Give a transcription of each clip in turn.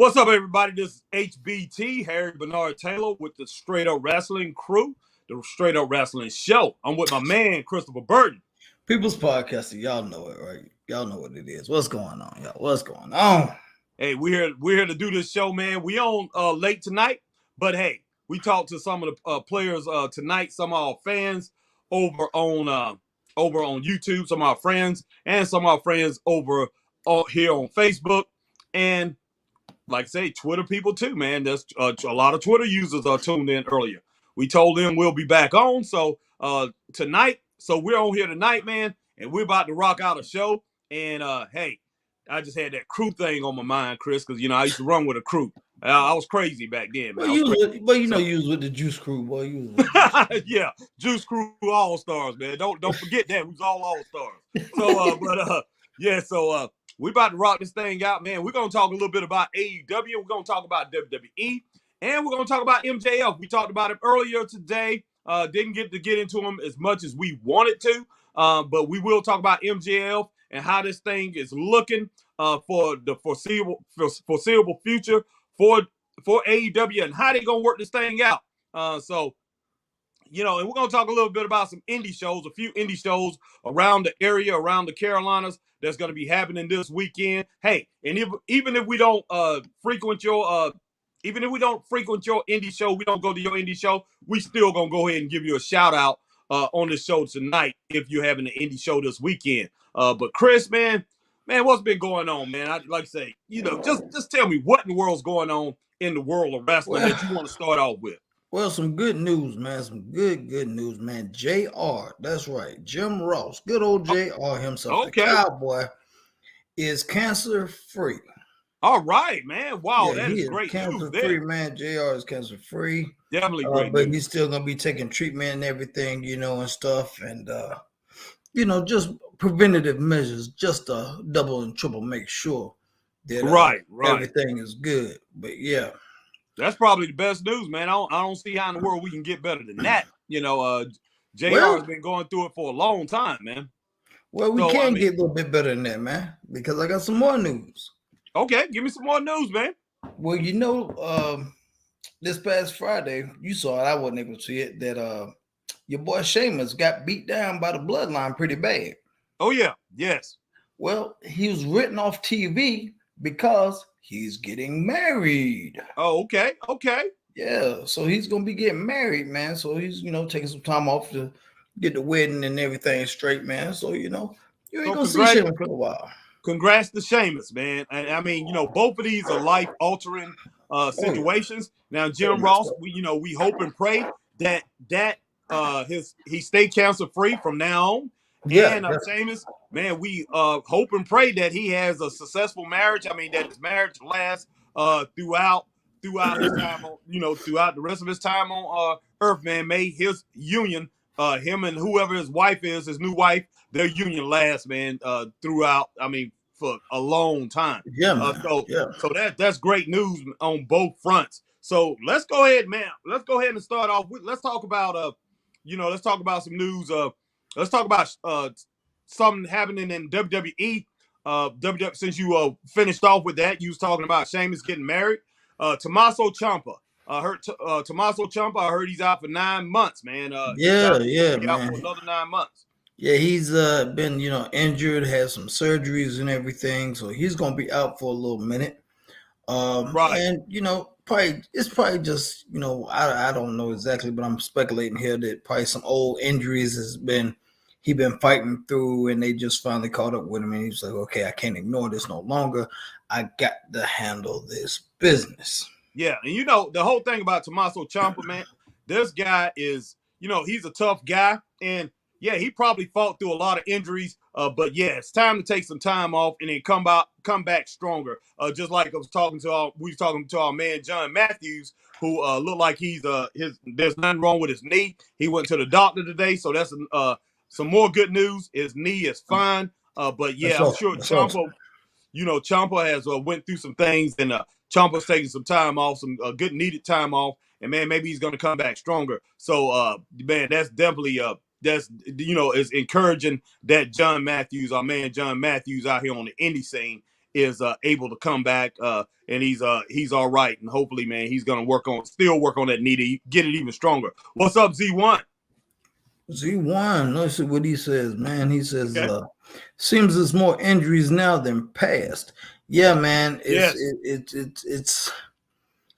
What's up, everybody? This is HBT, Harry Bernard Taylor, with the Straight Up Wrestling crew, the Straight Up Wrestling Show. I'm with my man, Christopher Burton. People's Podcasting, y'all know it, right? Y'all know what it is. What's going on, y'all? What's going on? Hey, we're here to do this show, man. We on late tonight, but hey, we talked to some of the players tonight, some of our fans over on YouTube, some of our friends, and some of our friends over here on Facebook, and like I say, Twitter people too, man. There's a lot of Twitter users are tuned in earlier. We told them we'll be back on. So tonight, so we're on here tonight, man, and we're about to rock out a show. And hey, I just had that crew thing on my mind, Chris, because I used to run with a crew. I was crazy back then, man. You was with the Juice Crew, boy. Yeah, Juice Crew All Stars, man. Don't forget that. We was all Stars. So we about to rock this thing out, man. We're going to talk a little bit about AEW. We're going to talk about WWE. And we're going to talk about MJF. We talked about him earlier today. Didn't get to get into him as much as we wanted to. But we will talk about MJF and how this thing is looking for the foreseeable future for AEW and how they're going to work this thing out. And we're going to talk a little bit about some indie shows, a few indie shows around the area, around the Carolinas, that's going to be happening this weekend. Hey, and even if we don't frequent your indie show, we don't go to your indie show, we still going to go ahead and give you a shout out on the show tonight if you're having an indie show this weekend. But Chris, man, what's been going on, man? I'd like to say, just tell me what in the world's going on in the world of wrestling that you want to start off with. Well, some good news, man. Some good news, man. JR, that's right. Jim Ross, good old JR himself, okay. The Cowboy, is cancer-free. All right, man. Wow, that is great news. Cancer-free, man. JR is cancer-free. Definitely great but news. He's still going to be taking treatment and everything, and stuff. And, just preventative measures, just to double and triple make sure that everything is good. But, yeah. That's probably the best news, man. I don't see how in the world we can get better than that. JR has been going through it for a long time, man. Well, we can get a little bit better than that, man, because I got some more news. Okay, give me some more news, man. Well, this past Friday, you saw it. I wasn't able to see it. That your boy Sheamus got beat down by the Bloodline pretty bad. Oh, yeah. Yes. Well, he was written off TV because he's getting married. Oh, okay. Yeah, so he's gonna be getting married, man. So he's, taking some time off to get the wedding and everything straight, man. So you ain't gonna see Sheamus for a while. Congrats to Sheamus, man. And I mean, both of these are life-altering situations. Now, Jim Ross, we hope and pray that he stay cancer-free from now on. Yeah, and Sheamus, man, we hope and pray that he has a successful marriage. I mean, that his marriage lasts throughout his time on, throughout the rest of his time on Earth, man. May his union, him and whoever his wife is, his new wife, their union lasts, man, throughout. I mean, for a long time. Yeah, man. So that's great news on both fronts. So let's go ahead, man. Let's go ahead and start off with. Let's talk about some news. Let's talk about something happening in WWE. WWE, since you finished off with that, you was talking about Sheamus getting married. Tommaso Ciampa. I heard Tommaso Ciampa. I heard he's out for 9 months, man. Man. Out for another 9 months. Yeah, he's been injured, had some surgeries and everything, so he's gonna be out for a little minute. Right. And it's probably just I don't know exactly, but I'm speculating here that probably some old injuries he's been fighting through, and they just finally caught up with him, and he's like, okay, I can't ignore this no longer. I got to handle this business. Yeah, and the whole thing about Tommaso Ciampa, man, this guy is, he's a tough guy, and yeah, he probably fought through a lot of injuries, but yeah, it's time to take some time off and then come back stronger. Just like we was talking to our man John Matthews, who looked like there's nothing wrong with his knee. He went to the doctor today, so that's some more good news. His knee is fine, but yeah, I'm sure Ciampa, Ciampa has went through some things, and Ciampa's taking some time off, some good needed time off, and man, maybe he's gonna come back stronger. So, man, that's definitely is encouraging that our man John Matthews out here on the indie scene is able to come back, and he's all right, and hopefully, man, he's gonna still work on that knee to get it even stronger. What's up, Z1? Z1, let's see what he says, man. He says, Okay. seems there's more injuries now than past. Yeah, man. Yes. It's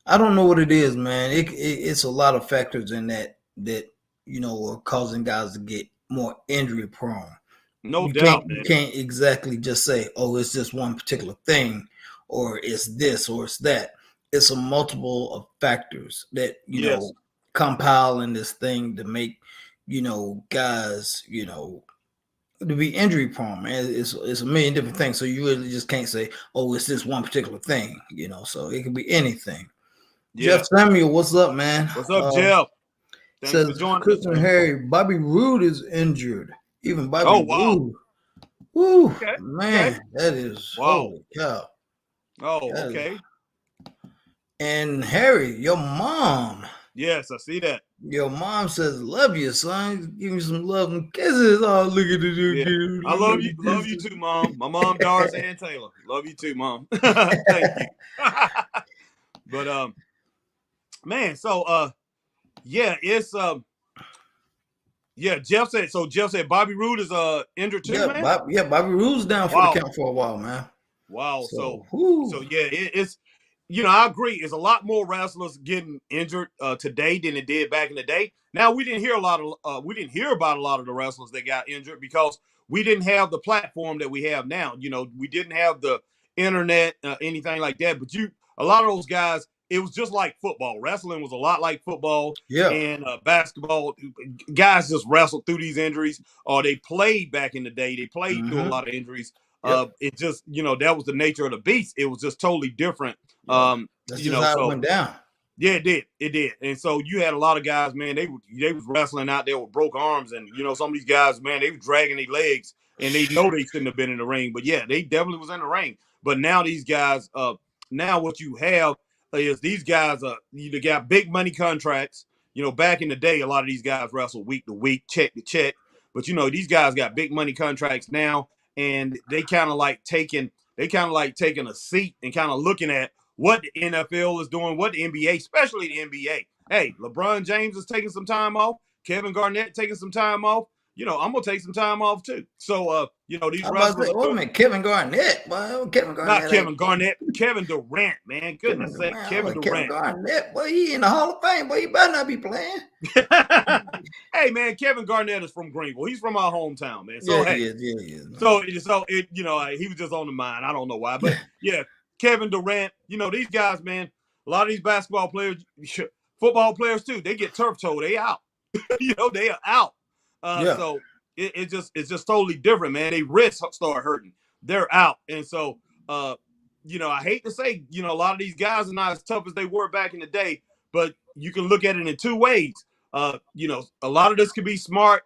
I don't know what it is, man. It's a lot of factors in that are causing guys to get more injury prone. No doubt, man. You can't exactly just say, oh, it's just one particular thing, or it's this, or it's that. It's a multiple of factors that compile in this thing to make guys to be injury prone, man. It's a million different things. So you really just can't say, oh, it's this one particular thing, so it could be anything. Yeah. Jeff Samuel, what's up, man? What's up, Jeff? Thanks for joining us. Harry, Bobby Roode is injured. Even Bobby Roode. Woo, okay. Man, that is holy cow. Oh, okay. And Harry, your mom. Yes, I see that. Your mom says, "Love you, son. Give me some love and kisses." Oh, look at the dude. I love you. Love you too, Mom. My mom, Doris and Taylor. Love you too, Mom. Thank you. But man, so it's Jeff said Bobby Roode is injured too, man. Bobby Roode's down for the count for a while, man. Wow. So it's I agree. It's a lot more wrestlers getting injured today than it did back in the day. Now we didn't hear about a lot of the wrestlers that got injured because we didn't have the platform that we have now. We didn't have the internet, anything like that. But a lot of those guys, it was just like football. Wrestling was a lot like football. Yeah. And basketball, guys just wrestled through these injuries, or they played back in the day. They played through a lot of injuries. Yep. It just, that was the nature of the beast. It was just totally different. That's just how it went down. Yeah, it did. And so you had a lot of guys, man, they was wrestling out there with broke arms. And, some of these guys, man, they were dragging their legs and they know they shouldn't have been in the ring. But yeah, they definitely was in the ring. But now these guys, now what you have is these guys either got big money contracts. Back in the day, a lot of these guys wrestled week to week, check to check. But, these guys got big money contracts now. And they kind of like taking a seat and kind of looking at what the NFL is doing, what the NBA, especially the NBA. Hey, LeBron James is taking some time off. Kevin Garnett taking some time off. I'm gonna take some time off too. So, these wrestlers. Wait a minute, Kevin Garnett. Well, Kevin Garnett. Not Kevin Garnett. Kevin Durant, man. Goodness sake, Kevin Durant. Kevin Garnett. Boy, he in the Hall of Fame. Boy, he better not be playing. Hey, man, Kevin Garnett is from Greenville. He's from our hometown, man. So he is. So he was just on the mind. I don't know why, but yeah, Kevin Durant. These guys, man. A lot of these basketball players, football players too. They get turf toe. They out. They are out. So it's just totally different, man. They wrists start hurting. They're out. And so, I hate to say, a lot of these guys are not as tough as they were back in the day, but you can look at it in two ways. A lot of this could be a smart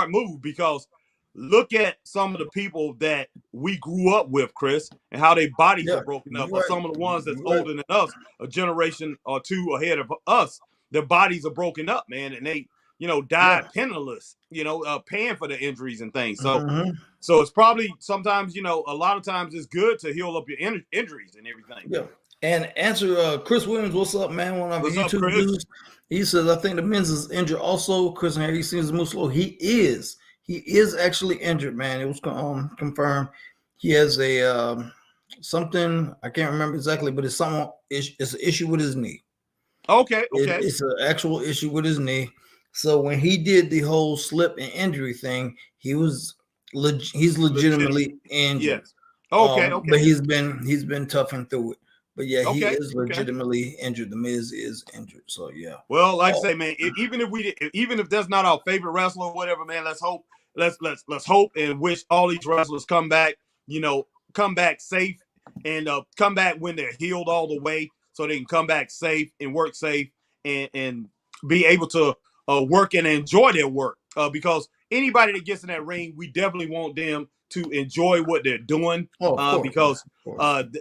move, because look at some of the people that we grew up with, Chris, and how their bodies are broken up. Or some of the ones that's older than us, a generation or two ahead of us, their bodies are broken up, man. And they, died penniless, paying for the injuries and things. So, so it's probably sometimes, a lot of times it's good to heal up your injuries and everything. Yeah. And answer Chris Williams, what's up, man? One of our YouTube videos. He says, I think the men's is injured also. Chris and Harry seems to move slow. He is actually injured, man. It was confirmed. He has a something, I can't remember exactly, but it's an issue with his knee. Okay. It's an actual issue with his knee. So when he did the whole slip and injury thing, he's legitimately injured. Yes. Okay. But he's been toughing through it. But yeah, he is legitimately injured. The Miz is injured. So yeah. Well, like I say, man, even if that's not our favorite wrestler or whatever, man, let's hope. Let's hope and wish all these wrestlers come back safe, and come back when they're healed all the way, so they can come back safe and work safe and be able to work and enjoy their work. Because anybody that gets in that ring, we definitely want them to enjoy what they're doing, because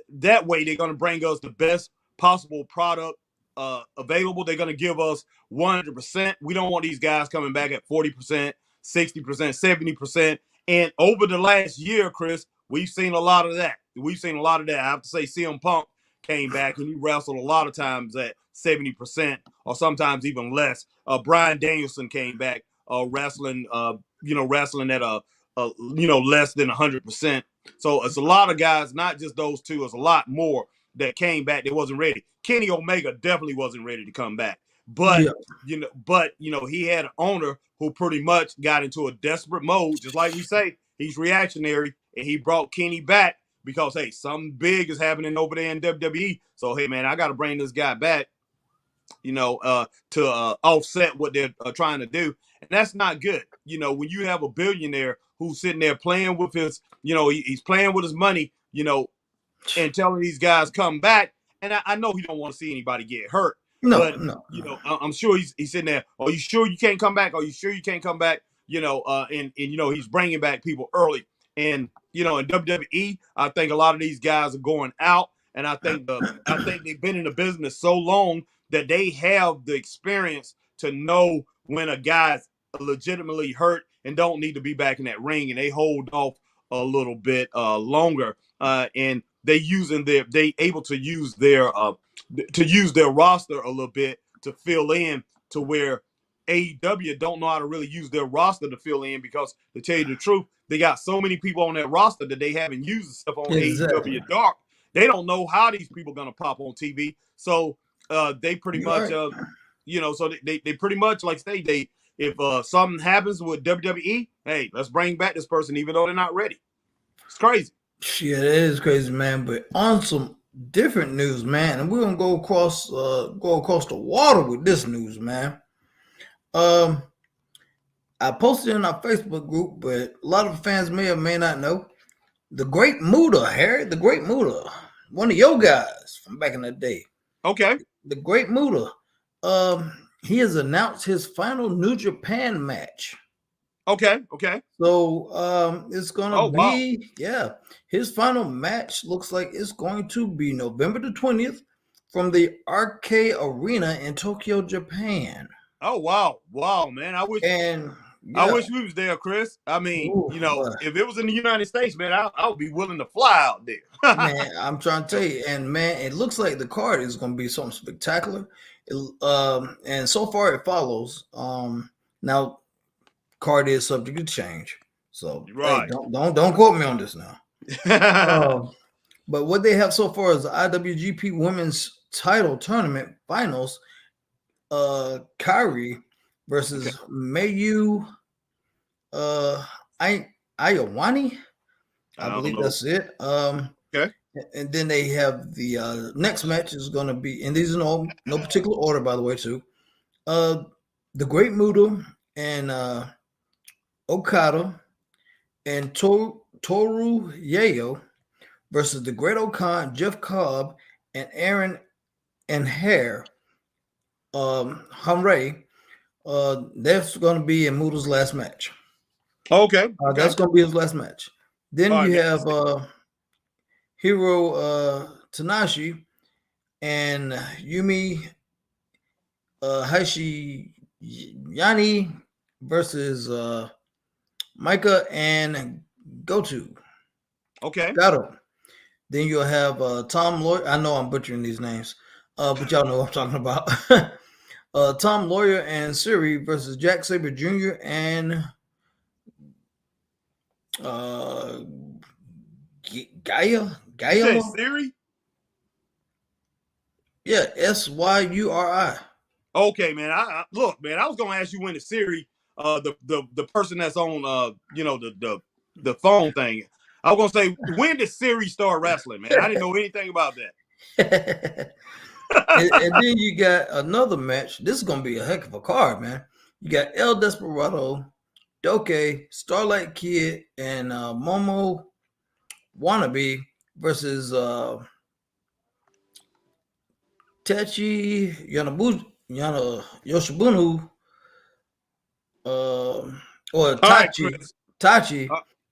that way they're going to bring us the best possible product available. They're going to give us 100%. We don't want these guys coming back at 40%, 60%, 70%. And over the last year, Chris, we've seen a lot of that. I have to say CM Punk came back and he wrestled a lot of times at 70% or sometimes even less. Bryan Danielson came back wrestling at less than 100%. So it's a lot of guys, not just those two. It's a lot more that came back that wasn't ready. Kenny Omega definitely wasn't ready to come back. But he had an owner who pretty much got into a desperate mode, just like we say, he's reactionary, and he brought Kenny back because hey, something big is happening over there in WWE. So hey, man, I got to bring this guy back, to offset what they're trying to do, and that's not good. When you have a billionaire who's sitting there playing with his, he's playing with his money, and telling these guys come back, and I know he don't want to see anybody get hurt. No. I'm sure he's sitting there. Are you sure you can't come back? Are you sure you can't come back? And he's bringing back people early. And in WWE, I think a lot of these guys are going out, and I think they've been in the business so long that they have the experience to know when a guy's legitimately hurt and don't need to be back in that ring, and they hold off a little bit longer. And they able to use their roster a little bit to fill in to where AEW don't know how to really use their roster to fill in, because to tell you the truth, they got so many people on that roster that they haven't used stuff on AEW Dark. They don't know how these people are going to pop on TV. So they pretty much, so they pretty much like say if something happens with WWE, hey, let's bring back this person even though they're not ready. It's crazy. Shit, it is crazy, man. But on some different news, man, and we're gonna go across the water with this news, man. I posted in our Facebook group, but a lot of fans may or may not know. The Great Muta, Harry, the Great Muta, one of your guys from back in the day. Okay. The Great Muta. He has announced his final New Japan match. Okay. So it's gonna be his final match looks like it's going to be November the 20th from the Arcade Arena in Tokyo, Japan. Oh wow, man! I wish we was there, Chris. I mean, if it was in the United States, man, I would be willing to fly out there. Man, I'm trying to tell you, and man, it looks like the card is going to be something spectacular. And so far it follows. Now, card is subject to change, so right. Hey, don't quote me on this now. But what they have so far is the IWGP Women's Title Tournament Finals. Kyrie versus Mayu Ayawani. I believe that's it. Okay. And then they have the next match is going to be, and these are no particular order, by the way, too. The Great Muta and Okada and Toru Yeo versus the Great Okan, Jeff Cobb, and Aaron and Hare. Hamre, that's going to be in Muta's last match. Okay. That's going to be his last match. Then you have Hiro Tanahashi and Yumi Hashiyani versus Micah and Goto. Okay. Gato. Then you'll have Tom Lawyer. I know I'm butchering these names, but y'all know what I'm talking about. Tom Lawyer and Siri versus Jack Sabre Jr. and Gaia. Siri? Yeah, Syuri. Okay, man. I look, man. I was gonna ask you when the Siri, the person that's on, the phone thing. I was gonna say, when did Siri start wrestling, man? I didn't know anything about that. and then you got another match. This is gonna be a heck of a card, man. You got El Desperado, Doke, Starlight Kid, and Momo Wannabe versus Tachi Yoshibunu, or Tachi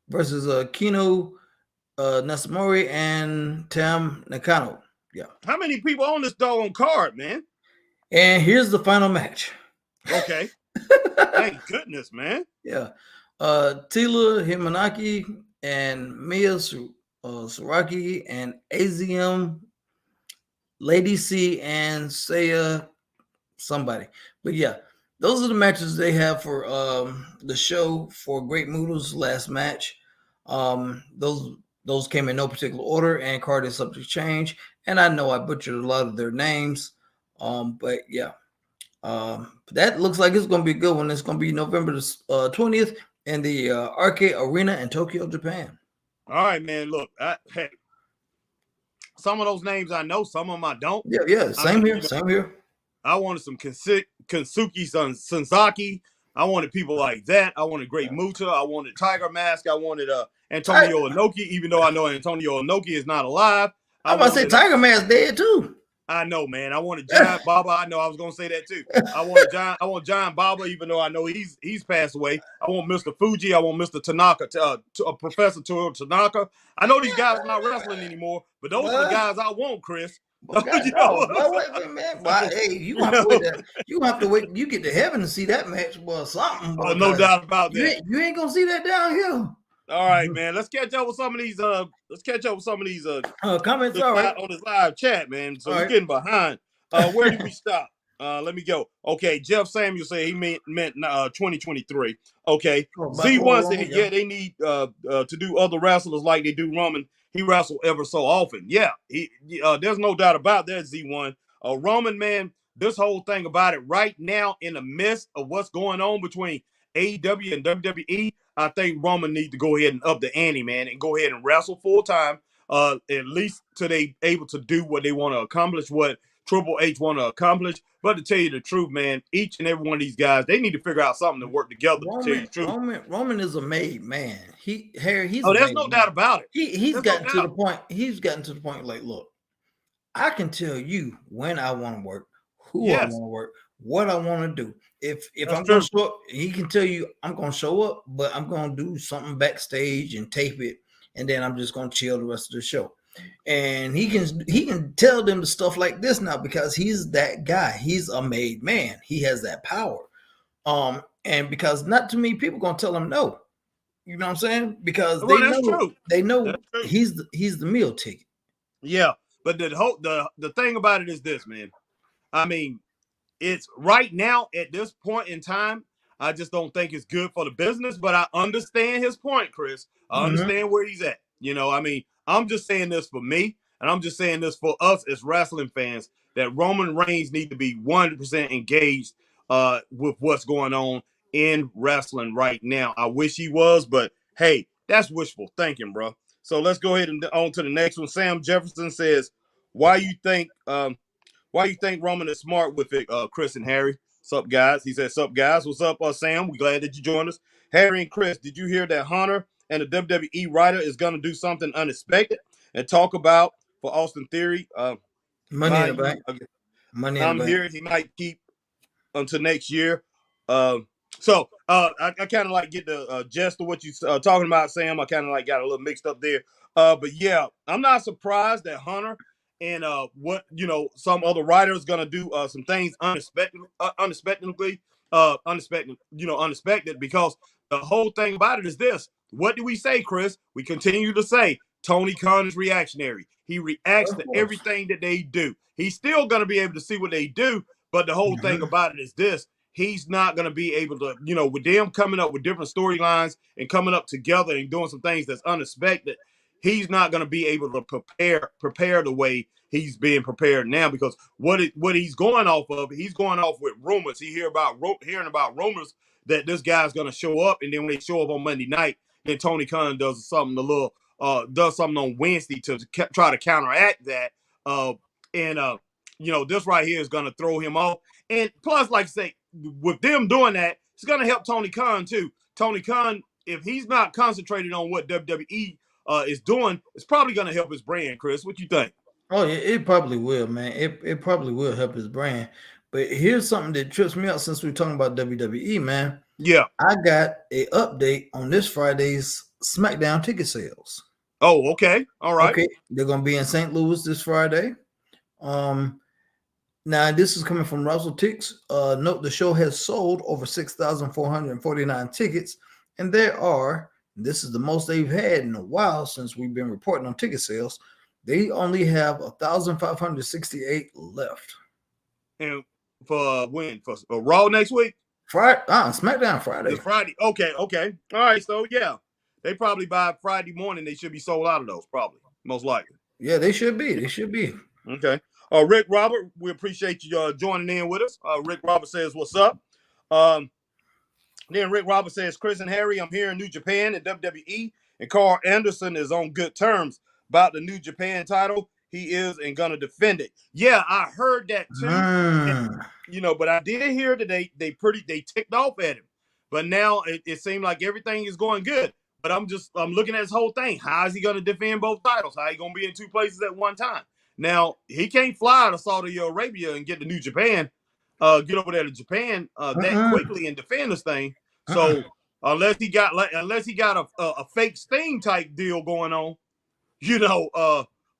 versus Kino Nasamori and Tam Nakano. Yeah. How many people on this doggone card, man? And here's the final match. Okay. Thank goodness, man. Yeah. Tila Himanaki and Mia Saraki and AZM, Lady C, and Saya somebody. But yeah, those are the matches they have for the show for Great Moodle's last match. Those came in no particular order, and card is subject to change. And I know I butchered a lot of their names, but yeah, that looks like it's going to be a good one. It's going to be November the 20th in the Arcade Arena in Tokyo, Japan. All right, man. Look, hey, some of those names I know, some of them I don't. Yeah. Same here. Same here. I wanted some Kensuke Senzaki. I wanted people like that. I wanted Great Muta. I wanted Tiger Mask. I wanted Antonio Inoki, even though I know Antonio Inoki is not alive. I'm about to say Tiger Mask dead too. I know, man. I wanted Giant Baba. I know I was gonna say that too. I want Giant Baba, even though I know he's passed away. I want Mr. Fuji. I want Mr. Tanaka, Professor Toru Tanaka. I know these guys are not wrestling anymore, but those are the guys I want, Chris. Well, hey, you have to wait. You have to wait. You get to heaven to see that match, boy. Something. Oh, no doubt about that. You ain't gonna see that down here. All right, man. Let's catch up with some of these. Comments. All right, on this live chat, man. So we're getting behind. Where did we stop? Let me go. Okay, Jeff Samuel said he meant 2023. Okay, Z1 said they need to do other wrestlers like they do Roman. He wrestled ever so often. Yeah, there's no doubt about that, Z1. Roman, man, this whole thing about it right now in the midst of what's going on between AEW and WWE, I think Roman needs to go ahead and up the ante, man, and go ahead and wrestle full time, at least till they able to do what they want to accomplish, what Triple H want to accomplish. But to tell you the truth, man, each and every one of these guys, they need to figure out something to work together. Roman, to tell you the truth. Roman is a made man. He's there's no doubt about it. He's gotten to the point. He's gotten to the point like, look, I can tell you when I want to work, who I want to work, what I want to do. If I'm going to show up, he can tell you I'm going to show up, but I'm going to do something backstage and tape it, and then I'm just going to chill the rest of the show. And he can tell them the stuff like this now because he's that guy. He's a made man. He has that power. And because not too many people gonna tell him no. You know what I'm saying? Because they know he's the meal ticket. Yeah, but the thing about it is this, man. I mean, it's right now at this point in time. I just don't think it's good for the business, but I understand his point, Chris. I understand where he's at. You know, I mean, I'm just saying this for me, and I'm just saying this for us as wrestling fans, that Roman Reigns need to be 100% engaged with what's going on in wrestling right now. I wish he was, but hey, that's wishful thinking, bro. So let's go ahead and on to the next one. Sam Jefferson says, why you think Roman is smart with it, Chris and Harry? Sup, guys? He said, sup, guys? What's up, Sam? We glad that you joined us. Harry and Chris, did you hear that Hunter and the WWE writer is going to do something unexpected and talk about for Austin Theory? Money in the bank. Money in the bank. Here. He might keep until next year. I kind of like get the gist of what you talking about, Sam. I kind of like got a little mixed up there. But yeah, I'm not surprised that Hunter and some other writers gonna do some things unexpected, because the whole thing about it is this. What do we say, Chris? We continue to say Tony Khan is reactionary. He reacts to everything that they do. He's still gonna be able to see what they do, but the whole thing about it is this. He's not going to be able to, with them coming up with different storylines and coming up together and doing some things that's unexpected, he's not going to be able to prepare the way he's being prepared now, because what he's going off of, he's going off with rumors. Hearing about rumors that this guy's going to show up, and then when they show up on Monday night, then Tony Khan does something on Wednesday to try to counteract that. This right here is going to throw him off. And plus, like I say, with them doing that, it's going to help Tony Khan too. Tony Khan, if he's not concentrated on what WWE is doing, it's probably going to help his brand. Chris, what you think? Oh yeah, it probably will, man. It probably will help his brand. But here's something that trips me out since we're talking about WWE, man. Yeah, I got an update on this Friday's SmackDown ticket sales. Oh, okay, all right. Okay, they're going to be in St. Louis this Friday. Now, this is coming from Russell Tix. Note the show has sold over 6,449 tickets, and there are This is the most they've had in a while since we've been reporting on ticket sales. They only have 1,568 left. And for when? For Raw next week? Friday, SmackDown Friday. It's Friday. Okay. All right. So yeah, they probably by Friday morning they should be sold out of those. Probably, most likely. Yeah, they should be. They should be. Okay. Rick Robert, we appreciate you joining in with us. Rick Robert says, "What's up?" Then Rick Robert says, "Chris and Harry, I'm here in New Japan at WWE, and Carl Anderson is on good terms about the New Japan title. He is and gonna defend it." Yeah, I heard that too. And, but I did hear that they ticked off at him. But now it seemed like everything is going good. But I'm looking at this whole thing. How is he gonna defend both titles? How he gonna be in two places at one time? Now he can't fly to Saudi Arabia and get to New Japan, get over there to Japan that quickly and defend this thing. So unless he got a fake Sting type deal going on,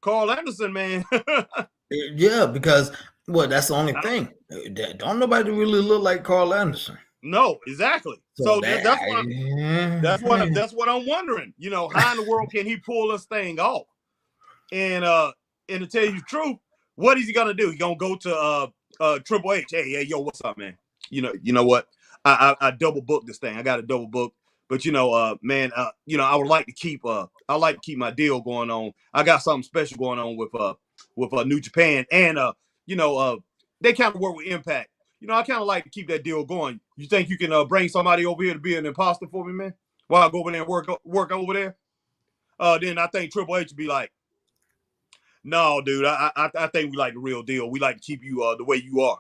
Carl Anderson, man. Yeah, because that's the only thing. Don't nobody really look like Carl Anderson. No, exactly. So that's what I'm wondering. How in the world can he pull this thing off? And to tell you the truth, what is he gonna do? He gonna go to Triple H? Hey, yo, what's up, man? You know what? I double booked this thing. I got a double book. But man, I would like to keep my deal going on. I got something special going on with New Japan, and they kind of work with Impact. I kind of like to keep that deal going. You think you can bring somebody over here to be an imposter for me, man? While I go over there and work over there? Then I think Triple H would be like, "No, dude, I think we like the real deal. We like to keep you the way you are."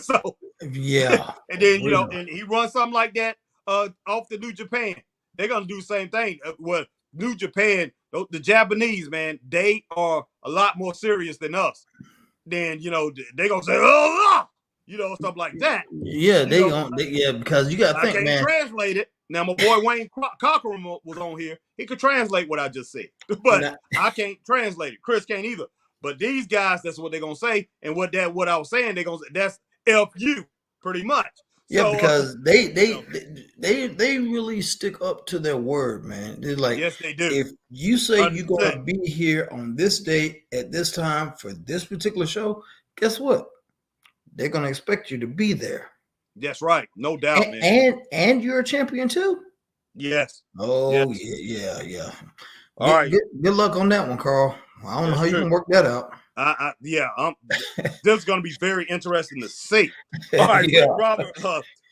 So yeah, and then and he runs something like that off the New Japan. They're gonna do the same thing. New Japan, the Japanese, man, they are a lot more serious than us. Then they're gonna say, "Oh," stuff like that. Yeah, because you gotta think, man. I can't translate it. Now my boy Wayne Cochran was on here. He could translate what I just said, but I can't translate it. Chris can't either. But these guys, that's what they're gonna say, and what I was saying, they're gonna say that's F you, pretty much. Yeah, so, because they really stick up to their word, man. They're like, yes, they do. If you say you're gonna be here on this date at this time for this particular show, guess what? They're gonna expect you to be there. That's right, no doubt, man. And you're a champion too. Yes. Oh yes. Yeah. All right. Good luck on that one, Carl. I don't know how you can work that out. This is going to be very interesting to see. All right, Robert,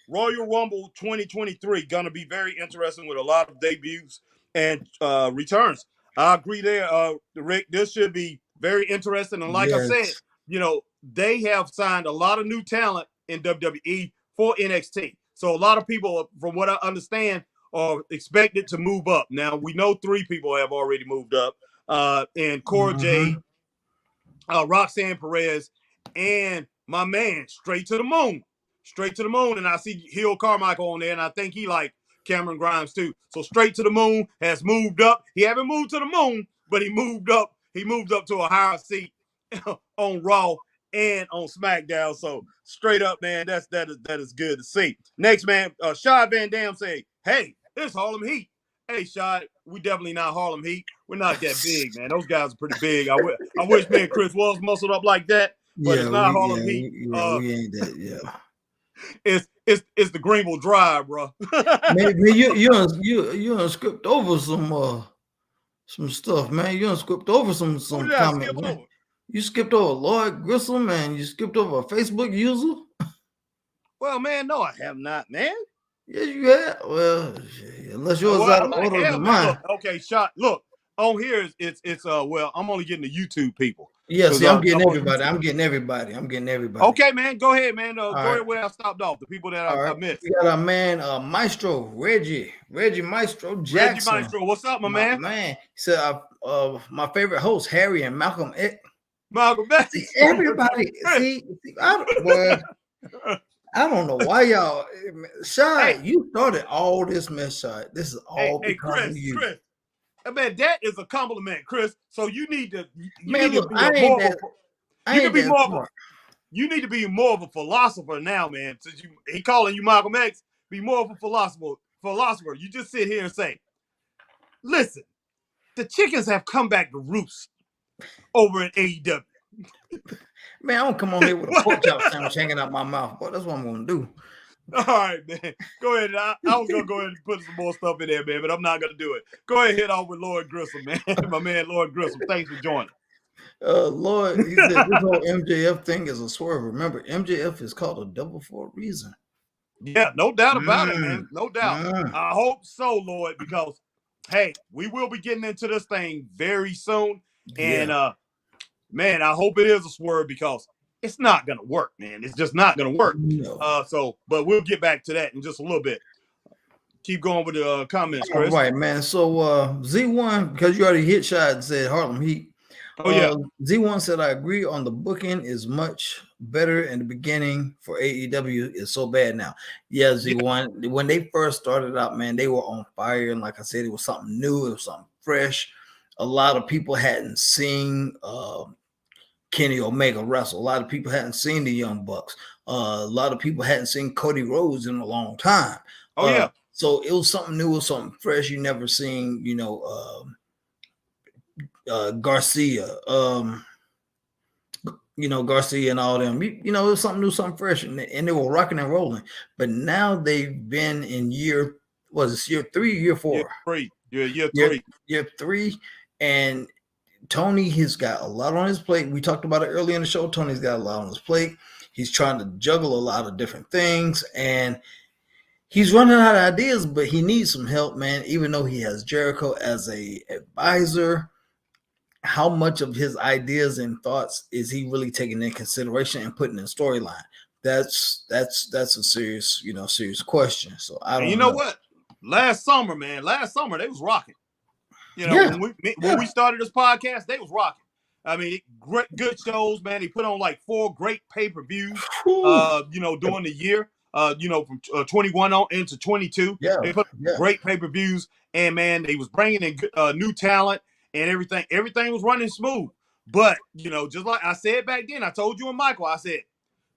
Royal Rumble 2023 going to be very interesting with a lot of debuts and returns. I agree there, Rick. This should be very interesting. And like I said, they have signed a lot of new talent in WWE for NXT. So a lot of people, from what I understand, are expected to move up. Now, we know 3 people have already moved up. And Cora Jade, Roxanne Perez, and my man, Straight to the Moon. And I see Hill Carmichael on there, and I think he like Cameron Grimes too. So Straight to the Moon has moved up. He haven't moved to the moon, but he moved up. He moved up to a higher seat on Raw and on SmackDown. So straight up, man, that is good to see. Next, man, Shad Van Dam say, "Hey, it's Harlem Heat." Hey, Shad, we definitely not Harlem Heat. We're not that big, man. Those guys are pretty big. I wish me and Chris was muscled up like that, but it's not Harlem Heat. We ain't that. Yeah, it's the Greenville Drive, bro. Man, you skipped over some stuff, man. You skipped over some comments. You skipped over Lloyd Grissom, and you skipped over a Facebook user. Well, man, no, I have not, man. Yes, you have. Well, unless yours out of order than mine. Okay, Shot. Look, on here it's I'm only getting the YouTube people. Yeah, see, I'm getting everybody. Okay, man, go ahead, man. Go ahead where I stopped off. The people that I missed. We got our man, Maestro Reggie Maestro Jackson. Reggie Maestro, what's up, my man? Man, he said, my favorite host, Harry and Malcolm X. Malcolm X. See, everybody. I don't know why y'all. Shy, you started all this mess, Shy. This is all because of you. Chris. Man, that is a compliment, Chris. So you need to. You need to be more of a philosopher now, man. Since he calling you Malcolm X, be more of a philosopher. You just sit here and say, listen, the chickens have come back to roost over in AEW. Man, I'm gonna come on here with a pork chop sandwich hanging out my mouth. Boy, that's what I'm gonna do. All right, man. Go ahead. I was gonna go ahead and put some more stuff in there, man, but I'm not gonna do it. Go ahead and hit off with Lord Grissom, man. My man, Lord Grissom. Thanks for joining. Lord, he said this whole MJF thing is a swerve. Remember, MJF is called a double for a reason. Yeah, no doubt about it, man. No doubt. I hope so, Lord, because hey, we will be getting into this thing very soon. And man, I hope it is a swerve because it's not gonna work, man. It's just not gonna work. No. But we'll get back to that in just a little bit. Keep going with the comments, Chris. All right, man. So Z1, because you already hit shot and said Harlem Heat. Oh yeah. Z1 said I agree on the booking is much better in the beginning for AEW. It's so bad now. Yeah, Z1. When they first started out, man, they were on fire. And like I said, it was something new, it was something fresh. A lot of people hadn't seen Kenny Omega wrestle. A lot of people hadn't seen the Young Bucks. A lot of people hadn't seen Cody Rhodes in a long time. Oh yeah. So it was something new, it was something fresh. You never seen, Garcia, Garcia and all them. It was something new, something fresh, and they were rocking and rolling. But now they've been in year 3, year 4? Year 3. Year 3, and Tony has got a lot on his plate. We talked about it earlier in the show. Tony's got a lot on his plate. He's trying to juggle a lot of different things, and he's running out of ideas, but he needs some help, man. Even though he has Jericho as a advisor, how much of his ideas and thoughts is he really taking into consideration and putting in storyline? That's a serious, serious question. So I don't. You know what? Last summer, they was rocking. When we started this podcast, they was rocking. I mean, good shows, man. They put on like 4 great pay-per-views, during the year. From 21 on into 22. Yeah, they put great pay-per-views, and man, they was bringing in new talent and everything. Everything was running smooth. But just like I said back then, I told you and Michael, I said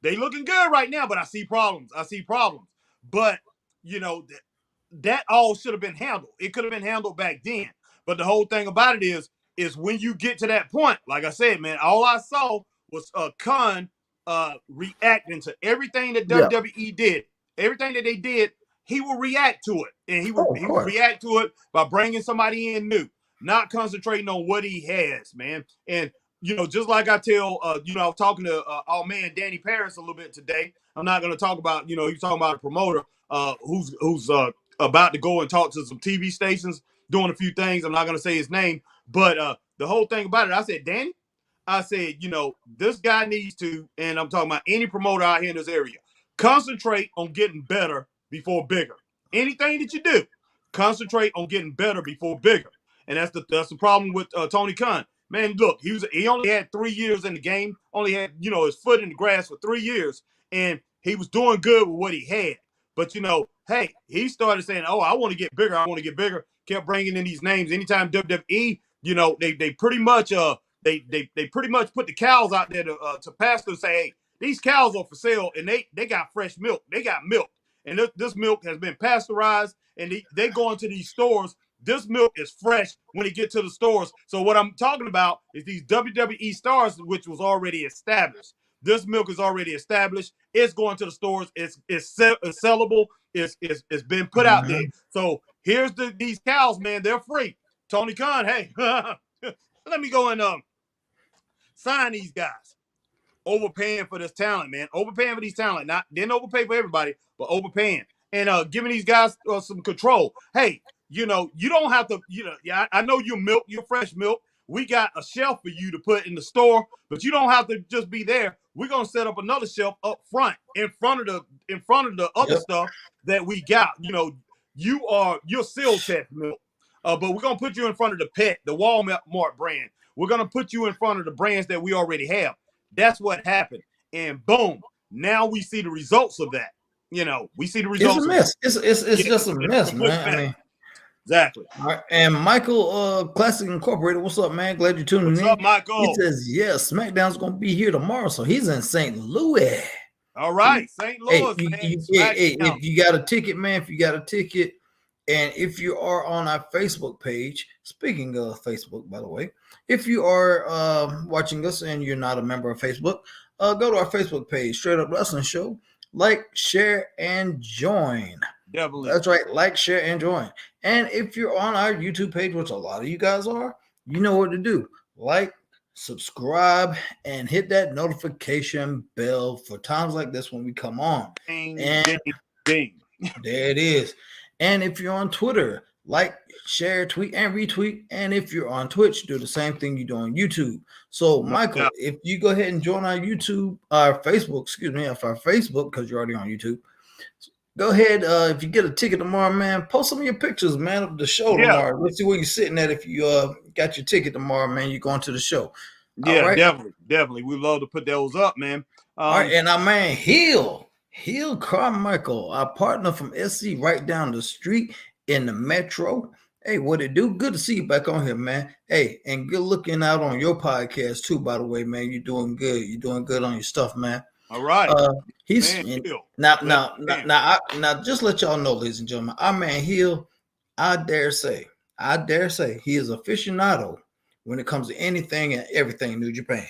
they looking good right now, but I see problems. But that all should have been handled. It could have been handled back then. But the whole thing about it is when you get to that point, like I said, man, all I saw was Khan reacting to everything that WWE did. Everything that they did, he will react to it. And he will react to it by bringing somebody in new, not concentrating on what he has, man. And, just like I tell, I was talking to our man Danny Paris a little bit today. I'm not going to talk about, he was talking about a promoter who's about to go and talk to some TV stations, doing a few things. I'm not going to say his name, but the whole thing about it, I said, Danny, I said, this guy needs to, and I'm talking about any promoter out here in this area, concentrate on getting better before bigger. Anything that you do, concentrate on getting better before bigger. And that's the problem with Tony Khan. Man, look, he only had 3 years in the game, only had, his foot in the grass for 3 years, and he was doing good with what he had. But, hey, he started saying, oh, I want to get bigger. Kept bringing in these names. Anytime WWE, they pretty much they pretty much put the cows out there to pasture and say, hey, these cows are for sale, and they got fresh milk. They got milk, and this milk has been pasteurized, and they go into these stores. This milk is fresh when it gets to the stores. So what I'm talking about is these WWE stars, which was already established. This milk is already established. It's going to the stores. It's sellable. It's been put out there. So here's these cows, man. They're free. Tony Khan, hey, let me go and sign these guys. Overpaying for this talent, man. Overpaying for these talent. Didn't overpay for everybody, but overpaying. And giving these guys some control. Hey, you don't have to, I know you're fresh milk. We got a shelf for you to put in the store, but you don't have to just be there. We're gonna set up another shelf up front, in front of the other stuff that we got. You're seal test milk. But we're gonna put you in front of the Walmart brand. We're gonna put you in front of the brands that we already have. That's what happened. And boom, now we see the results of that. We see the results. It's a mess. It's just a mess, man. I mean, exactly. All right. And Michael, Classic Incorporated, what's up, man? Glad you're tuning in. What's up, Michael? He says, yes, SmackDown's gonna be here tomorrow, so he's in St. Louis. All right, St. Louis, man. If you got a ticket, man, And if you are on our Facebook page, speaking of Facebook, by the way, if you are watching us and you're not a member of Facebook, go to our Facebook page, Straight Up Wrestling Show. Like, share, and join. Definitely. That's right. Like, share, and join. And if you're on our YouTube page, which a lot of you guys are, you know what to do. Like, subscribe, and hit that notification bell for times like this when we come on. Ding, And ding, ding. there it is. And if you're on Twitter, like, share, tweet, and retweet. And if you're on Twitch, do the same thing you do on YouTube. So, Michael, if you go ahead and join our Facebook, because you're already on YouTube, go ahead. If you get a ticket tomorrow, man, post some of your pictures, man, of the show tomorrow. Let's see where you're sitting at. If you got your ticket tomorrow, man, you're going to the show. Yeah, right. Definitely. We love to put those up, man. All right, and our man Hill Carmichael, our partner from SC, right down the street in the Metro. Hey, what it do? Good to see you back on here, man. Hey, and good looking out on your podcast too, by the way, man. You're doing good. You're doing good on your stuff, man. All right. He's now, just let y'all know, ladies and gentlemen, our man Hill, I dare say, he is aficionado when it comes to anything and everything New Japan.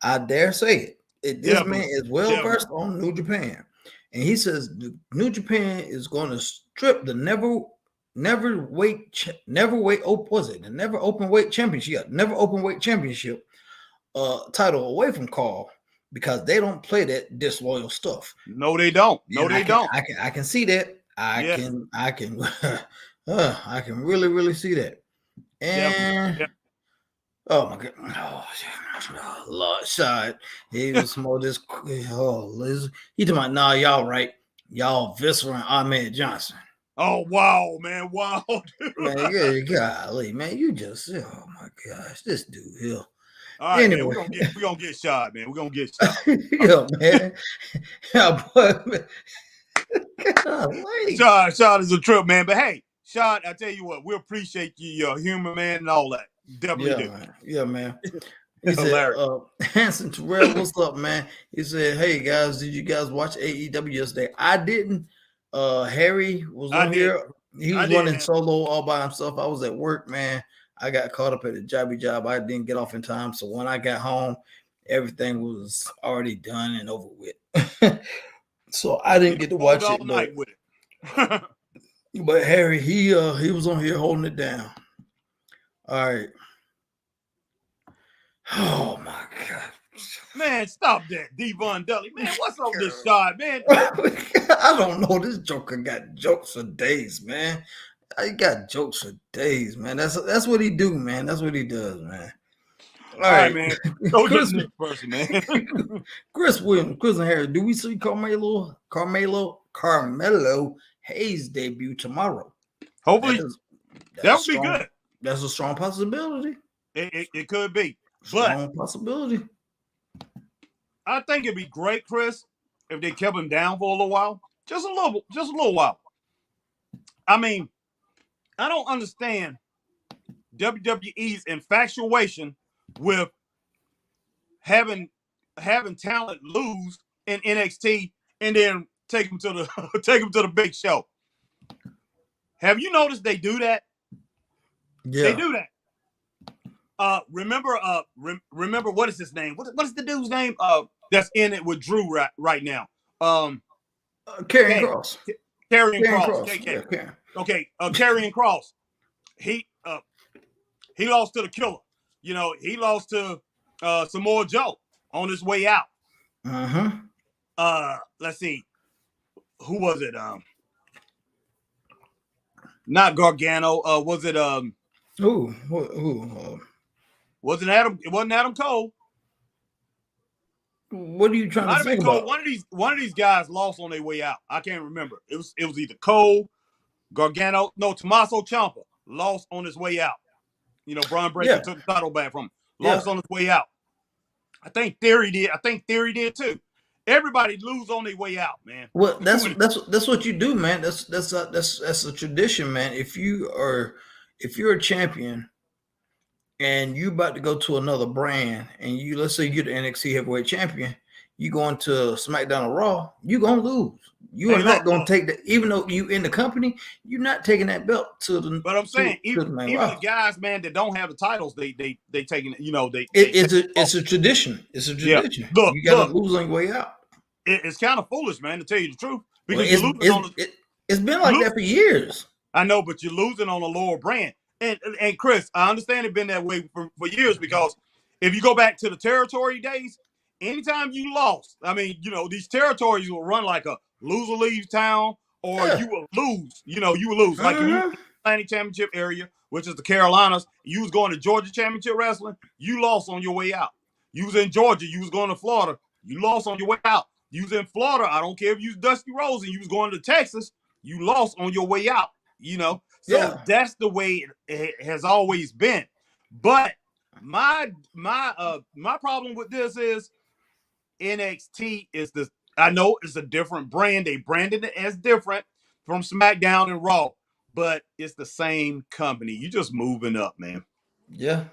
I dare say it. This man is well versed on New Japan, and he says New Japan is going to strip the never open weight championship title away from Carl, because they don't play that disloyal stuff. No, they don't. I can see that. I can really see that. And oh my God, Lord, shot. He was more this. Oh, Liz, he talking about, nah, y'all right, y'all Viscera and Ahmed Johnson. Oh wow, man, wow, man, yeah, golly, man, you just, oh my gosh, this dude here. All right, anyway, man, we're gonna get shot, man. We're gonna get shot. Yeah, man. Yeah, but man. Shot is a trip, man. But hey, Shot, I tell you what, we appreciate you, you're a human, man, and all that. Definitely do. Man. Yeah, man. He said, Hanson Terrell, what's up, man? He said, hey guys, did you guys watch AEW yesterday? I didn't. Harry was on here. He was running solo all by himself. I was at work, man. I got caught up at a job. I didn't get off in time. So when I got home, everything was already done and over with. So I didn't get to watch it. All night with it. But Harry, he was on here holding it down. All right. Oh my God. Man, stop that, Devon Dudley. Man, what's up this shot, man? I don't know. This joker got jokes for days, man. He got jokes for days, man. That's what he do, man. That's what he does, man. All right, man. Go to this person, man. Chris Williams, Chris and Harry. Do we see Carmelo Hayes debut tomorrow? Hopefully, that would be good. That's a strong possibility. It could be, strong possibility. I think it'd be great, Chris, if they kept him down for a little while, just a little while. I mean, I don't understand WWE's infatuation with having talent lose in NXT and then take them to the big show. Have you noticed they do that? Yeah, they do that. Remember what is his name? What is the dude's name? That's in it with Drew right now. Karrion Kross. Karrion Kross. KK. Okay. Karrion Kross. He lost to the Killer. You know, he lost to Samoa Joe on his way out. Let's see. Who was it? Not Gargano. Was it who? Wasn't Adam? It wasn't Adam Cole. What are you trying to say about? One of these guys lost on their way out. I can't remember. It was either Cole, Gargano, no, Tommaso Ciampa lost on his way out. You know, Braun Breaker took the title back from him. Lost on his way out. I think Theory did. I think Theory did too. Everybody lose on their way out, man. Well, that's what you do, man. That's a tradition, man. If you're a champion and you about to go to another brand, and let's say you're the NXT heavyweight champion, You going to SmackDown or Raw, you gonna lose. You are not gonna take that, even though you in the company, you're not taking that belt to the. But I'm saying, to the even the guys, man, that don't have the titles, they taking it. You know, it's a tradition. It's a tradition. Yeah. You gotta lose on your way out. It's kind of foolish, man, to tell you the truth, because you're losing it's been like that for years. I know, but you're losing on a lower brand. And Chris, I understand it's been that way for years, because if you go back to the territory days, anytime you lost, I mean, you know, these territories will run like a loser leaves town, or you will lose. You know, you will lose. Like if you were in the Atlantic Championship area, which is the Carolinas, you was going to Georgia Championship Wrestling, you lost on your way out. You was in Georgia, you was going to Florida, you lost on your way out. You was in Florida, I don't care if you was Dusty Rose and you was going to Texas, you lost on your way out. You know, so that's the way it has always been. But my problem with this is NXT is this. I know it's a different brand. They branded it as different from SmackDown and Raw, but it's the same company. You just moving up, man. Yeah.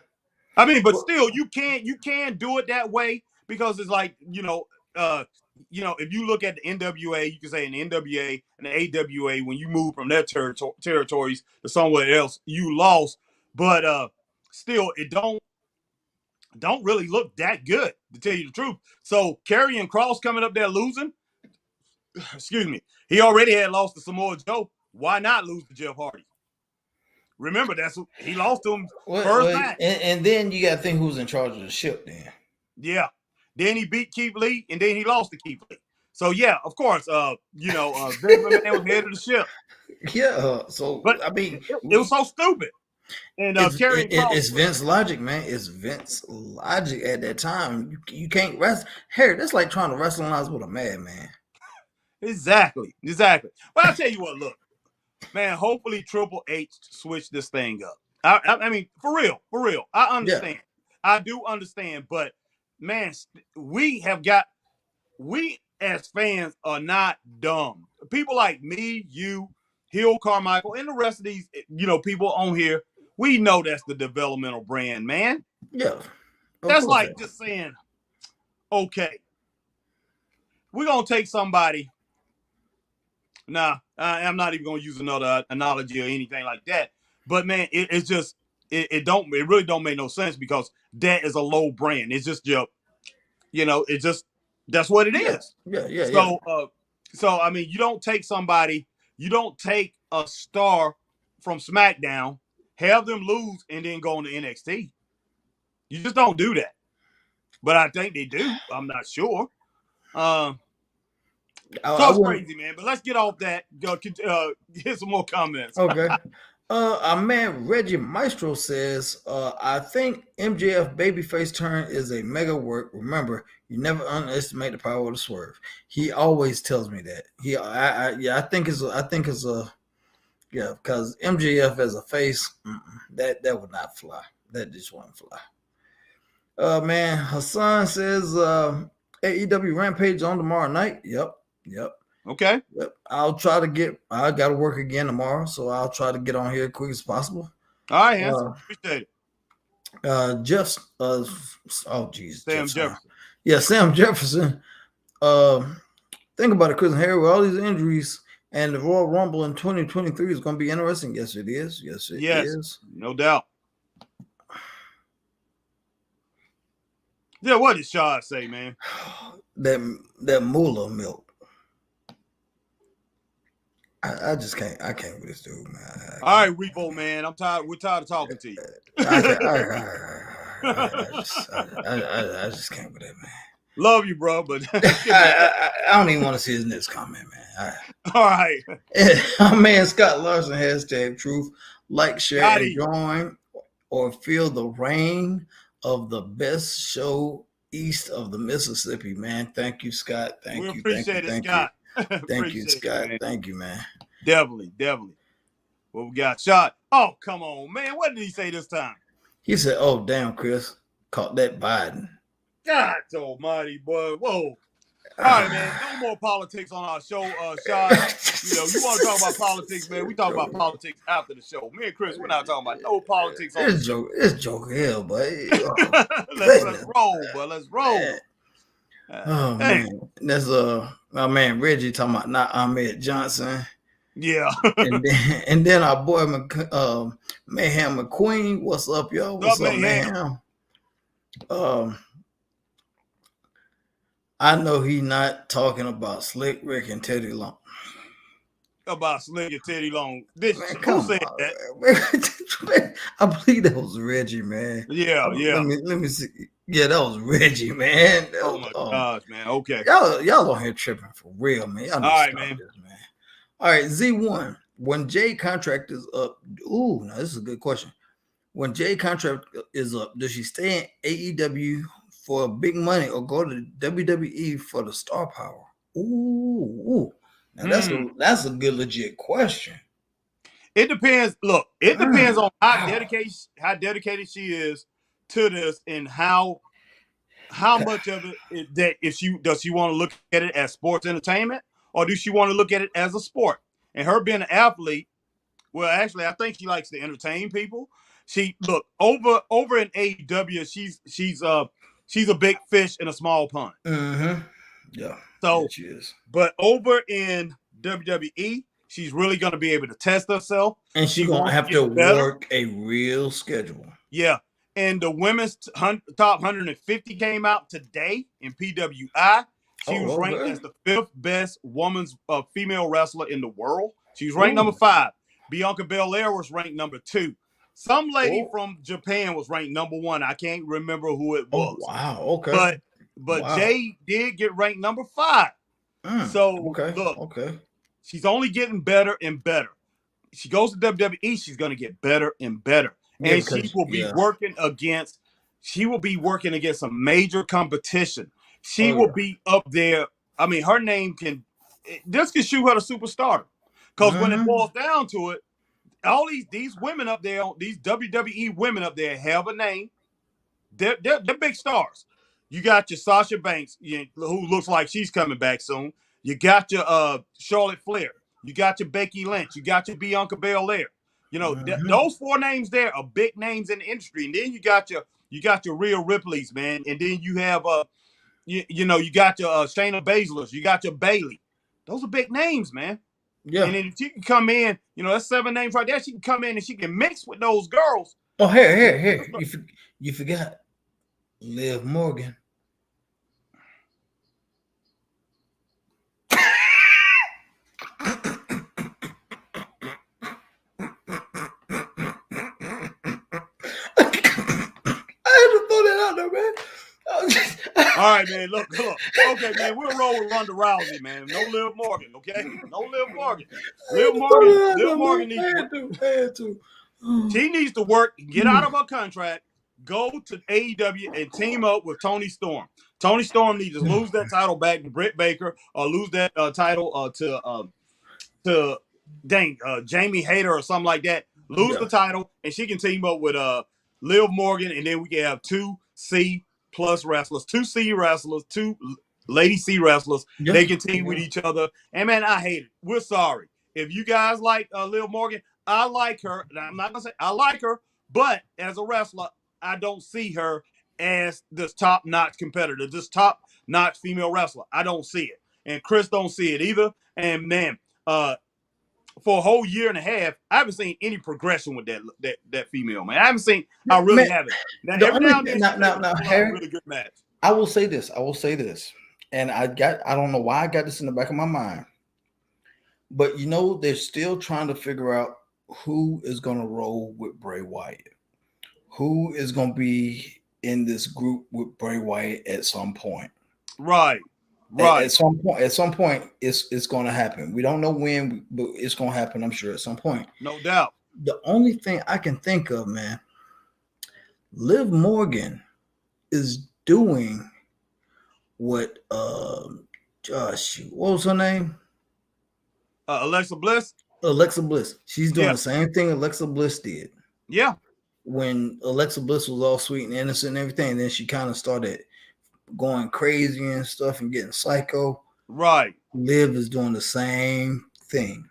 I mean, but still, you can do it that way, because it's like, if you look at the NWA, you can say an NWA and the AWA, when you move from their territories to somewhere else, you lost. But still, it don't really look that good, to tell you the truth. So Karrion Kross coming up there losing, excuse me, he already had lost to Samoa Joe. Why not lose to Jeff Hardy? Remember, he lost to him first match. And then you got to think who's in charge of the ship then. Yeah. Then he beat Keith Lee, and then he lost to Keith Lee. So, yeah, of course, Vince McMahon was head of the ship. Yeah. But, I mean, it was so stupid. And it's Vince logic, man. It's Vince logic at that time. You can't wrestle. Harry, that's like trying to wrestlerize with a madman. Exactly. But I'll tell you what, look, man, hopefully Triple H switch this thing up. I mean, for real. I understand. Yeah. I do understand, but man, we as fans are not dumb. People like me, you, Hill Carmichael, and the rest of these, people on here, we know that's the developmental brand, man. Yeah. That's like just saying, okay, we're going to take somebody. Nah, I'm not even going to use another analogy or anything like that. But man, it's just, it really don't make no sense, because that is a low brand. It's just it's just, that's what it is. Yeah. So I mean, you don't take a star from SmackDown, have them lose, and then go on to NXT. You just don't do that. But I think they do. I'm not sure. So it's crazy, man. But let's get off that. Go hit some more comments. Okay. Our man Reggie Maestro says, I think MJF babyface turn is a mega work. Remember, you never underestimate the power of the swerve. He always tells me that. I think it's because MJF as a face, that would not fly. That just wouldn't fly. Man, Hassan says, AEW Rampage on tomorrow night. Yep. Okay. Yep. I got to work again tomorrow, so I'll try to get on here as quick as possible. All right, handsome. Appreciate it. Sam Jefferson. Yeah, Sam Jefferson. Think about it, Chris and Harry, with all these injuries, and the Royal Rumble in 2023 is going to be interesting. Yes, it is. Yes, it is. No doubt. Yeah, what did Shaw say, man? That moolah milk. I just can't. I can't with this dude, man. All right, Repo, man. I'm tired. We're tired of talking to you. I just can't with that, man. Love you, bro, but I don't even want to see his next comment, man. All right. Our man Scott Larson, #truth. Like, share, and join, or feel the reign of the best show east of the Mississippi, man. Thank you, Scott. We appreciate it, Scott. Thank you, Scott. Thank you, man. Definitely. What we got? Shot. Oh, come on, man. What did he say this time? He said, "Oh, damn, Chris. Caught that Biden." God almighty, boy. Whoa. All right, man. No more politics on our show, Shot. You want to talk about politics, man? We talk about politics after the show. Me and Chris, we're not talking about no politics on the show. It's joke hell, but let's roll, boy. Let's roll. Oh Hey, man, that's my man Reggie talking about not Ahmed Johnson, yeah. and then our boy Mayhem McQueen. What's up, y'all? What's What's up, up, Mayhem? Mayhem? Um, I know he not talking about Slick Rick and Teddy Long. About Slick and Teddy Long. Man, Who come said on, that? man. I believe that was Reggie, man. Yeah, yeah. Let me see. Yeah, that was Reggie, man. Oh my gosh, man. Okay. Y'all on here tripping for real, man. Y'all need All to right, stop man. this, man. All right, Z1. When Jay contract is up, ooh, now this is a good question. When Jay contract is up, does she stay in AEW for big money or go to WWE for the star power? Ooh. Now that's a good legit question. It depends. Look, it depends on how dedicated she is to this, and how much of it that if she want to look at it as sports entertainment, or do she want to look at it as a sport? And her being an athlete, well, actually, I think she likes to entertain people. She look over in AEW. She's a big fish in a small pond. Mm-hmm. Yeah. So, she is. but over in WWE, she's really going to be able to test herself, and she's gonna have to work a real schedule. Yeah. And the women's top 150 came out today in PWI. She was ranked as the 5th best woman's female wrestler in the world. She was ranked number 5. Bianca Belair was ranked number 2. Some lady from Japan was ranked number 1. I can't remember who it was. Oh, wow. Okay. But Jay did get ranked number 5. So look, she's only getting better and better. She goes to WWE, she's going to get better and better. Yeah, and she will be working against some major competition. She will be up there. I mean, her name can shoot her to superstar. Because when it boils down to it, all these women up there, these WWE women up there have a name. They're big stars. You got your Sasha Banks, who looks like she's coming back soon. You got your Charlotte Flair. You got your Becky Lynch. You got your Bianca Belair. Those 4 names there are big names in the industry. And then you got your Rhea Ripley's, man. And then you have you got your Shayna Baszler. You got your Bayley. Those are big names, man. Yeah. And then if she can come in, that's 7 names right there. She can come in and she can mix with those girls. Oh, here. You forgot Liv Morgan. All right, man. Look. Okay, man. We'll roll with Ronda Rousey, man. No Liv Morgan, okay? No Liv Morgan. Liv Morgan needs to. She needs to work, get out of her contract, go to AEW and team up with Toni Storm. Toni Storm needs to lose that title back to Britt Baker, or lose that title to Jamie Hayter or something like that. Lose the title, and she can team up with Liv Morgan, and then we can have 2 C+ wrestlers, 2 C wrestlers, 2 lady C wrestlers. Yeah. They can team with each other. And man, I hate it. We're sorry. If you guys like Liv Morgan, I like her. And I'm not gonna say I like her, but as a wrestler, I don't see her as this top-notch competitor, this top-notch female wrestler. I don't see it. And Chris don't see it either. And man, for a whole year and a half, I haven't seen any progression with that female, man. I haven't seen. I really haven't. Now, every now and then, Harry, a really good match. I will say this, and I don't know why I got this in the back of my mind, but they're still trying to figure out who is going to roll with Bray Wyatt, who is going to be in this group with Bray Wyatt at some point. Right. At some point, it's going to happen. We don't know when, but it's going to happen, I'm sure, at some point. No doubt. The only thing I can think of, man, Liv Morgan is doing what what was her name? Alexa Bliss. She's doing the same thing Alexa Bliss did. Yeah. When Alexa Bliss was all sweet and innocent and everything, and then she kind of started going crazy and stuff and getting psycho. Right. Liv is doing the same thing.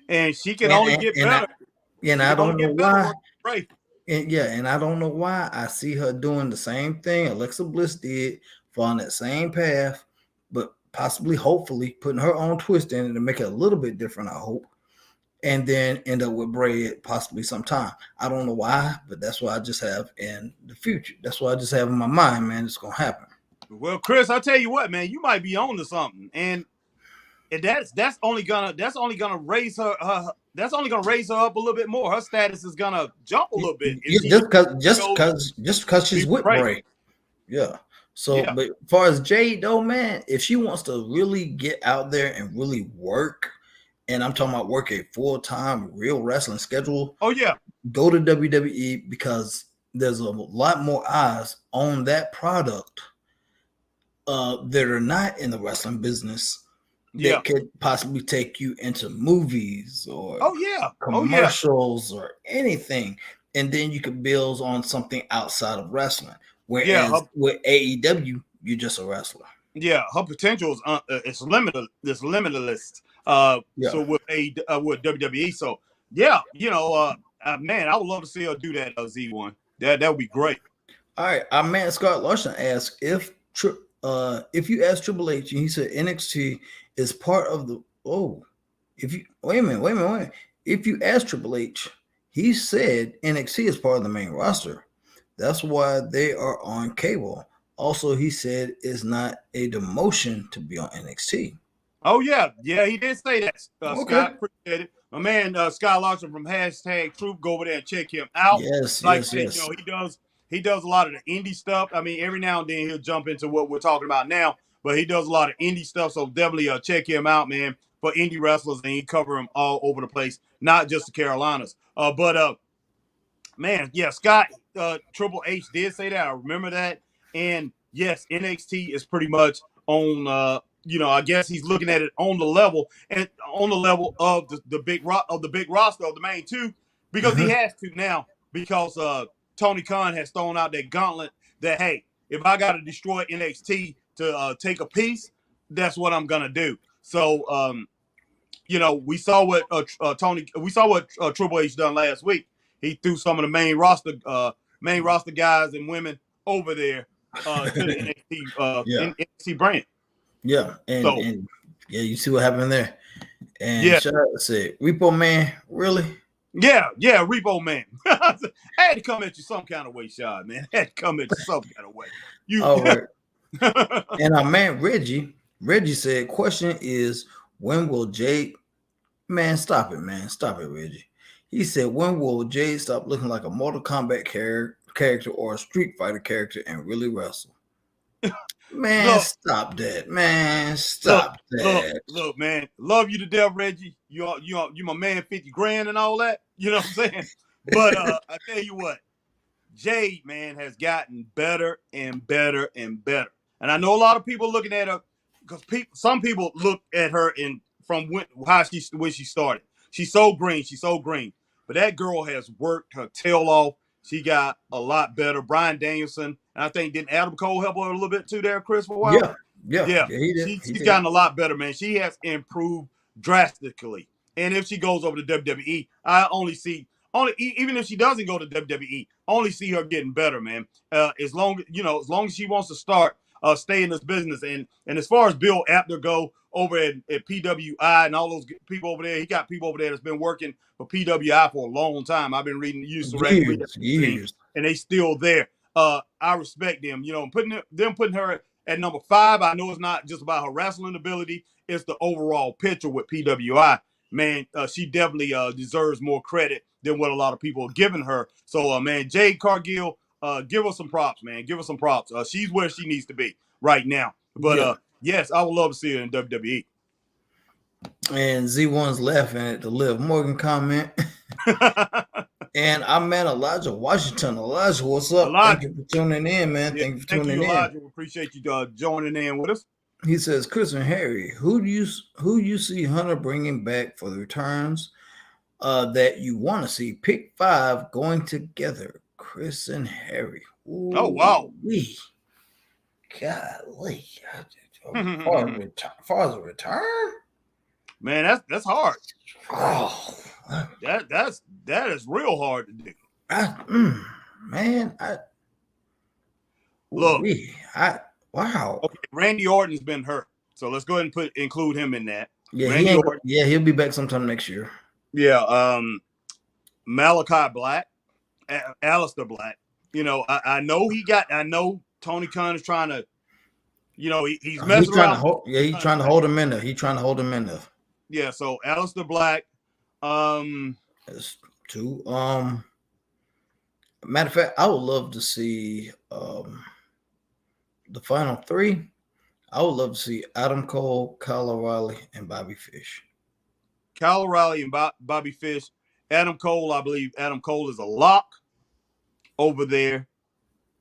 And she can only get better. I don't know why. And I don't know why I see her doing the same thing Alexa Bliss did following that same path, but possibly, hopefully, putting her own twist in it to make it a little bit different, I hope. And then end up with Bray possibly sometime. I don't know why, but that's what I just have in the future. That's what I just have in my mind, man. It's gonna happen. Well, Chris, I'll tell you what, man, you might be on to something. And that's only gonna raise her that's only gonna raise her up a little bit more. Her status is gonna jump a little bit. Just because she's with Bray. Yeah. So, yeah. But as far as Jade though, man, if she wants to really get out there and really work, and I'm talking about work a full-time real wrestling schedule. Oh yeah. Go to WWE because there's a lot more eyes on that product that are not in the wrestling business that could possibly take you into movies or commercials or anything. And then you could build on something outside of wrestling. Whereas with AEW, you're just a wrestler. Yeah, her potential is limited. It's limitless. So with WWE, so yeah, man, I would love to see her do that. Z1, that would be great. All right, our man Scott Larson asked if you ask Triple H, and he said NXT is part of the. Oh, if you wait a minute. If you ask Triple H, he said NXT is part of the main roster. That's why they are on cable. Also, he said it's not a demotion to be on NXT. Oh yeah, he did say that. Okay. Scott, appreciate it. My man Scott Larson from #Truth, go over there and check him out. Yes. He does a lot of the indie stuff. I mean, every now and then he'll jump into what we're talking about now, but he does a lot of indie stuff. So definitely check him out, man, for indie wrestlers, and he cover them all over the place, not just the Carolinas. Man, yeah, Scott Triple H did say that. I remember that. And yes, NXT is pretty much on. I guess he's looking at it on the level of the big roster of the main two, because he has to now, because Tony Khan has thrown out that gauntlet that, hey, if I got to destroy NXT to take a piece, that's what I'm gonna do. So we saw what Triple H done last week. He threw some of the main roster guys and women over there to the NXT brand. Yeah, and you see what happened there. And shout out to say, Repo Man, really? Yeah, Repo Man. I had to come at you some kind of way, Shad, man. I had to come at you some kind of way. All right. And our man Reggie said, question is, when will Jade? Man, stop it, Reggie. He said, when will Jade stop looking like a Mortal Kombat character or a Street Fighter character and really wrestle? Man, stop that. Man, stop that. Look, man. Love you to death, Reggie. You my man, 50 grand and all that. You know what I'm saying? But I tell you what, Jade, man, has gotten better and better and better. And I know a lot of people looking at her, because some people look at her from when she started. She's so green. But that girl has worked her tail off. She got a lot better. Bryan Danielson, and I think didn't Adam Cole help her a little bit too there, Chris, for a while? Yeah. He did. She's gotten a lot better, man. She has improved drastically. And if she goes over to WWE, I even if she doesn't go to WWE, only see her getting better, man. As long as she wants to stay in this business. And as far as Bill Apter go over at PWI and all those people over there, he got people over there that's been working for PWI for a long time. I've been reading years, and they still there. I respect them. Putting her at number 5. I know it's not just about her wrestling ability; it's the overall picture with PWI. Man, she definitely deserves more credit than what a lot of people are giving her. So, man, Jade Cargill, give her some props, man. Give her some props. She's where she needs to be right now. But yes, I would love to see her in WWE. And Z1's laughing at the Liv Morgan comment. And our man Elijah Washington. Elijah, what's up? Elijah. Thank you for tuning in, man. Yeah, thank you for tuning in. Elijah. We appreciate you joining in with us. He says, Chris and Harry, who you see Hunter bringing back for the returns that you want to see? Pick 5 going together. Chris and Harry. Ooh, oh, wow. Golly. Far as a return? Man, that's hard. Oh, that is real hard to do. Wow. Okay, Randy Orton's been hurt, so let's go ahead and include him in that. Yeah, Randy Orton. yeah, he'll be back sometime next year. Yeah, Malachi Black, Alistair Black. You know, I know Tony Khan is trying to, you know, he's messing around. He's trying to hold him in there. He's trying to hold him in there. Yeah, so Alistair Black. That's two. Matter of fact, I would love to see the final three. I would love to see Adam Cole, Kyle O'Reilly, and Bobby Fish. Kyle O'Reilly and Bobby Fish. Adam Cole, I believe Adam Cole is a lock over there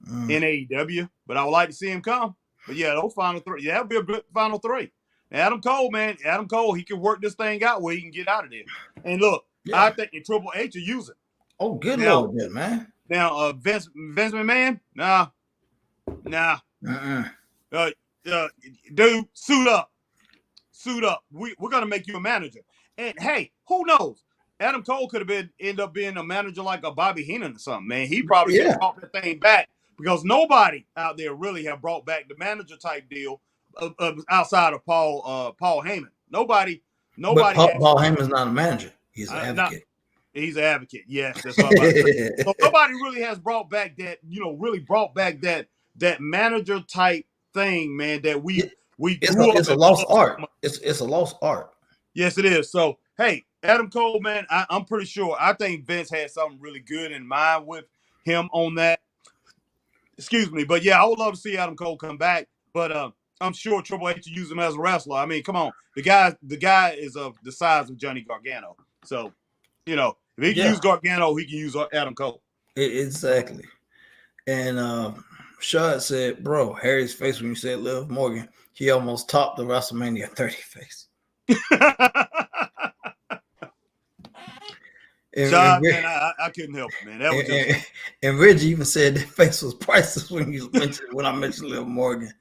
in AEW, but I would like to see him come. But yeah, those final three. Yeah, that'll be a good final three. Adam Cole, man, he can work this thing out where he can get out of there. And look, I think the Triple H will use it. Oh, good Lord, man. Now, Vince McMahon, nah. Dude, suit up. We're gonna make you a manager. And hey, who knows? Adam Cole could have end up being a manager like a Bobby Heenan or something, man. He probably could have brought that thing back because nobody out there really have brought back the manager type deal outside of Paul Heyman. Nobody. But Paul Heyman's not a manager. He's an advocate. He's an advocate. Yes, that's what I'm about to say. So nobody really has brought back that. Really brought back that manager type thing, man. That we it's a lost art. It's a lost art. Yes, it is. So hey, Adam Cole, man, I'm pretty sure. I think Vince had something really good in mind with him on that. Excuse me, but yeah, I would love to see Adam Cole come back. But I'm sure Triple H will use him as a wrestler. I mean, come on, the guy is of the size of Johnny Gargano. So, you know, if he can use Gargano, he can use Adam Cole. Exactly. And Shad said, "Bro, Harry's face when you said Liv Morgan, he almost topped the WrestleMania 30 face." Man, I couldn't help it, man. That was and Reggie even said that face was priceless when I mentioned Liv Morgan.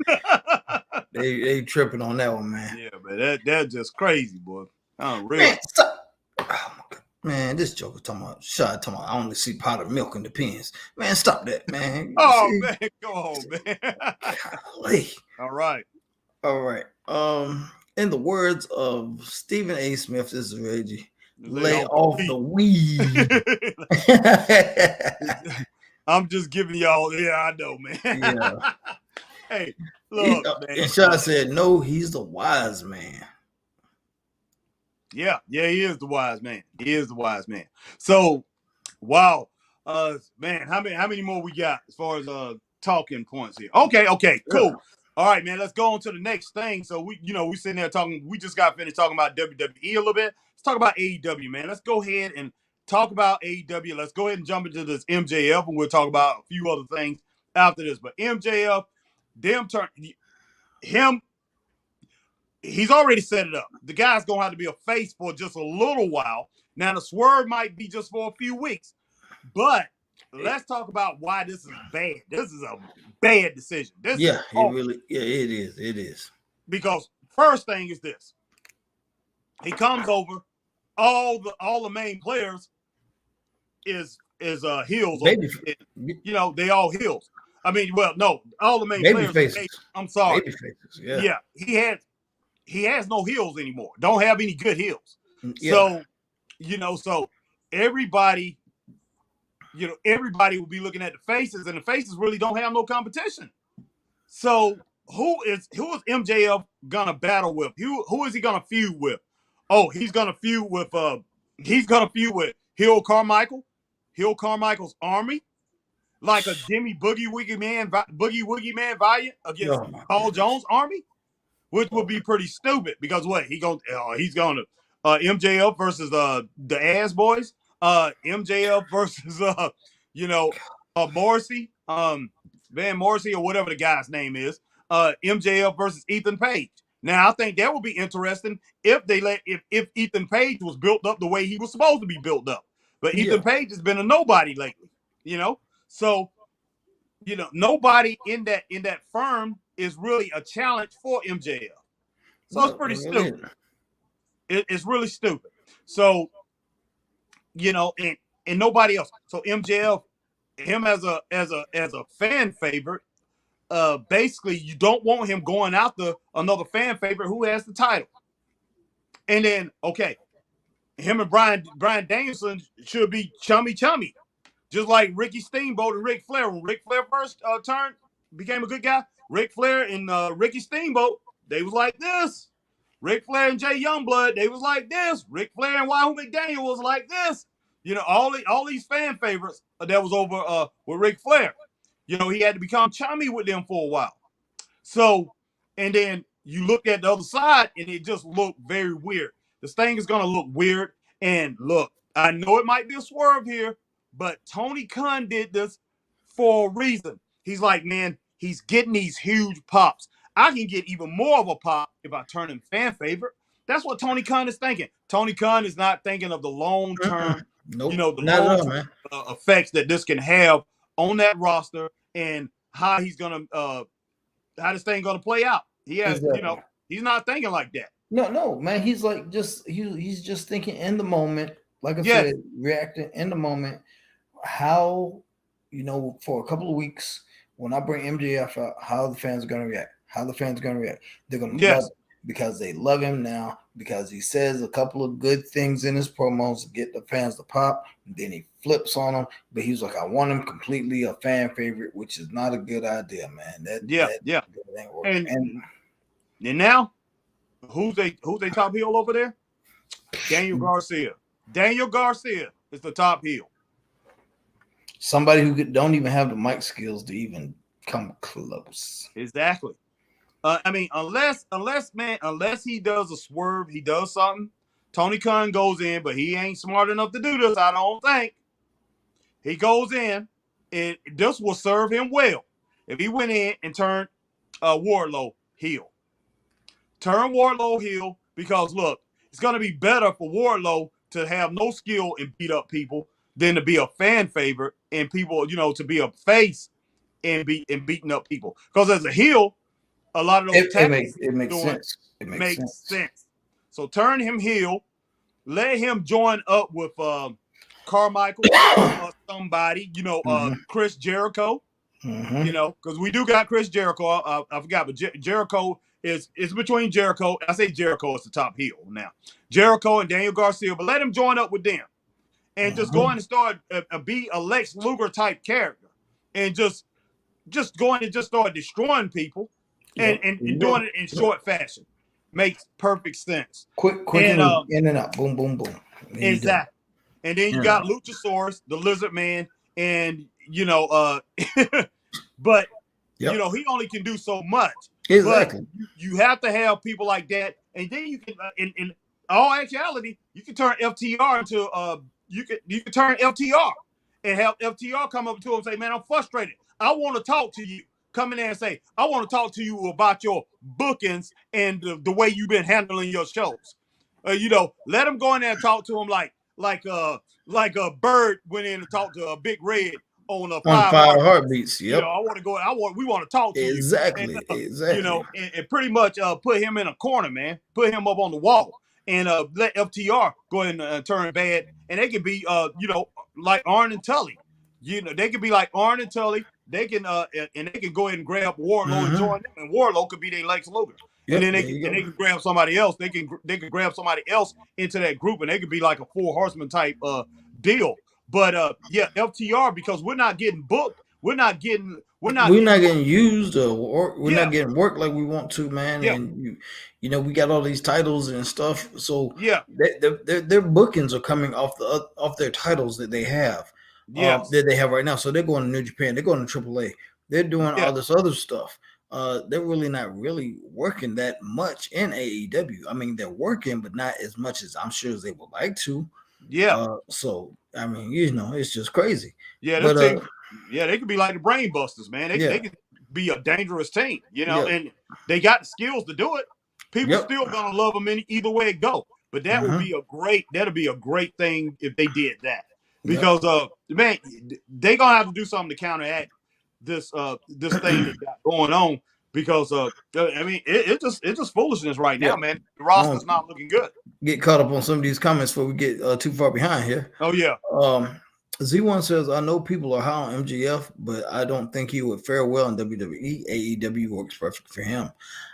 they tripping on that one, man. Yeah, but that's just crazy, boy. Really. Man, stop. Oh my God. Man, this joker talking about I only see powdered milk in the pins. Man, stop that, man. Man, go on, man. Golly. All right. In the words of Stephen A. Smith, this is Reggie. Lay off the weed. I'm just giving y'all. Yeah, I know, man. Yeah. Hey, look, man. And Shah said, "No, he's the wise man." Yeah, he is the wise man. He is the wise man. So, wow, man, how many more we got as far as talking points here? Okay, cool. Yeah. All right, man, let's go on to the next thing. So we sitting there talking. We just got finished talking about WWE a little bit. Let's talk about AEW, man. Let's go ahead and talk about AEW. Let's go ahead and jump into this MJF, and we'll talk about a few other things after this. But MJF, he's already set it up. The guy's going to have to be a face for just a little while. Now, the swerve might be just for a few weeks. But let's talk about why this is bad. This is a bad decision. It is. It is. Because first thing is this. He comes over. All the main players is heels. They all heels. I mean, well, no, all the main players. Faces. I'm sorry. Baby faces, yeah. He has no heels anymore. Don't have any good heels. Yeah. So everybody will be looking at the faces, and the faces really don't have no competition. So who is MJF gonna battle with? Who is he gonna feud with? Oh, he's gonna feud with Hill Carmichael, Hill Carmichael's army, like a Jimmy Boogie Woogie Man Valiant against Paul Jones' army, which would be pretty stupid because he's gonna MJF versus the Ass Boys, MJF versus Morrissey, Van Morrissey or whatever the guy's name is, MJF versus Ethan Page. Now I think that would be interesting if Ethan Page was built up the way he was supposed to be built up. But Ethan Page has been a nobody lately, So, nobody in that firm is really a challenge for MJF. So it's pretty stupid. It's really stupid. So, and nobody else. So MJF, him as a fan favorite, basically you don't want him going after another fan favorite who has the title. And then, okay, him and Brian Danielson should be chummy, just like Ricky Steamboat and Ric Flair. When Ric Flair first turned, became a good guy, Ric Flair and Ricky Steamboat, they was like this. Ric Flair and Jay Youngblood, they was like this. Ric Flair and Wahoo McDaniel was like this. You know, all these fan favorites that was over with Ric Flair. You know, he had to become chummy with them for a while. So, and then you look at the other side, and it just looked very weird. This thing is going to look weird. And look, I know it might be a swerve here, but Tony Khan did this for a reason. He's like, man, he's getting these huge pops. I can get even more of a pop if I turn him fan favorite. That's what Tony Khan is thinking. Tony Khan is not thinking of the long-term, nope, you know, the long-term effects that this can have on that roster and how he's going to how this thing gonna play out. He has, you know, he's not thinking like that. No, man. He's like he's just thinking in the moment, like I said, reacting in the moment. How, you know, for a couple of weeks when I bring MJF out, how the fans are gonna react. They're gonna love it because they love him now, because he says a couple of good things in his promos to get the fans to pop, and then he flips on them. But he's like, I want him completely a fan favorite, which is not a good idea, man. That ain't working. And now, who's they top heel over there? Daniel Garcia. Daniel Garcia is the top heel. Somebody who don't even have the mic skills to even come close. Exactly. I mean, unless he does a swerve, he does something. Tony Khan goes in, but he ain't smart enough to do this, I don't think. He goes in, and this will serve him well. If he went in and turned Wardlow heel. Turn Wardlow heel, because, look, it's going to be better for Wardlow to have no skill and beat up people than to be a fan favorite and people, you know, to be a face and beating up people. Because as a heel, a lot of those tactics it makes sense. So turn him heel, let him join up with Carmichael or somebody, you know, Chris Jericho, you know, because we do got Chris Jericho. I forgot, but Jericho is between Jericho. I say Jericho is the top heel now. Jericho and Daniel Garcia, but let him join up with them and just go in and start be a Lex Luger type character and just go in and just start destroying people. And doing it in short fashion makes perfect sense. Quick, and in and out, boom, boom, boom. Exactly. And then you got Luchasaurus, the Lizard Man, and you know, but you know he only can do so much. Exactly. But you have to have people like that, and then you can, in all actuality, you can turn FTR into you can turn FTR and have FTR come up to him and say, "Man, I'm frustrated. I want to talk to you." Come in there and say, I want to talk to you about your bookings and the way you've been handling your shows. You know, let him go in there and talk to him like a bird went in and talked to a Big Red on a five heartbeats. Yep. You know, we want to talk to you. Exactly. You know, and pretty much put him in a corner, man. Put him up on the wall and let FTR go in and turn bad. And they could be, you know, like Arn and Tully. You know, they could be like Arn and Tully. They can and they can go ahead and grab Wardlow and join them, and Wardlow could be their Lex Luger. Yep, and then they can grab somebody else. They can grab somebody else into that group, and they could be like a Four Horsemen type deal. But FTR, because we're not getting booked, we're not getting used, or we're not getting worked like we want to, man. Yeah. And you know, we got all these titles and stuff, so their bookings are coming off their titles that they have. That they have right now. So they're going to New Japan. They're going to AAA. They're doing all this other stuff. They're really not really working that much in AEW. I mean, they're working, but not as much as I'm sure as they would like to. Yeah. So, I mean, you know, it's just crazy. Yeah. But, they could be like the Brain Busters, man. They could be a dangerous team, you know, and they got the skills to do it. People still going to love them either way it go. But that would be that'd be a great thing if they did that. Because man, they gonna have to do something to counteract this thing that got going on. Because I mean, it's just foolishness right now, man. The roster's not looking good. Get caught up on some of these comments before we get too far behind here. Oh yeah. Z1 says, I know people are high on MJF, but I don't think he would fare well in WWE. AEW works perfect for him.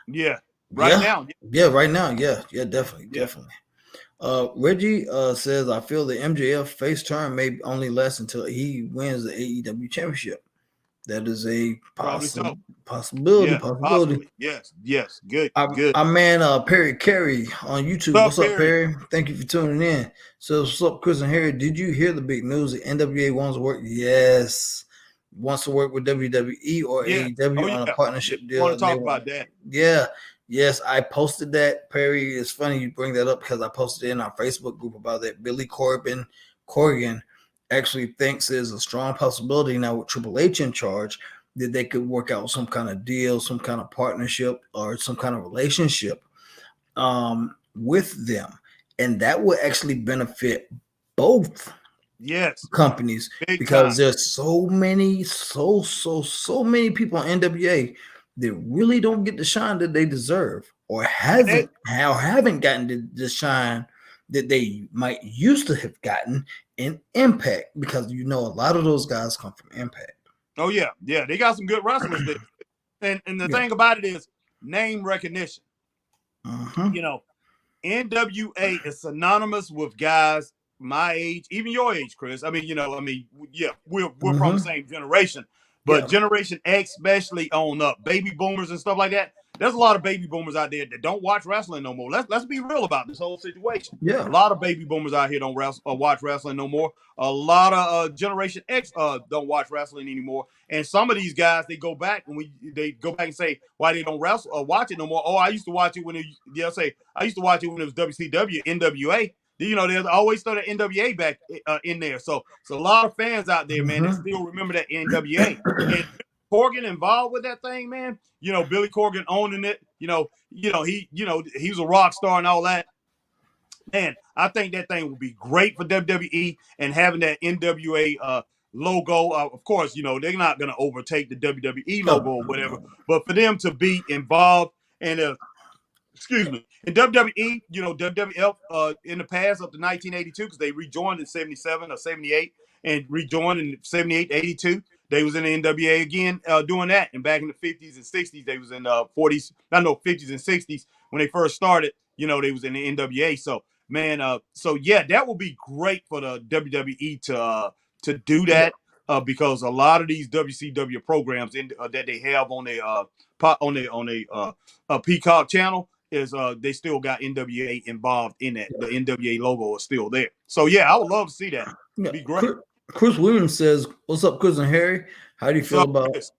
Yeah, right Yeah. now. Yeah, right now. Yeah, definitely. Yeah. Definitely. Reggie says, I feel the MJF face turn may only last until he wins the AEW championship. That is a Probably so. possibility. Yeah, possibly. Yes. Good. Our man Perry Carey on YouTube. What's What's up, up, Perry? Perry? Thank you for tuning in. So, what's up, Chris and Harry? Did you hear the big news? The NWA wants to work. Yes, wants to work with WWE or Yeah. AEW on a partnership I deal. want to And they talk want, about that. yeah, yes, I posted that. Perry, it's funny you bring that up because I posted it in our Facebook group about that. Billy Corgan actually thinks there's a strong possibility now with Triple H in charge that they could work out some kind of deal, some kind of partnership, or some kind of relationship with them, and that would actually benefit both companies Big because time. there's so many people in NWA that really don't get the shine that they deserve, or haven't gotten the shine that they might used to have gotten in Impact, because a lot of those guys come from Impact. Oh yeah, they got some good wrestlers there, and the thing about it is name recognition. NWA is synonymous with guys my age, even your age, Chris. We're from the same generation, but Generation X, especially on up, baby boomers and stuff like that. There's a lot of baby boomers out there that don't watch wrestling no more. Let's be real about this whole situation. Yeah, a lot of baby boomers out here don't watch wrestling no more. A lot of Generation X don't watch wrestling anymore. And some of these guys, they go back and say why they don't wrestle or watch it no more. Oh, I used to watch it when I used to watch it when it was WCW, NWA. There's always throw the NWA back in there. So a lot of fans out there, man, that still remember that NWA. And Corgan involved with that thing, man. Billy Corgan owning it. He was a rock star and all that. Man, I think that thing would be great for WWE, and having that NWA logo. Of course, they're not going to overtake the WWE logo or whatever, but for them to be involved and in WWE, WWF in the past up to 1982, because they rejoined in 77 or 78 and rejoined in 78, 82. They was in the NWA again doing that. And back in the 50s and 60s, they was in 50s and 60s when they first started, they was in the NWA. So, man, that would be great for the WWE to do that because a lot of these WCW programs that they have on their Peacock channel is they still got NWA involved in that. The NWA logo is still there. So I would love to see that. It'd be great. Chris Williams says, "What's up, Chris and Harry? How do you feel about this?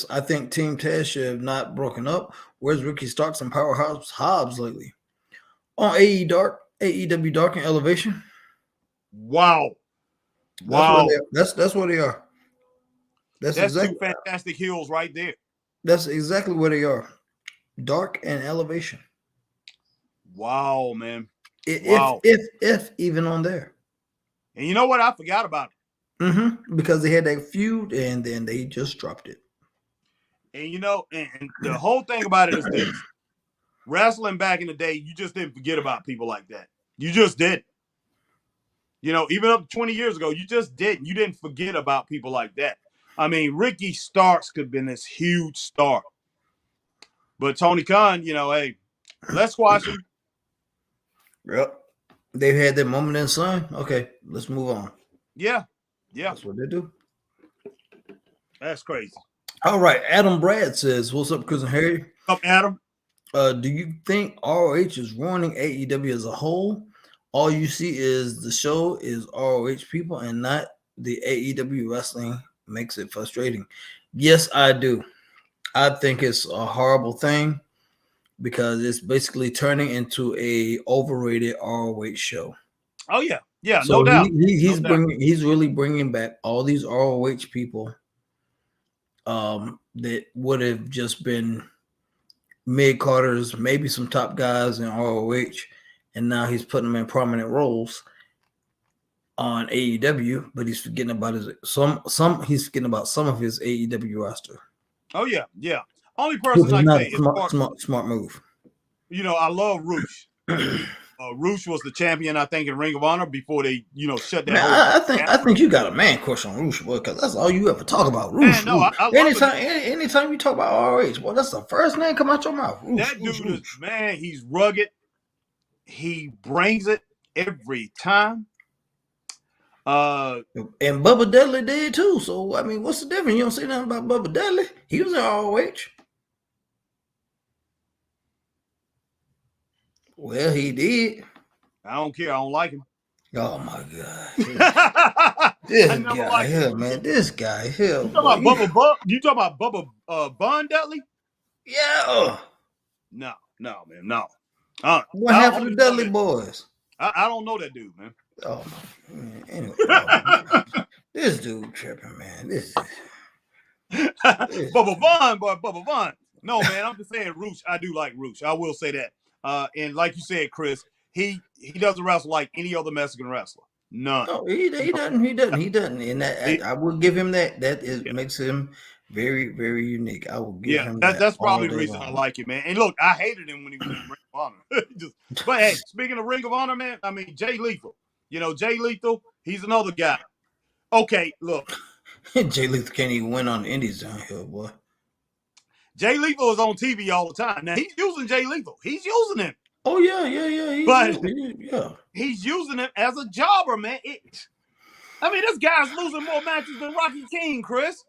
I think Team Taz should have not broken up. Where's Ricky Starks and Powerhouse Hobbs lately? On AEW Dark and Elevation? Wow. That's where they are. That's exactly two fantastic heels right there. That's exactly where they are. Dark and Elevation. Wow, man. If even on there. And you know what? I forgot about it. Because they had that feud and then they just dropped it. And and the whole thing about it is this. Wrestling back in the day, you just didn't forget about people like that. You just didn't. Even up to 20 years ago, you just didn't. You didn't forget about people like that. Ricky Starks could have been this huge star. But Tony Khan, hey, let's squash him. Yep. They've had their moment in the sun. Okay, let's move on. Yeah. That's what they do. That's crazy. All right. Adam Brad says, "What's up, Chris and Harry?" Up, Adam. Do you think ROH is ruining AEW as a whole? All you see is the show is ROH people and not the AEW wrestling makes it frustrating. Yes, I do. I think it's a horrible thing because it's basically turning into a overrated ROH show. Oh yeah, so no doubt. He's really bringing back all these ROH people that would have just been mid-carders, maybe some top guys in ROH, and now he's putting them in prominent roles on AEW, but he's forgetting about he's forgetting about some of his AEW roster. Oh yeah. Only person I say smart move. I love Roosh. Roosh was the champion, I think, in Ring of Honor before they, shut that Man, whole. I think you got a man crush on Roosh, boy, because that's all you ever talk about. Roosh. Man, no, I love Anytime you talk about RH, boy, that's the first name come out your mouth. Roosh, that Roosh, dude Roosh. is, man, he's rugged. He brings it every time. And Bubba Dudley did too. So I mean, what's the difference? You don't say nothing about Bubba Dudley. He was in ROH. Well, he did. I don't care. I don't like him. Oh my God. This guy here, man. This guy here. You talking about Bubba Bun Dudley? Yeah. No, man, no. What happened to Dudley boys? I don't know that dude, man. Oh man. Anyway, this dude tripping, man. This Bubba Vaughn, boy, Bubba Vaughn. No, man, I'm just saying Roosh. I do like Roosh. I will say that. And like you said, Chris, he doesn't wrestle like any other Mexican wrestler. None. No, he doesn't. And that I will give him that. That makes him very, very unique. I will give him that. That's probably the reason I like it, man. And look, I hated him when he was in Ring of Honor. But hey, speaking of Ring of Honor, man, I mean Jay Lethal. Jay Lethal, he's another guy. Okay, look. Jay Lethal can't even win on the Indies down here, boy. Jay Lethal is on TV all the time. Now he's using Jay Lethal. He's using him. Oh yeah. He's using him as a jobber, man. This guy's losing more matches than Rocky King, Chris.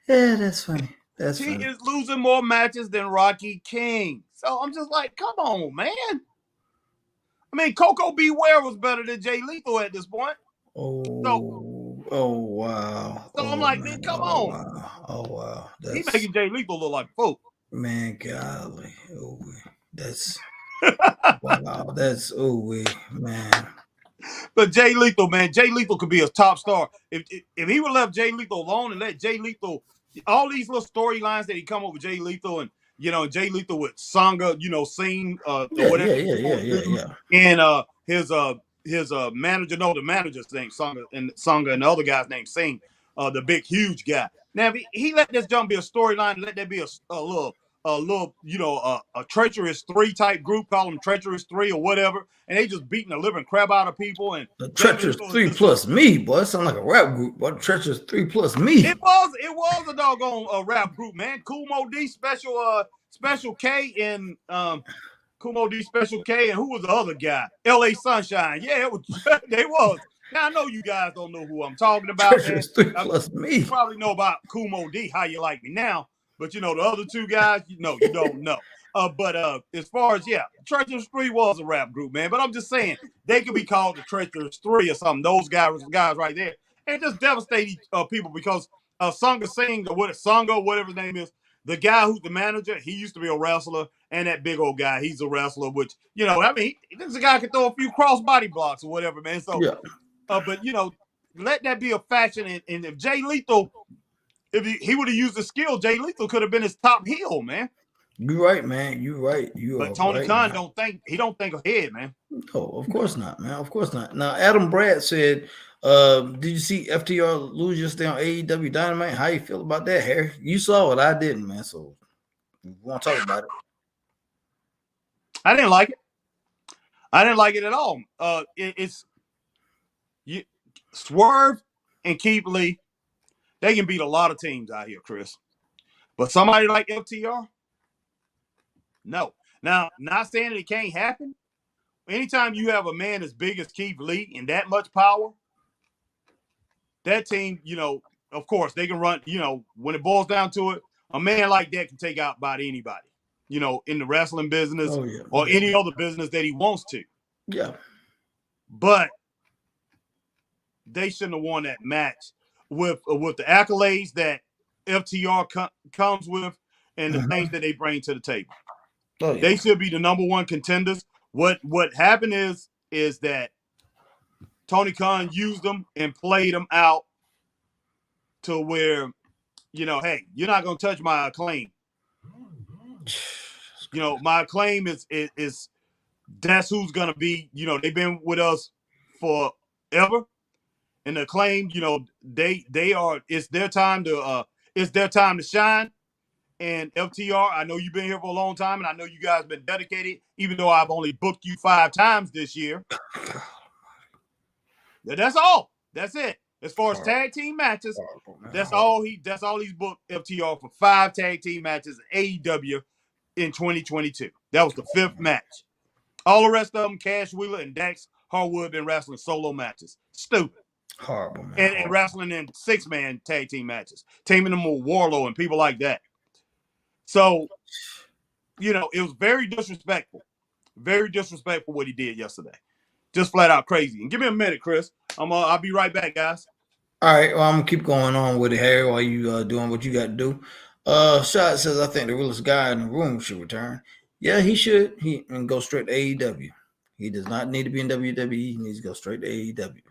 Yeah, that's funny. He is losing more matches than Rocky King. So I'm just like, come on, man. I mean, Coco Beware was better than Jay Lethal at this point. Oh wow. So I'm like, man, come on. Wow. Oh wow. He's making Jay Lethal look like folk. Man, golly. Oh, that's wow. That's man. But Jay Lethal, man, Jay Lethal could be a top star. If he would left Jay Lethal alone and let Jay Lethal, all these little storylines that he come up with Jay Lethal and Jay Lethal with Sangha, sing whatever. And his manager, the manager's name Sangha and the other guy's name Singh, the big huge guy. Now if he let this jump be a storyline, let that be a little a treacherous 3 type group, call them treacherous 3 or whatever, and they just beating the living crap out of people. And the treacherous 3 plus me, boy, it sound like a rap group. Boy, the treacherous 3 plus me. It was a doggone rap group, man. Kumo D Special K and Kumo D Special K, and who was the other guy? LA Sunshine. Yeah, they was. Now I know you guys don't know who I'm talking about. Treacherous 3 plus me. You probably know about Kumo D, How You Like Me Now. But the other 2 guys, you don't know. But as far as Treacherous 3 was a rap group, man. But I'm just saying they could be called the Treacherous 3 or something. Those guys right there, and just devastate people because Sangha Singh or whatever his name is, the guy who's the manager, he used to be a wrestler, and that big old guy, he's a wrestler. Which this guy can throw a few cross body blocks or whatever, man. So, but let that be a faction. And if Jay Lethal. If he would have used the skill, Jay Lethal could have been his top heel, man. You're right, man. You're right. But Tony Khan don't think ahead, man. No, of course not, man. Of course not. Now, Adam Brad said, did you see FTR lose yesterday on AEW Dynamite? How you feel about that, Harry? You saw it. I didn't, man. So you want to talk about it? I didn't like it. I didn't like it at all. Swerve and Keith Lee. They can beat a lot of teams out here, Chris. But somebody like FTR? No. Now, not saying that it can't happen. Anytime you have a man as big as Keith Lee and that much power, that team, of course, they can run, when it boils down to it, a man like that can take out about anybody, in the wrestling business or any other business that he wants to. Yeah. But they shouldn't have won that match. With the accolades that FTR comes with and the things that they bring to the table. They should be the number 1 contenders. What happened is that Tony Khan used them and played them out to where, hey, you're not going to touch my Acclaim. My Acclaim is that's who's going to be, they've been with us forever. And the Acclaim, they are. It's their time to shine, And FTR, I know you've been here for a long time, and I know you guys have been dedicated, even though I've only booked you 5 times this year. That's all. That's it. As far as tag team matches, that's all he's booked FTR for 5 tag team matches in AEW in 2022. That was the 5th match. All the rest of them, Cash Wheeler and Dax Harwood, been wrestling solo matches. Stupid. Horrible, man. And wrestling in 6-man tag team matches, teaming them with Warlow and people like that. So, it was very disrespectful. Very disrespectful what he did yesterday. Just flat out crazy. And give me a minute, Chris. I'll be right back, guys. All right, well, I'm gonna keep going on with it, Harry, while you doing what you got to do. Shot says, I think the realest guy in the room should return. Yeah, he should. And go straight to AEW. He does not need to be in WWE. He needs to go straight to AEW.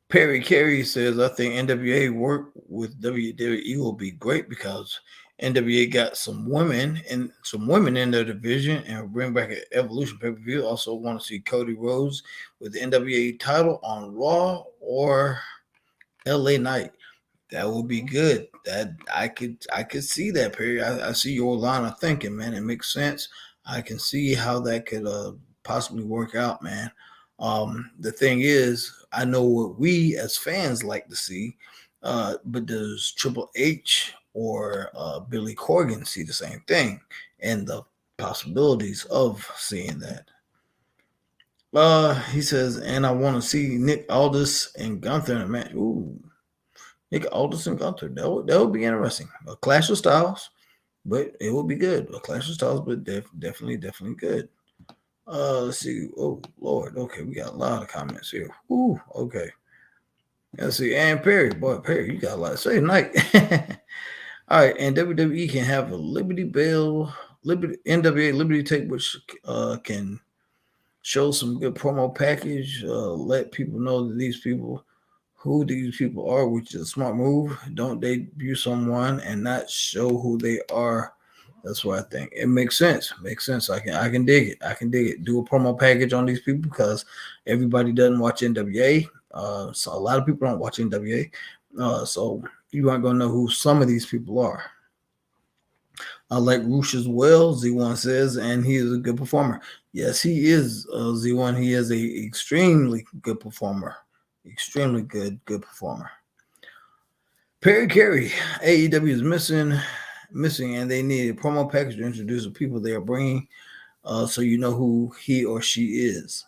Perry Carey says, I think NWA work with WWE will be great because NWA got some women in their division and bring back an Evolution pay-per-view. Also want to see Cody Rhodes with the NWA title on Raw or LA Knight. That would be good. That I could see that, Perry. I see your line of thinking, man. It makes sense. I can see how that could possibly work out, man. The thing is, I know what we as fans like to see, but does Triple H or Billy Corgan see the same thing and the possibilities of seeing that? He says, and I want to see Nick Aldis and Gunther in a match. Ooh, Nick Aldis and Gunther. That would be interesting. A clash of styles, but it would be good. A clash of styles, but definitely good. Let's see. Oh, Lord. Okay, we got a lot of comments here. Ooh, okay. Let's see. And Perry, you got a lot to say tonight. All right, and WWE can have a NWA Liberty tape, which can show some good promo package, let people know that who these people are, which is a smart move. Don't debut someone and not show who they are. That's what I think. It makes sense. I can dig it. Do a promo package on these people because everybody doesn't watch NWA. So a lot of people don't watch NWA. So you aren't gonna know who some of these people are. I like Roosh as well, Z1 says, and he is a good performer. Yes, he is, Z1. He is a extremely good performer. Extremely good performer. Perry Carey, AEW is missing, and they need a promo package to introduce the people they are bringing, so you know who he or she is.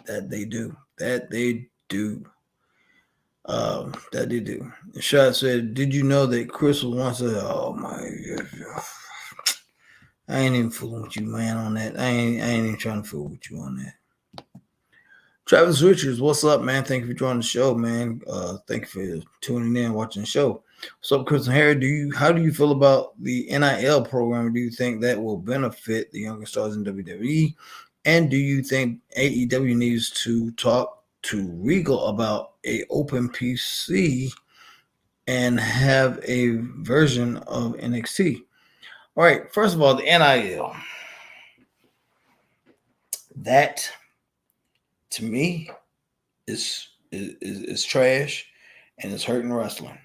That they do. That they do. Shot said, did you know that Chris was once oh my God. I ain't even fooling with you, man, on that. I ain't even trying to fool with you on that. Travis Richards, what's up, man? Thank you for joining the show, man. Thank you for tuning in, watching the show. What's up, Chris and Harry? How do you feel about the NIL program? Do you think that will benefit the younger stars in WWE? And do you think AEW needs to talk to Regal about a open PC and have a version of NXT? All right, first of all, the NIL. That, to me, is trash and it's hurting wrestling.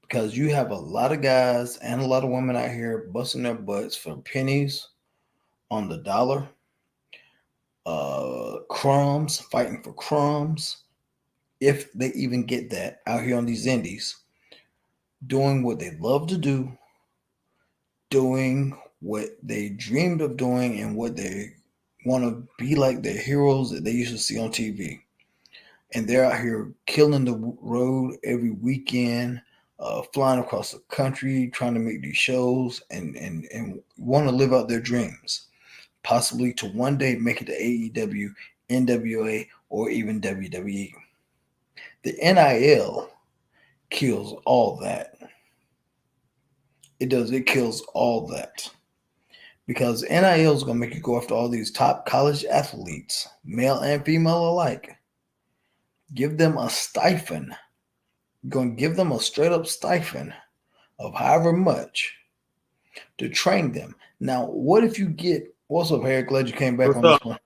Because you have a lot of guys and a lot of women out here busting their butts for pennies on the dollar. Crumbs, fighting for crumbs, if they even get that, out here on these indies, doing what they love to do, doing what they dreamed of doing, and what they want to be like their heroes that they used to see on TV. And they're out here killing the road every weekend, flying across the country, trying to make these shows and want to live out their dreams, possibly to one day make it to AEW, NWA, or even WWE. The NIL kills all that. It does. It kills all that. Because NIL is going to make you go after all these top college athletes, male and female alike. Give them a stipend. You're going to give them a straight up stipend of however much to train them. Now, what if you get, what's up, Harry? Glad you came back on this one.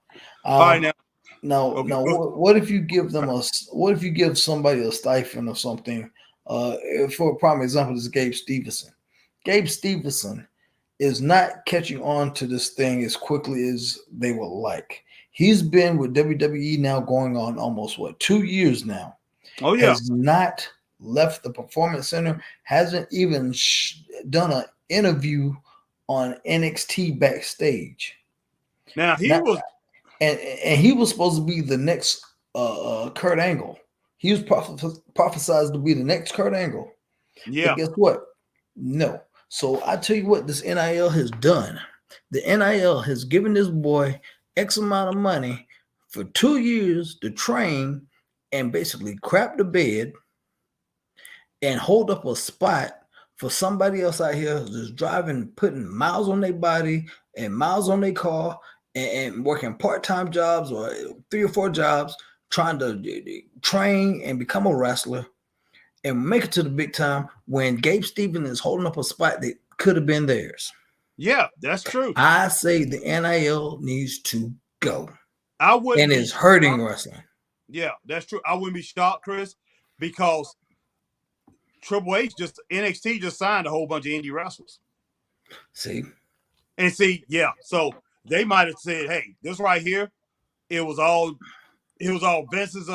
All right, now. Now, what if you give them what if you give somebody a stipend or something For a prime example, is Gabe Stevenson. Gabe Stevenson is not catching on to this thing as quickly as they would like. He's been with WWE now going on almost 2 years now. Oh yeah. Has not left the Performance Center. Hasn't even done an interview on NXT backstage. Now he was supposed to be the next Kurt Angle. He was prophesized to be the next Kurt Angle. Yeah. But guess what? No. So I tell you what, this NIL has done. The NIL has given this boy X amount of money for 2 years to train and basically crap the bed and hold up a spot for somebody else out here just driving, putting miles on their body and miles on their car and working part-time jobs or 3 or 4 jobs, trying to train and become a wrestler and make it to the big time when Gabe Stevens is holding up a spot that could have been theirs. Yeah, that's true. I say the NIL needs to go. I wouldn't, and it's hurting wrestling. Yeah, that's true. I wouldn't be shocked, Chris, because Triple H NXT just signed a whole bunch of indie wrestlers. See, yeah. So they might have said, "Hey, this right here, it was all Vince's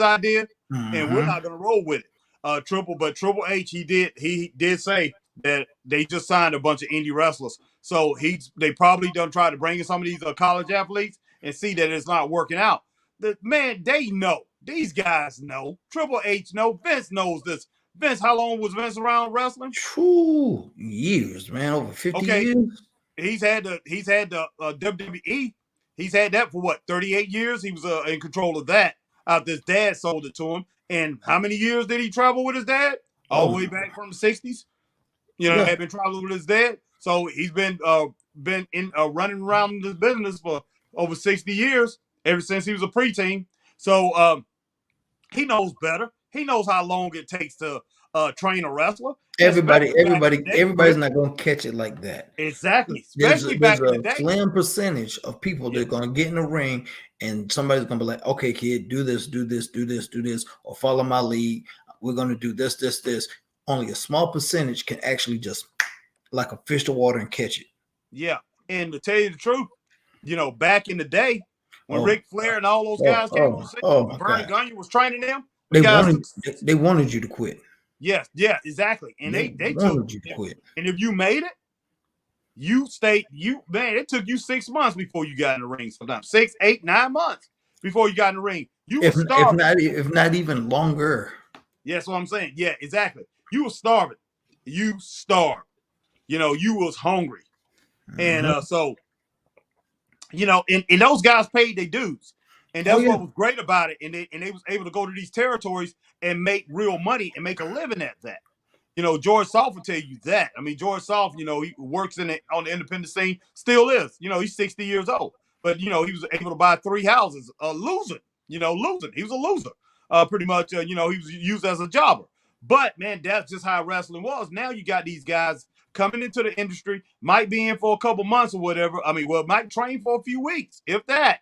idea, and we're not gonna roll with it." Triple H, he did say that they just signed a bunch of indie wrestlers. So they probably done try to bring in some of these college athletes and see that it's not working out. They know. These guys know. Triple H know. Vince knows this. Vince, how long was Vince around wrestling? 2 years, man, over 50 years. He's had the WWE. He's had that for 38 years. He was in control of that. His dad sold it to him. And how many years did he travel with his dad? All the way back from the 60s. Had been traveling with his dad. So he's been running around this business for over 60 years, ever since he was a preteen. So he knows better. He knows how long it takes to train a wrestler. Everybody's not going to catch it like that. Exactly. Especially back in the day. There's a slim percentage of people that are going to get in the ring and somebody's going to be like, okay, kid, do this, or follow my lead. We're going to do this. Only a small percentage can actually just like a fish to water and catch it. Yeah. And to tell you the truth, back in the day when Ric Flair and all those guys came on the scene, Bernie Gunny was training them. They wanted you to quit. Yes, yeah, exactly. And they wanted you to quit. And if you made it, you stayed. It took you 6 months before you got in the ring. Sometimes 6, 8, 9 months before you got in the ring. You were starving. If not even longer. Yeah, that's what I'm saying. Yeah, exactly. You were starving. You starved. You was hungry. And so, and those guys paid their dues. And that's what was great about it. And they was able to go to these territories and make real money and make a living at that. George Soft will tell you that. I mean, George Soft, he works on the independent scene, still is. He's 60 years old. But, he was able to buy 3 houses, losing. He was a loser. Pretty much, he was used as a jobber. But, man, that's just how wrestling was. Now you got these guys coming into the industry, might be in for a couple months or whatever. I mean, might train for a few weeks, if that.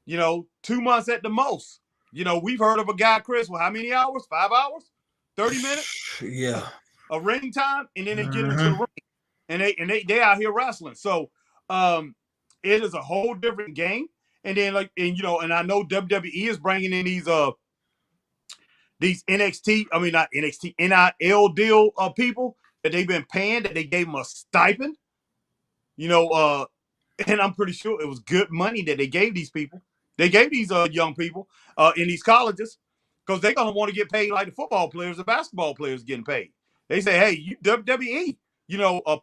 2 months at the most. We've heard of a guy, Chris, how many hours? 5 hours? 30 minutes? Yeah. A ring time, and then they get into the ring. And they out here wrestling. So it is a whole different game. And then and I know WWE is bringing in these NXT, not NXT, NIL deal people that they've been paying, that they gave them a stipend. And I'm pretty sure it was good money that they gave these people. They gave these young people in these colleges, because they're going to want to get paid like the football players, the basketball players getting paid. They say, hey, you WWE,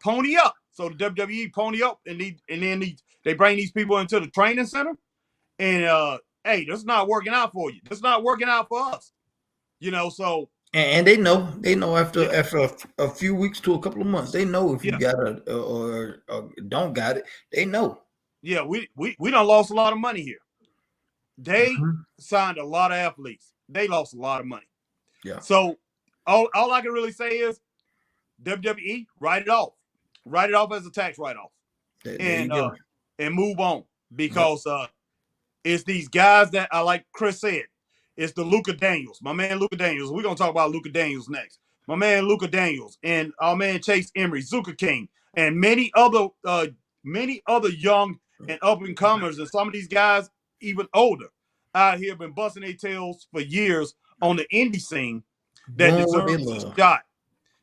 pony up. So the WWE pony up, and then they bring these people into the training center. And, hey, this is not working out for you. This is not working out for us. So. And they know after a few weeks to a couple of months, they know if you got it or don't got it. They know. Yeah, we done lost a lot of money here. They signed a lot of athletes. They lost a lot of money. Yeah. So all I can really say is WWE, write it off. Write it off as a tax write-off. And move on. Because it's these guys that, like Chris said, It's the Luka Daniels, my man Luka Daniels. We're gonna talk about Luka Daniels next. My man Luka Daniels and our man Chase Emery, Zuka King, and many other young and up and comers, and some of these guys even older out here been busting their tails for years on the indie scene that deserves a shot.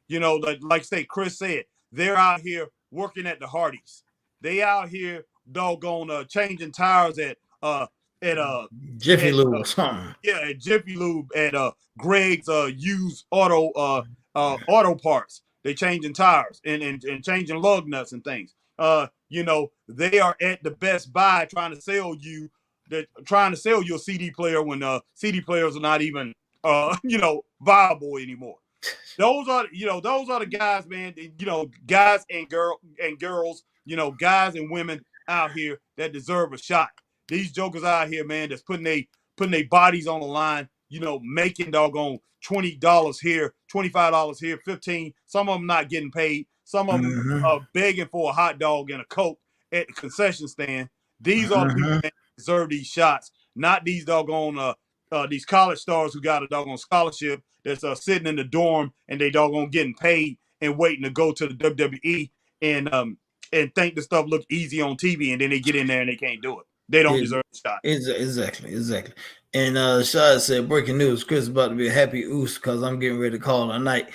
You know, like say Chris said, they're out here working at the Hardys. They out here doggone changing tires at Jiffy Lube or something. Yeah, at Jiffy Lube, at Greg's used auto parts. They changing tires and changing lug nuts and things. You know, they are at the Best Buy trying to sell you a CD player when CD players are not even you know, viable anymore. Those are the guys, man. You know, guys and girls, you know, guys and women out here that deserve a shot. These jokers out here, man, that's putting their bodies on the line, you know, making doggone $20 here, $25 here, $15. Some of them not getting paid. Some of them are begging for a hot dog and a Coke at the concession stand. These are the people that deserve these shots, not these doggone these college stars who got a doggone scholarship that's sitting in the dorm and they doggone getting paid and waiting to go to the WWE and think the stuff looks easy on TV, and then they get in there and they can't do it. They don't deserve a shot. Exactly. And Shad said, breaking news, Chris is about to be a happy oos because I'm getting ready to call tonight.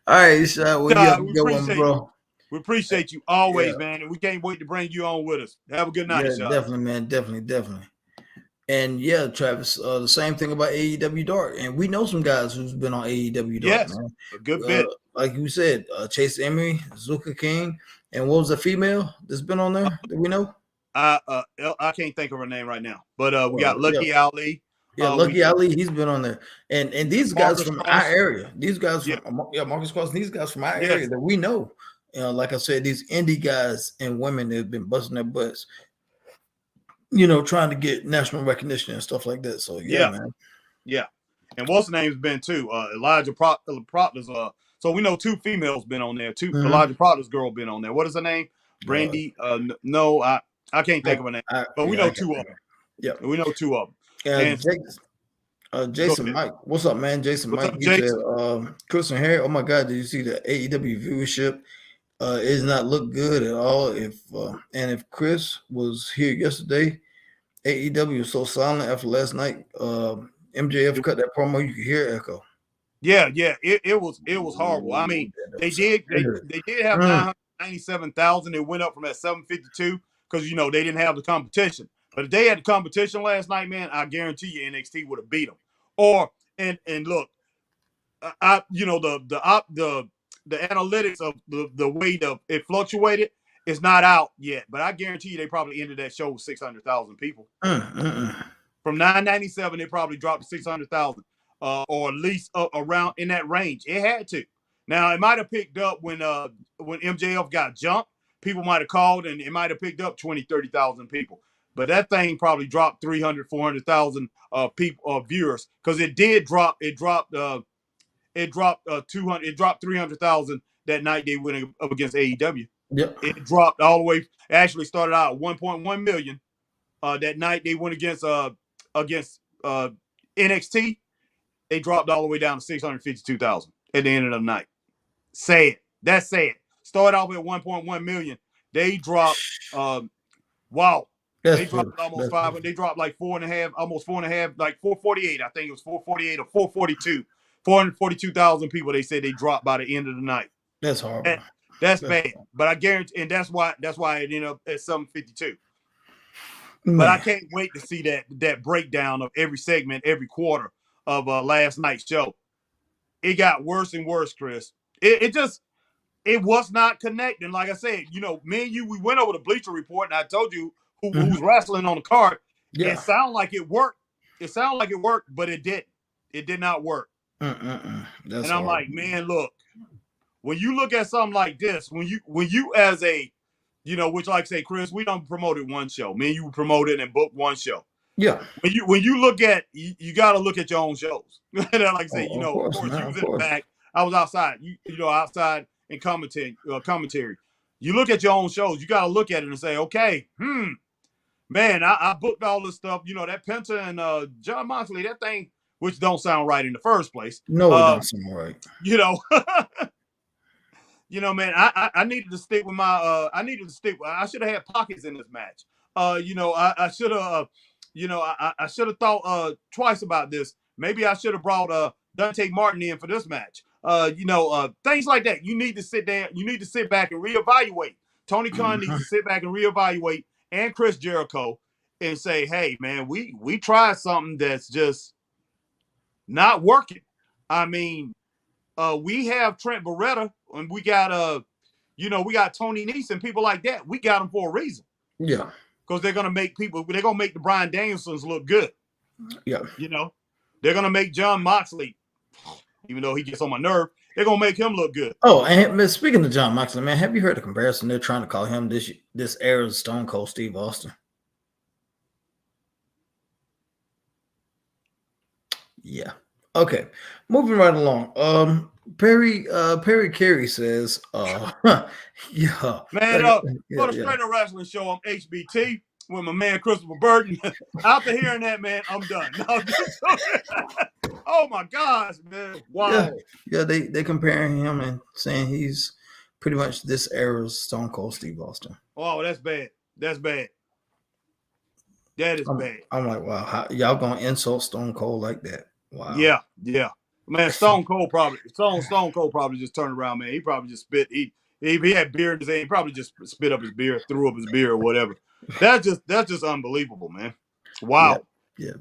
All right, Shad, well, you have a good one, bro. We appreciate you always, man, and we can't wait to bring you on with us. Have a good night, Shad. Definitely, man. Definitely. And yeah, Travis, the same thing about AEW Dark. And we know some guys who's been on AEW Dark, man. A good bit. Like you said, Chase Emery, Zuka King, and what was the female that's been on there that we know? I can't think of her name right now. But we got Lucky Ali. Yeah, Lucky Ali, he's been on there. And these guys from our area. These guys from Marcus Cross, these guys from our area that we know. You know, like I said, these indie guys and women that have been busting their butts, you know, trying to get national recognition and stuff like that. So man. Yeah. And what's the name's been too? Elijah Proctor's so we know two females been on there. Elijah Proctor's girl been on there. What is her name? Brandy. No, I can't think of her name. But we know two of them. Yeah. We know two of them. And Jason Mike. What's up, man? Jason Mike. He said, Chris and Harry, oh my God, did you see the AEW viewership? It does not look good at all. If Chris was here yesterday, AEW was so silent after last night. MJF cut that promo, you could hear echo. Yeah, it was horrible. I mean, they did have 997,000. It went up from that 752 because you know they didn't have the competition. But if they had the competition last night, man, I guarantee you NXT would have beat them. And look, you know the analytics of the way it fluctuated is not out yet, but I guarantee you they probably ended that show with 600,000 people. From 997, it probably dropped to 600,000, or at least around in that range. It had to. Now it might have picked up when MJF got jumped. People might have called, and it might have picked up 20, 30,000 people. But that thing probably dropped 300, 400,000 people viewers because it did drop. It dropped 200. It dropped 300,000 that night they went up against AEW. Yep. It dropped all the way. It actually started out at 1.1 million. That night they went against NXT. They dropped all the way down to 652,000 at the end of the night. Sad. That's sad. Started off at 1.1 million. They dropped. Wow. They dropped almost 500. They dropped like 4.5, almost 4.5, like 448. I think it was 448 or 442. 442,000 people. They said they dropped by the end of the night. That's horrible. That's bad. But I guarantee, and that's why it ended up at 752. But I can't wait to see that breakdown of every segment, every quarter of last night's show. It got worse and worse, Chris. It was not connecting. Like I said, you know, me and you, we went over the Bleacher Report, and I told you who's wrestling on the card. Yeah. It sounded like it worked. But it didn't. It did not work. And I'm like, man, look, when you look at something like this, when you as a, you know, which like I say, Chris, we don't promote it one show. Me and you promoted and booked one show. Yeah. When you look at, you got to look at your own shows. Like I say, you know, of course you was in the back. I was outside. You know, outside in commentary. You look at your own shows. You got to look at it and say, okay, Man, I booked all this stuff. You know, that Penta and John Moxley, that thing, which don't sound right in the first place. No, it don't sound right. You know, man, I needed to stick with my I should have had pockets in this match. I should have I should have thought twice about this. Maybe I should have brought Dante Martin in for this match. Things like that. You need to sit down, you need to sit back and reevaluate. Tony Khan needs to sit back and reevaluate, and Chris Jericho, and say, hey man, we tried something that's just not working. I mean, we have Trent Beretta, and we got we got Tony Nese and people like that. We got them for a reason. Yeah. Because they're gonna make the Bryan Danielsons look good. Yeah. They're gonna make John Moxley, even though he gets on my nerve, they're gonna make him look good. Oh, and speaking of John Moxley, man, have you heard the comparison? They're trying to call him this era's Stone Cold Steve Austin. Yeah. Okay. Moving right along. Perry Carey says, yeah. Man, for the Straight Up Wrestling Show, I'm HBT with my man Christopher Burton. After hearing that, man, I'm done. Oh my gosh, man. Wow. Yeah, they comparing him and saying he's pretty much this era's Stone Cold Steve Austin. Oh, that's bad. That's bad. That is bad. I'm like, wow, how, y'all gonna insult Stone Cold like that? Wow. Yeah. Man, Stone Cold probably just turned around, man. He probably just spit. He had beer in his hand. He probably just spit up his beer, threw up his beer or whatever. That's just unbelievable, man. Wow. Yeah,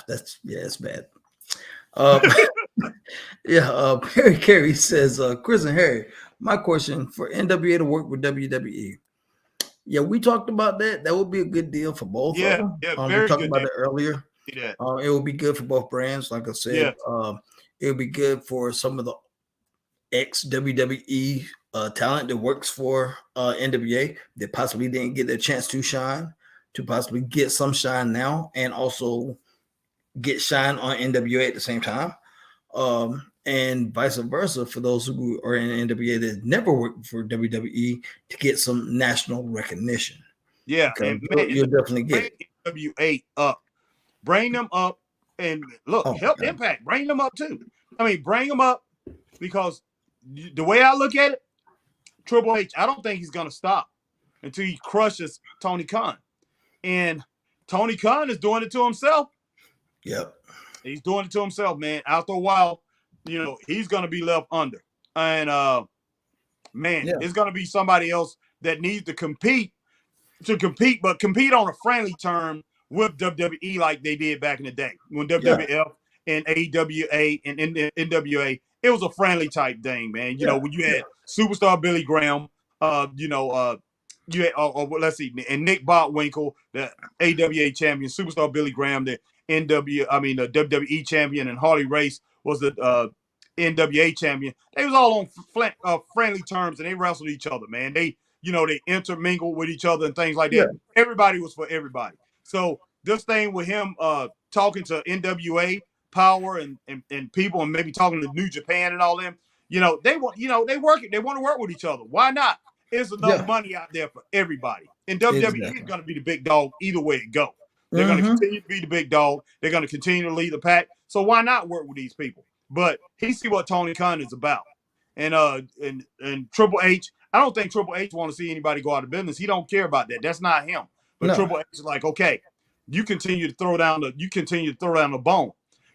it's bad. Perry Carey says, Chris and Harry, my question for NWA to work with WWE. Yeah, we talked about that. That would be a good deal for both of them. Yeah, very we talked good about deal. it earlier. Yeah. It would be good for both brands, like I said. It would be good for some of the ex-WWE talent that works for NWA that possibly didn't get their chance to shine, to possibly get some shine now, and also get shine on NWA at the same time. And vice versa for those who are in NWA that never worked for WWE to get some national recognition. Yeah, and you'll definitely get NWA up. Bring them up and look, help Impact. Bring them up too. I mean, bring them up because the way I look at it, Triple H, I don't think he's going to stop until he crushes Tony Khan. And Tony Khan is doing it to himself. Yep. He's doing it to himself, man. After a while, he's going to be left under. And, it's going to be somebody else that needs to compete, but compete on a friendly term with WWE like they did back in the day. When WWF and AEW and NWA, it was a friendly type thing, man. When you had Superstar Billy Graham, you had, let's see, and Nick Botwinkle, the AWA champion, Superstar Billy Graham, the the WWE champion, and Harley Race was the NWA champion. They was all on friendly terms, and they wrestled each other, man. They intermingled with each other and things like that. Yeah. Everybody was for everybody. So this thing with him talking to NWA Power and people, and maybe talking to New Japan and all them, they want to work with each other. Why not? There's enough money out there for everybody. And WWE is going to be the big dog either way it go. They're going to continue to be the big dog. They're going to continue to lead the pack. So why not work with these people? But he see what Tony Khan is about. And Triple H, I don't think Triple H want to see anybody go out of business. He don't care about that. That's not him. But Triple H is like, okay, you continue to throw down the bone.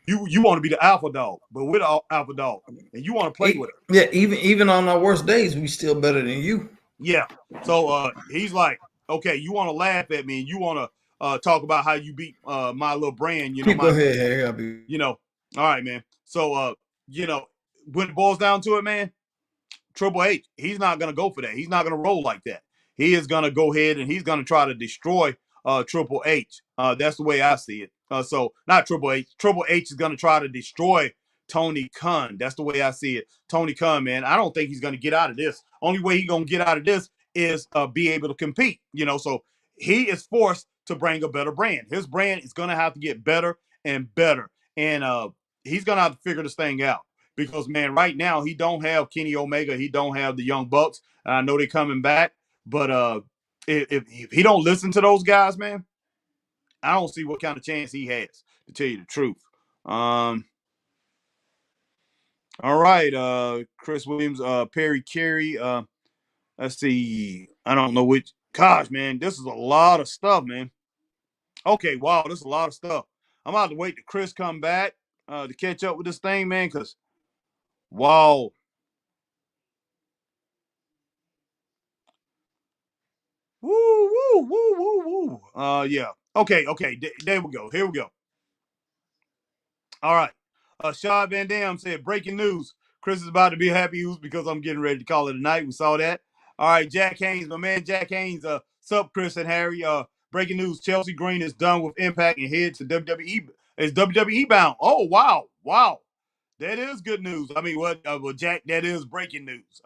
You want to be the alpha dog, but we're the alpha dog, and you want to play with it. Yeah, even on our worst days, we still better than you. Yeah. So he's like, okay, you want to laugh at me, and you want to talk about how you beat my little brand. Go ahead, all right, man. So when it boils down to it, man, Triple H, he's not gonna go for that. He's not gonna roll like that. He is gonna go ahead and he's gonna try to destroy Triple H. That's the way I see it. So not Triple H. Triple H is gonna try to destroy Tony Khan. That's the way I see it. Tony Khan, man, I don't think he's gonna get out of this. Only way he's gonna get out of this is be able to compete. So he is forced to bring a better brand. His brand is gonna have to get better and better, and he's gonna have to figure this thing out. Because, man, right now he don't have Kenny Omega. He don't have the Young Bucks. I know they're coming back, but if he don't listen to those guys, man, I don't see what kind of chance he has, to tell you the truth. All right, Chris Williams, Perry Carey. Let's see. I don't know which. Gosh, man, this is a lot of stuff, man. Okay, wow, this is a lot of stuff. I'm about to wait till Chris come back to catch up with this thing, man, because wow. Woo, woo, woo, woo, woo. Yeah. Okay. There we go. Here we go. All right. Shaw Van Dam said, breaking news. Chris is about to be happy news because I'm getting ready to call it a night. We saw that. All right, Jack Haynes, my man Jack Haynes. Sup, Chris and Harry. Breaking news. Chelsea Green is done with Impact and head to WWE. Is WWE bound. Oh, wow. Wow. That is good news. I mean, well, Jack, that is breaking news.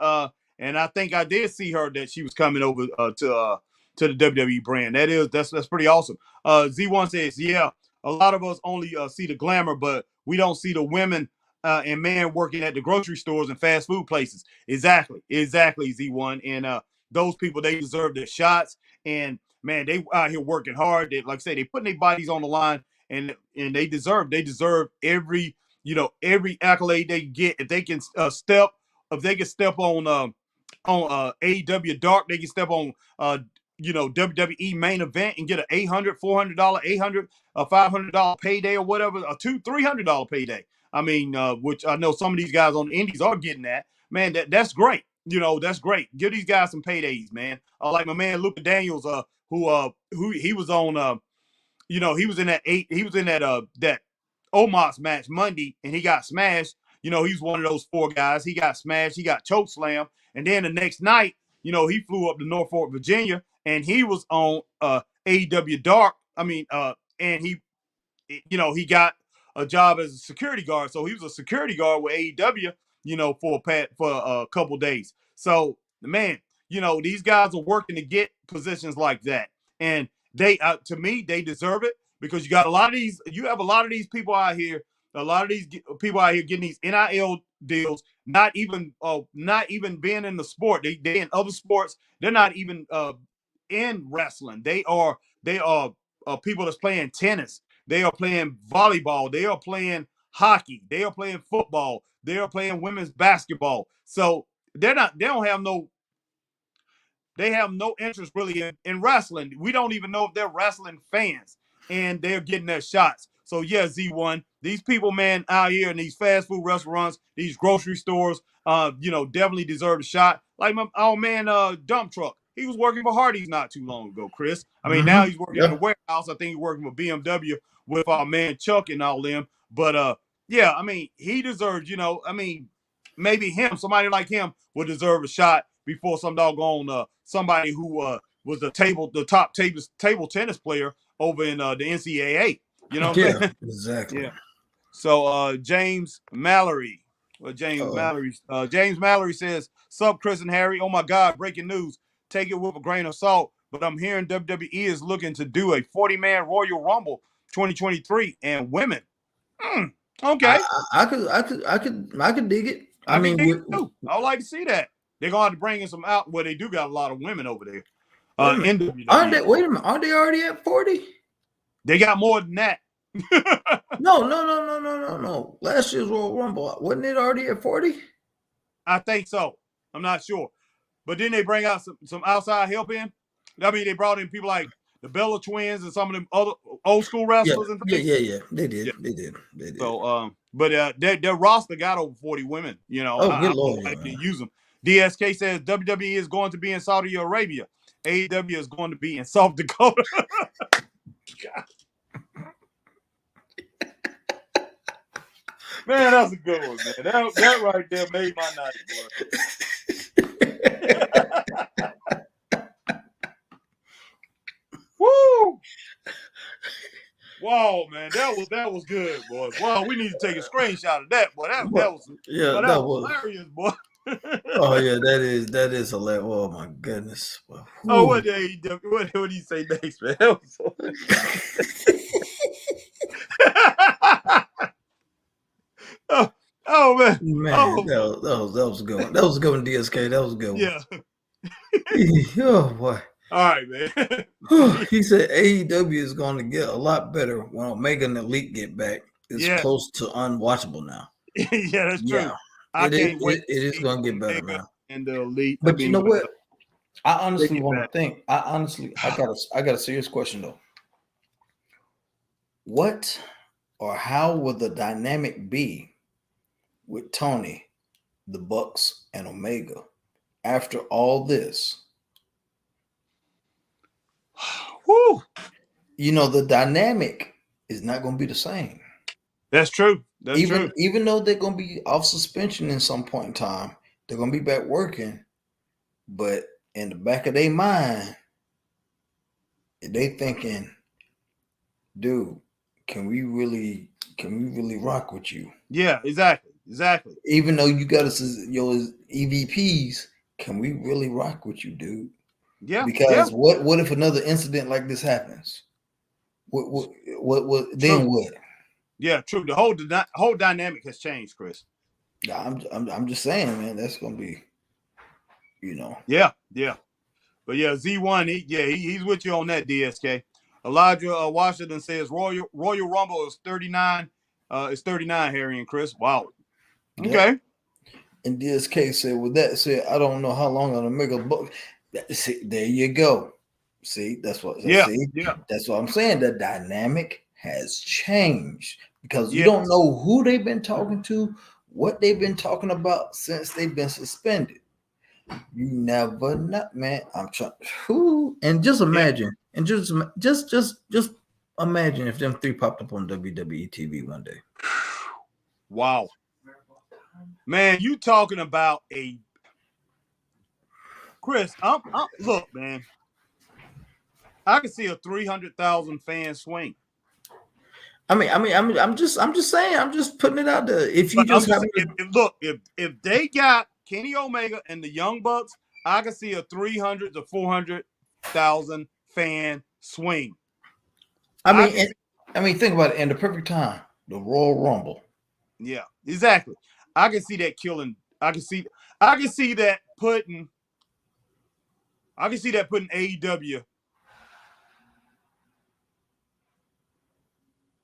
And I think I did see her that she was coming over to the WWE brand. That's pretty awesome. Z1 says, yeah, a lot of us only see the glamour, but we don't see the women and men working at the grocery stores and fast food places. Exactly, Z1. And those people, they deserve their shots. And man, they out here working hard. They, like I say, they putting their bodies on the line, and they deserve every every accolade they get. If they can step on AEW Dark, they can step on WWE main event and get an $800, $400, $800, $500 payday or whatever, a $300 payday. I mean, which I know some of these guys on the indies are getting that. Man, that's great. That's great. Give these guys some paydays, man. Like my man Luka Daniels, who he was on. He was in that Omos match Monday, and he got smashed. He's one of those four guys. He got smashed. He got choke slammed, and then the next night, he flew up to Norfolk, Virginia, and he was on AEW Dark. I mean, and he got a job as a security guard. So he was a security guard with AEW, for a couple days. So man, these guys are working to get positions like that, and they to me they deserve it, because you have a lot of these people out here, getting these NIL deals, not even being in the sport. They in other sports. They're not even in wrestling. They are people that's playing tennis. They are playing volleyball. They are playing hockey. They are playing football. They are playing women's basketball. So they have no interest really in wrestling. We don't even know if they're wrestling fans, and they're getting their shots. So yeah, Z1, these people, man, out here in these fast food restaurants, these grocery stores, definitely deserve a shot. Like my old man, Dump Truck. He was working for Hardee's not too long ago, Chris. I mean, now he's working in a warehouse. I think he's working for BMW with our man Chuck and all them. But yeah, I mean, he deserves, maybe somebody like him would deserve a shot before some doggone somebody who was the top table tennis player over in the NCAA. You know what I'm saying? Exactly. Yeah. So James Mallory. James Mallory says, "Sup, Chris and Harry? Oh my God, breaking news. Take it with a grain of salt, but I'm hearing WWE is looking to do a 40-man Royal Rumble 2023 and women. Okay. I could dig it. I mean, I would like to see that. They're gonna have to bring in some out where they do got a lot of women over there. In WWE. Wait a minute, aren't they already at 40? They got more than that. No. Last year's Royal Rumble, wasn't it already at 40? I think so. I'm not sure. But then they bring out some outside help in. I mean, they brought in people like the Bella Twins and some of them other old school wrestlers and things. Yeah. They did. So, but their roster got over 40 women. Good Lord, like to use them. DSK says WWE is going to be in Saudi Arabia. AEW is going to be in South Dakota. Man, that's a good one, man. That right there made my night, boy. Woo! Wow, man, that was good, boy. Wow, we need to take a screenshot of that, boy. That was hilarious, boy. Oh yeah, that is hilarious. Oh my goodness. Oh, what did he say next, man? That was so oh man. That was a good one. That was a good one, DSK. That was a good one. Yeah. Oh boy. All right, man. He said AEW is going to get a lot better when Omega and Elite get back. It's close to unwatchable now. Yeah, that's true. Yeah, I can't wait. It is going to get better, Omega man. and the Elite. But you know what? I honestly want to think. I got a serious question though. What or how will the dynamic be with Tony, the Bucks, and Omega after all this? Whew. You know, the dynamic is not going to be the same. That's true. That's true. Even though they're going to be off suspension in some point in time, they're going to be back working. But in the back of their mind, they thinking, dude, can we really rock with you? Yeah, exactly. Even though you got us as your EVPs, can we really rock with you, dude? Yeah. Because what if another incident like this happens? What then what? Yeah, true. The whole dynamic has changed, Chris. Yeah, I'm just saying, man. That's gonna be, you know. Yeah. But yeah, Z1, he's with you on that, DSK. Elijah Washington says Royal Rumble is 39. It's 39, Harry and Chris. Wow. Okay. Yep. And DSK said, with that said, I don't know how long on a mega book. See, there you go. See, that's what. That's what I'm saying. The dynamic has changed because you don't know who they've been talking to, what they've been talking about since they've been suspended. You never know, man. I'm trying. And just imagine, and just imagine if them three popped up on WWE TV one day. Wow, man, you talking about a Chris? Look, man. I can see a 300,000 fan swing. I'm just saying. I'm just putting it out there. If you if they got Kenny Omega and the Young Bucks, I can see a 300 to 400,000 fan swing. I mean, think about it. In the perfect time, the Royal Rumble. Yeah, exactly. I can see that killing. I can see that putting AEW.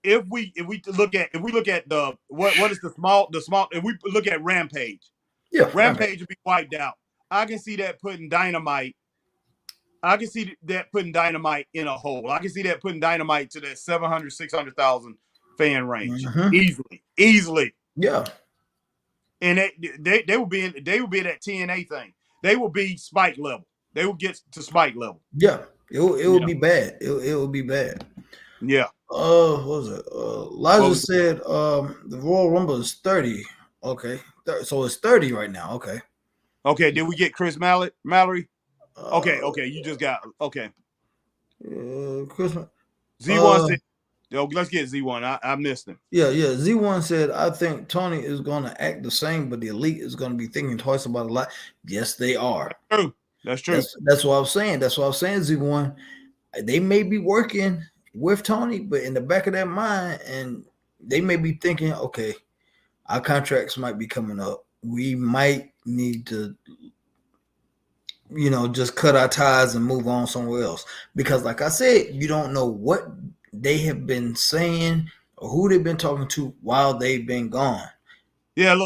If we look at the what is the small if we look at Rampage, Rampage would be wiped out. I can see that putting Dynamite. I can see that putting Dynamite in a hole. I can see that putting Dynamite to that 700, 600,000 fan range easily. Yeah, and they will be in that TNA thing. They will be Spike level. They will get to Spike level. Yeah, it will be bad. It will be bad. Yeah. What was it? Elijah said the Royal Rumble is 30. Okay. So it's 30 right now. Okay. Okay. Did we get Chris Mallory? Okay. You just got okay. Chris Z1 said, let's get Z1. I missed him. Yeah. Z1 said, I think Tony is going to act the same, but the Elite is going to be thinking twice about a lot. Yes, they are. That's true. That's what I was saying. Z1. They may be working with Tony, but in the back of their mind, and they may be thinking, okay, our contracts might be coming up. We might need to, just cut our ties and move on somewhere else. Because like I said, you don't know what they have been saying or who they've been talking to while they've been gone. Yeah,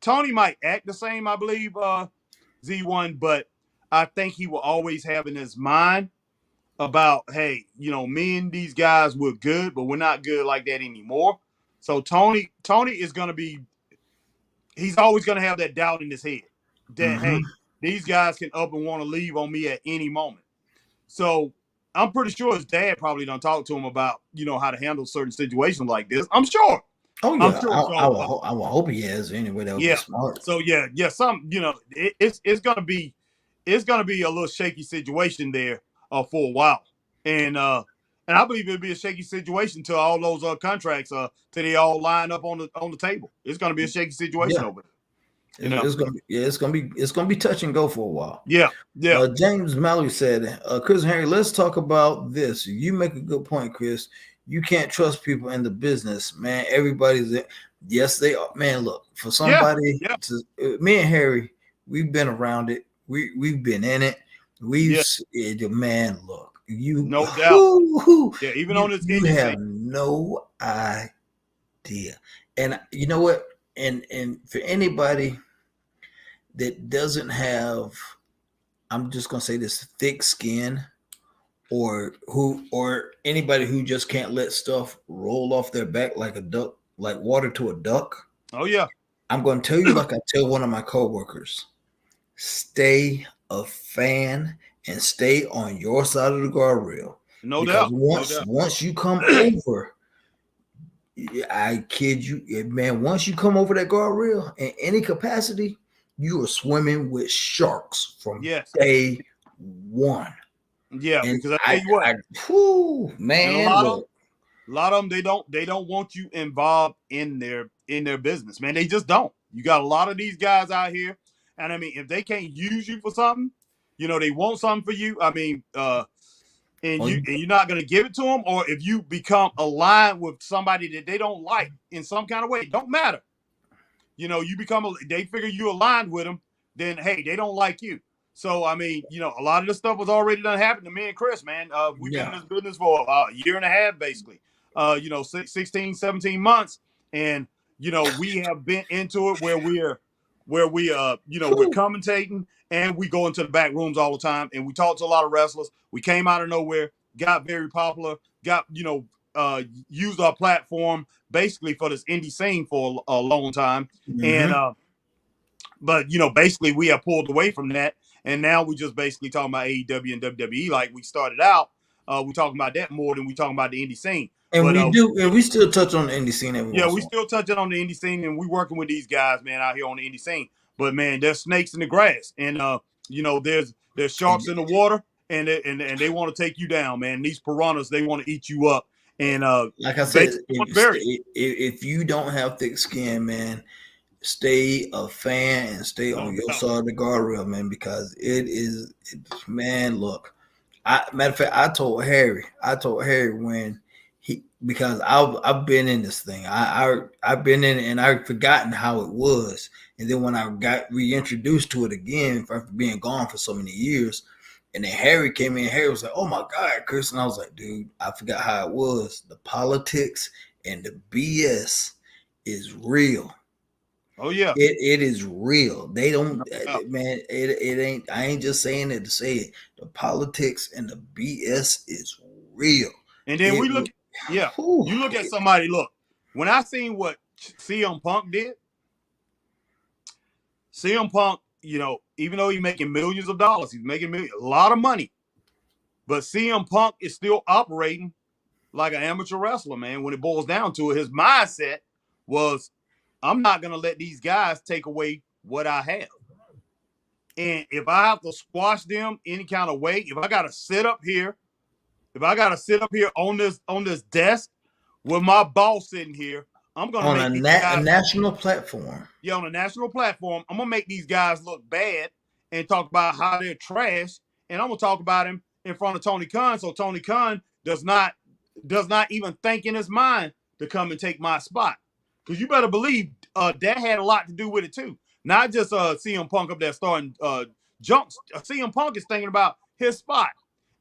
Tony might act the same, I believe, Z1, but I think he will always have in his mind about, hey, me and these guys were good, but we're not good like that anymore. So Tony is going to be, he's always going to have that doubt in his head that, hey, these guys can up and want to leave on me at any moment. So I'm pretty sure his dad probably done talk to him about, how to handle certain situations like this. I'm sure. Oh, yeah. I will hope he has anyway. That would be smart. So, it's going to be a little shaky situation there for a while. And I believe it'll be a shaky situation till all those contracts till they all line up on the table. It's going to be a shaky situation over there. It's gonna be touch and go for a while. Yeah. James Mallory said, Chris and Harry, let's talk about this. You make a good point, Chris. You can't trust people in the business, man. Everybody's yes, they are. Man, look, for somebody me and Harry, we've been around it. We've been in it. Man, look, you no doubt. Yeah, even on this you indie have scene. no idea. And you know what? And for anybody that doesn't have, I'm just gonna say this, thick skin, or anybody who just can't let stuff roll off their back like a duck, like water to a duck. Oh yeah, I'm gonna tell you like I tell one of my coworkers, stay a fan and stay on your side of the guardrail. no Because doubt, no doubt. once you come over, I kid you, man, once you come over that guardrail in any capacity, you are swimming with sharks from Yes, day one. yeah. And Because I tell you what, and man, look, a lot of them, they don't want you involved in their business, man. They just don't. You got a lot of these guys out here, and I mean, if they can't use you for something, they want something for you. I mean, and you're not going to give it to them, or if you become aligned with somebody that they don't like in some kind of way, it don't matter. You become they figure you aligned with them, then hey, they don't like you. So I mean, a lot of this stuff was already done happened to me and Chris, man. We've been in this business for a year and a half, basically. 16, 17 months, and we have been into it where we're commentating and we go into the back rooms all the time, and we talk to a lot of wrestlers. We came out of nowhere, got very popular, got used our platform basically for this indie scene for a long time, and but basically we have pulled away from that, and now we just basically talking about AEW and WWE like we started out. We talking about that more than we talking about the indie scene. and But we still touch on the indie scene every yeah, once we in a still touching on the indie scene, and we working with these guys, man, out here on the indie scene. But man, there's snakes in the grass, and there's sharks in the water, and they want to take you down, man. These piranhas, they want to eat you up, and like I said, if you don't have thick skin, man, stay a fan and stay on your side of the guardrail, man, because man, look, matter of fact, I told Harry when because I've been in this thing. I've been in it and I've forgotten how it was. And then when I got reintroduced to it again after being gone for so many years, and then Harry came in, Harry was like, "Oh my God, Chris," and I was like, "Dude, I forgot how it was. The politics and the BS is real." Oh yeah, it is real. They don't, man. It ain't. I ain't just saying it to say it. The politics and the BS is real. And then you look at somebody. Look, when I seen what CM Punk did, CM Punk, even though he's making millions of dollars, he's making a lot of money, but CM Punk is still operating like an amateur wrestler, man. When it boils down to it, his mindset was, I'm not going to let these guys take away what I have. And if I have to squash them any kind of way, if I got to sit up here on this desk with my boss sitting here, I'm going to make a national platform. Yeah, on a national platform, I'm going to make these guys look bad and talk about how they're trash. And I'm going to talk about him in front of Tony Khan. So Tony Khan does not even think in his mind to come and take my spot. Because you better believe that had a lot to do with it too. Not just CM Punk up there starting jumps. CM Punk is thinking about his spot.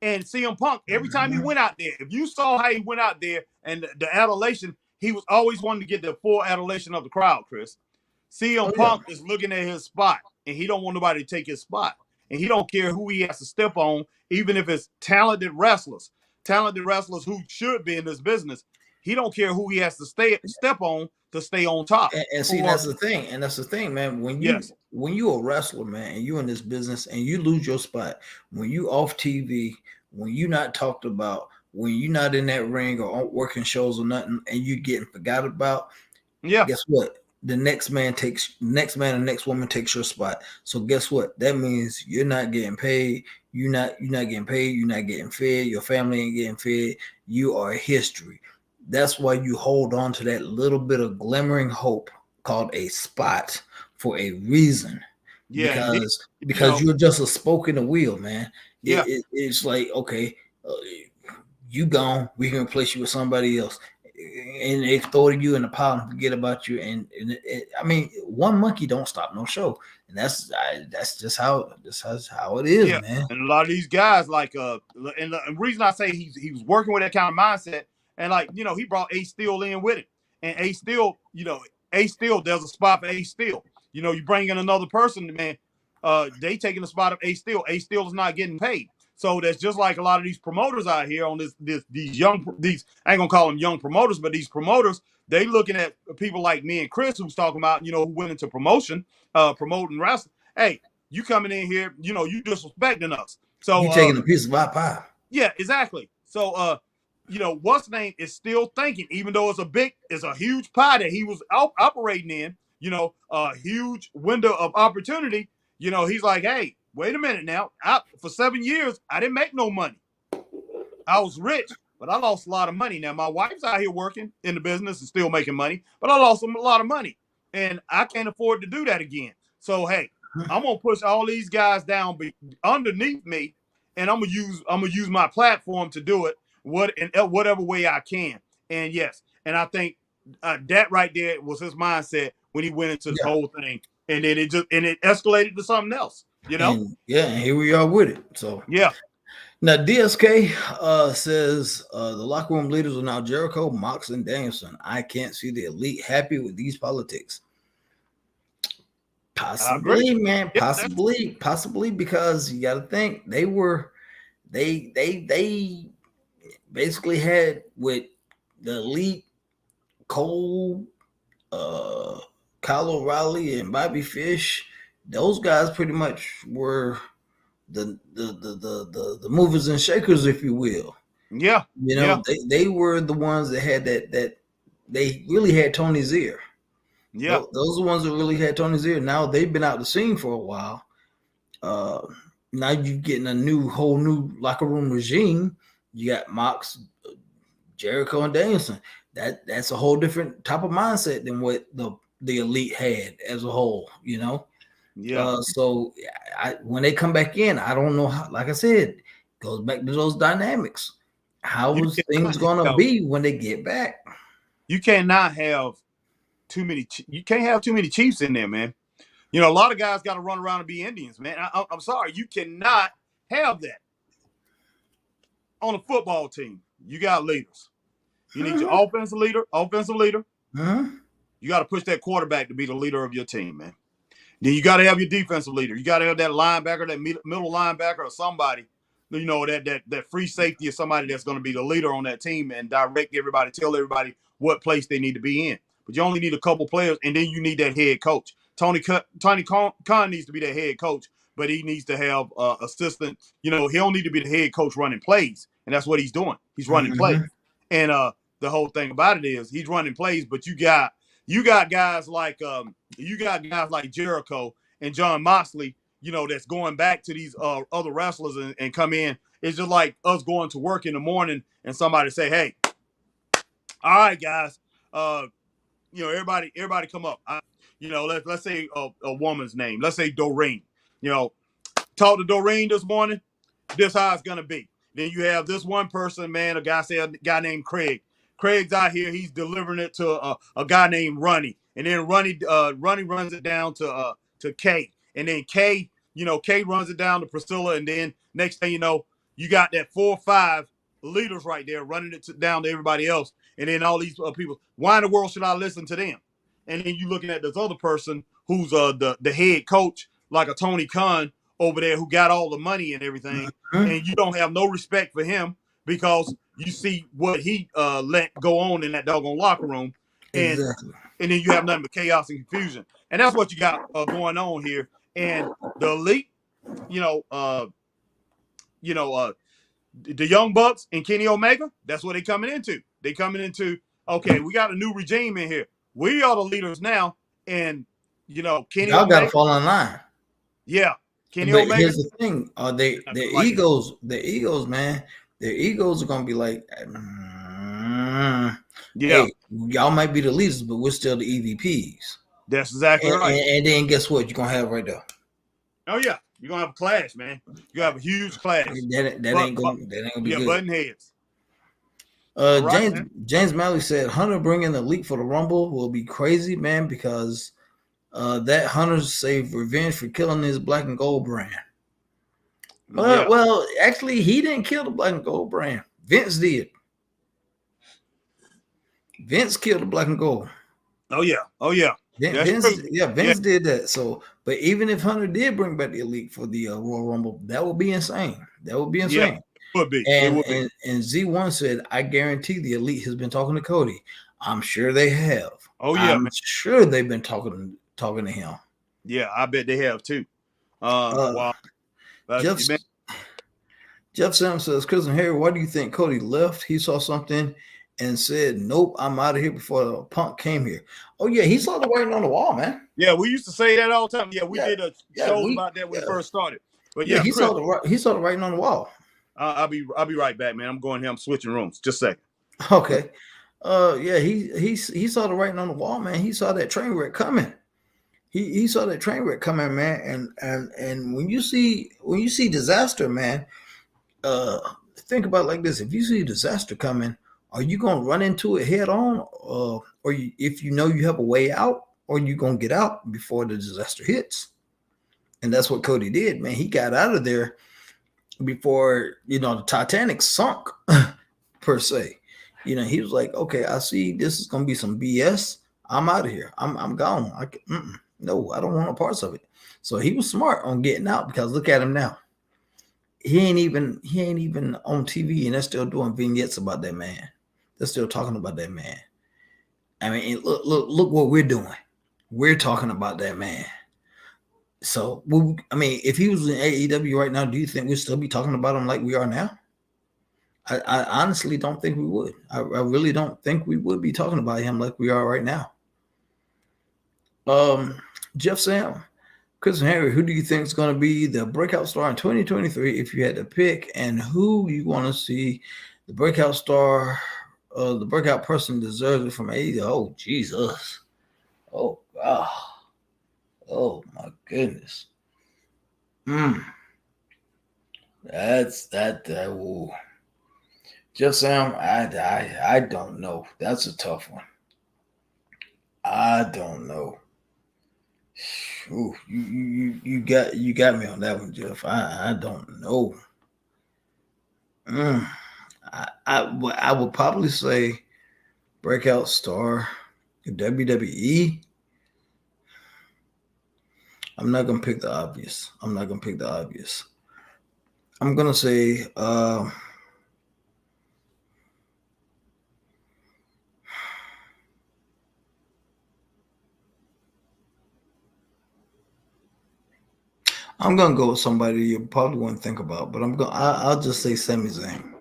And CM Punk, every time he went out there, if you saw how he went out there and the adulation, he was always wanting to get the full adulation of the crowd, Chris. CM Punk is looking at his spot, and he don't want nobody to take his spot. And he don't care who he has to step on, even if it's talented wrestlers who should be in this business. He don't care who he has to step on to stay on top. And see, that's the thing, man. When you a wrestler, man, and you in this business and you lose your spot, when you off TV, when you not talked about, when you not in that ring or working shows or nothing, and you getting forgot about, guess what? The next man and next woman takes your spot. So guess what? That means you're not getting paid. You're not getting paid. You're not getting fed. Your family ain't getting fed. You are history. That's why you hold on to that little bit of glimmering hope called a spot for a reason. Yeah, because you're just a spoke in the wheel, man. Yeah, it's like, okay, you gone. We can replace you with somebody else, and they throw you in the pile and forget about you. And I mean, one monkey don't stop no show. and that's just how it is, man. And a lot of these guys, like, and the reason I say he was working with that kind of mindset, and like, he brought Ace Steel in with it, and Ace Steel, Ace Steel, there's a spot for Ace Steel. You bring in another person, man, they taking the spot of Ace Steel. Ace Steel is not getting paid. So that's just like a lot of these promoters out here on these I ain't gonna call them young promoters, but these promoters, they looking at people like me and Chris, who's talking about, who went into promotion, promoting wrestling. Hey, you coming in here, you disrespecting us. So you taking a piece of my pie. Yeah, exactly. So what's name is still thinking, even though it's a huge pie that he was operating in, a huge window of opportunity. He's like, hey, wait a minute now. For 7 years, I didn't make no money. I was rich, but I lost a lot of money. Now, my wife's out here working in the business and still making money, but I lost a lot of money, and I can't afford to do that again. So, hey, I'm gonna push all these guys down underneath me, and I'm gonna use my platform to do it in whatever way I can. And yes, and I think that right there was his mindset when he went into this whole thing, and then it escalated to something else. And here we are with it. So yeah. Now DSK says the locker room leaders are now Jericho, Mox, and Danielson. I can't see the elite happy with these politics. Possibly, man. Possibly because you got to think they basically had with the elite Cole, Kyle O'Reilly, and Bobby Fish. Those guys pretty much were the movers and shakers, if you will. Yeah. They were the ones that had that they really had Tony's ear. Yeah. Those are the ones that really had Tony's ear. Now they've been out the scene for a while. Now you're getting a whole new locker room regime. You got Mox, Jericho, and Danielson. That's a whole different type of mindset than what the elite had as a whole, Yeah. So when they come back in, I don't know how, like I said, goes back to those dynamics. How is things going to be when they get back? You cannot have too many. You can't have too many Chiefs in there, man. A lot of guys got to run around and be Indians, man. I'm sorry, you cannot have that on a football team. You got leaders. You need your offensive leader. You got to push that quarterback to be the leader of your team, man. Then you got to have your defensive leader. You got to have that linebacker, that middle linebacker, or somebody, that free safety is somebody that's going to be the leader on that team and direct everybody, tell everybody what place they need to be in. But you only need a couple players, and then you need that head coach. Tony Khan needs to be that head coach, but he needs to have assistant. He'll need to be the head coach running plays, and that's what he's doing. He's running plays, and the whole thing about it is he's running plays, but you got guys like Jericho and John Moxley, that's going back to these other wrestlers and come in. It's just like us going to work in the morning and somebody say, "Hey, all right, guys, everybody come up." Let's say a woman's name. Let's say Doreen. Talk to Doreen this morning. This how it's gonna be. Then you have this one person, man. A guy named Craig. Craig's out here. He's delivering it to a guy named Ronnie, and then Ronnie runs it down to Kay, and then Kay runs it down to Priscilla, and then next thing you know, you got that 4 or 5 leaders right there running it down to everybody else, and then all these people. Why in the world should I listen to them? And then you looking at this other person who's the head coach, like a Tony Khan over there, who got all the money and everything, and you don't have no respect for him because you see what he let go on in that doggone locker room, and then you have nothing but chaos and confusion, and that's what you got going on here. And the elite, the Young Bucks and Kenny Omega, that's what they coming into. They coming into, okay, we got a new regime in here. We are the leaders now, and Kenny Y'all Omega got to fall in line. Yeah, Kenny But Omega. here's the thing: their egos, man. Their egos are gonna be like, hey, y'all might be the leaders, but we're still the EVPs. That's exactly right. And then guess what? You're gonna have right there. Oh yeah, you're gonna have a clash, man. You have a huge clash. That ain't gonna be good. Button heads. James Malley said Hunter bringing the elite for the Rumble will be crazy, man, because That Hunter saved revenge for killing his black and gold brand. Yeah. Well, actually, he didn't kill the black and gold brand. Vince did. Vince killed the black and gold. Oh yeah. Oh yeah. That's Vince, true. yeah, Vince did that. So, but even if Hunter did bring back the Elite for the Royal Rumble, that would be insane. That would be insane. Yeah, it would be. And It would be. and Z1 said, I guarantee the Elite has been talking to Cody. I'm sure they have. Oh yeah, I'm man. sure they've been talking to him. Yeah, I bet they have too. Wow. Jeff Sam says, Cousin Harry, why do you think Cody left? He saw something and said, nope, I'm out of here before Punk came here. Oh, yeah, he saw the writing on the wall, man. Yeah, we used to say that all the time. Yeah, we did a shows about that when it first started. But yeah, he Chris, saw the writing on the wall. I'll be right back, man. I'm going here. I'm switching rooms. Just a second. Okay. Yeah, he saw the writing on the wall, man. He saw that train wreck coming. He saw that train wreck coming, man. And when you see disaster, man, think about it like this: if you see disaster coming, are you gonna run into it head on, or if you know you have a way out, or you gonna get out before the disaster hits? And that's what Cody did, man. He got out of there before the Titanic sunk, per se. He was like, okay, I see this is gonna be some BS. I'm out of here. I'm gone. No, I don't want no parts of it. So he was smart on getting out, because look at him now. He ain't even on TV, and they're still doing vignettes about that man. They're still talking about that man. I mean, look what we're doing. We're talking about that man. So, if he was in AEW right now, do you think we'd still be talking about him like we are now? I honestly don't think we would. I really don't think we would be talking about him like we are right now. Jeff Sam, Chris and Harry, who do you think is going to be the breakout star in 2023 if you had to pick, and who you want to see the breakout star, the breakout person deserves it from AEW? Oh, Jesus. Oh, God. Oh, my goodness. That's that. Ooh. Jeff Sam, I don't know. That's a tough one. I don't know. Ooh, you got me on that one, Jeff. I don't know. I would probably say breakout star WWE. I'm not gonna pick the obvious. I'm gonna say I'm gonna go with somebody you probably wouldn't think about, but I'll just say Sami Zayn.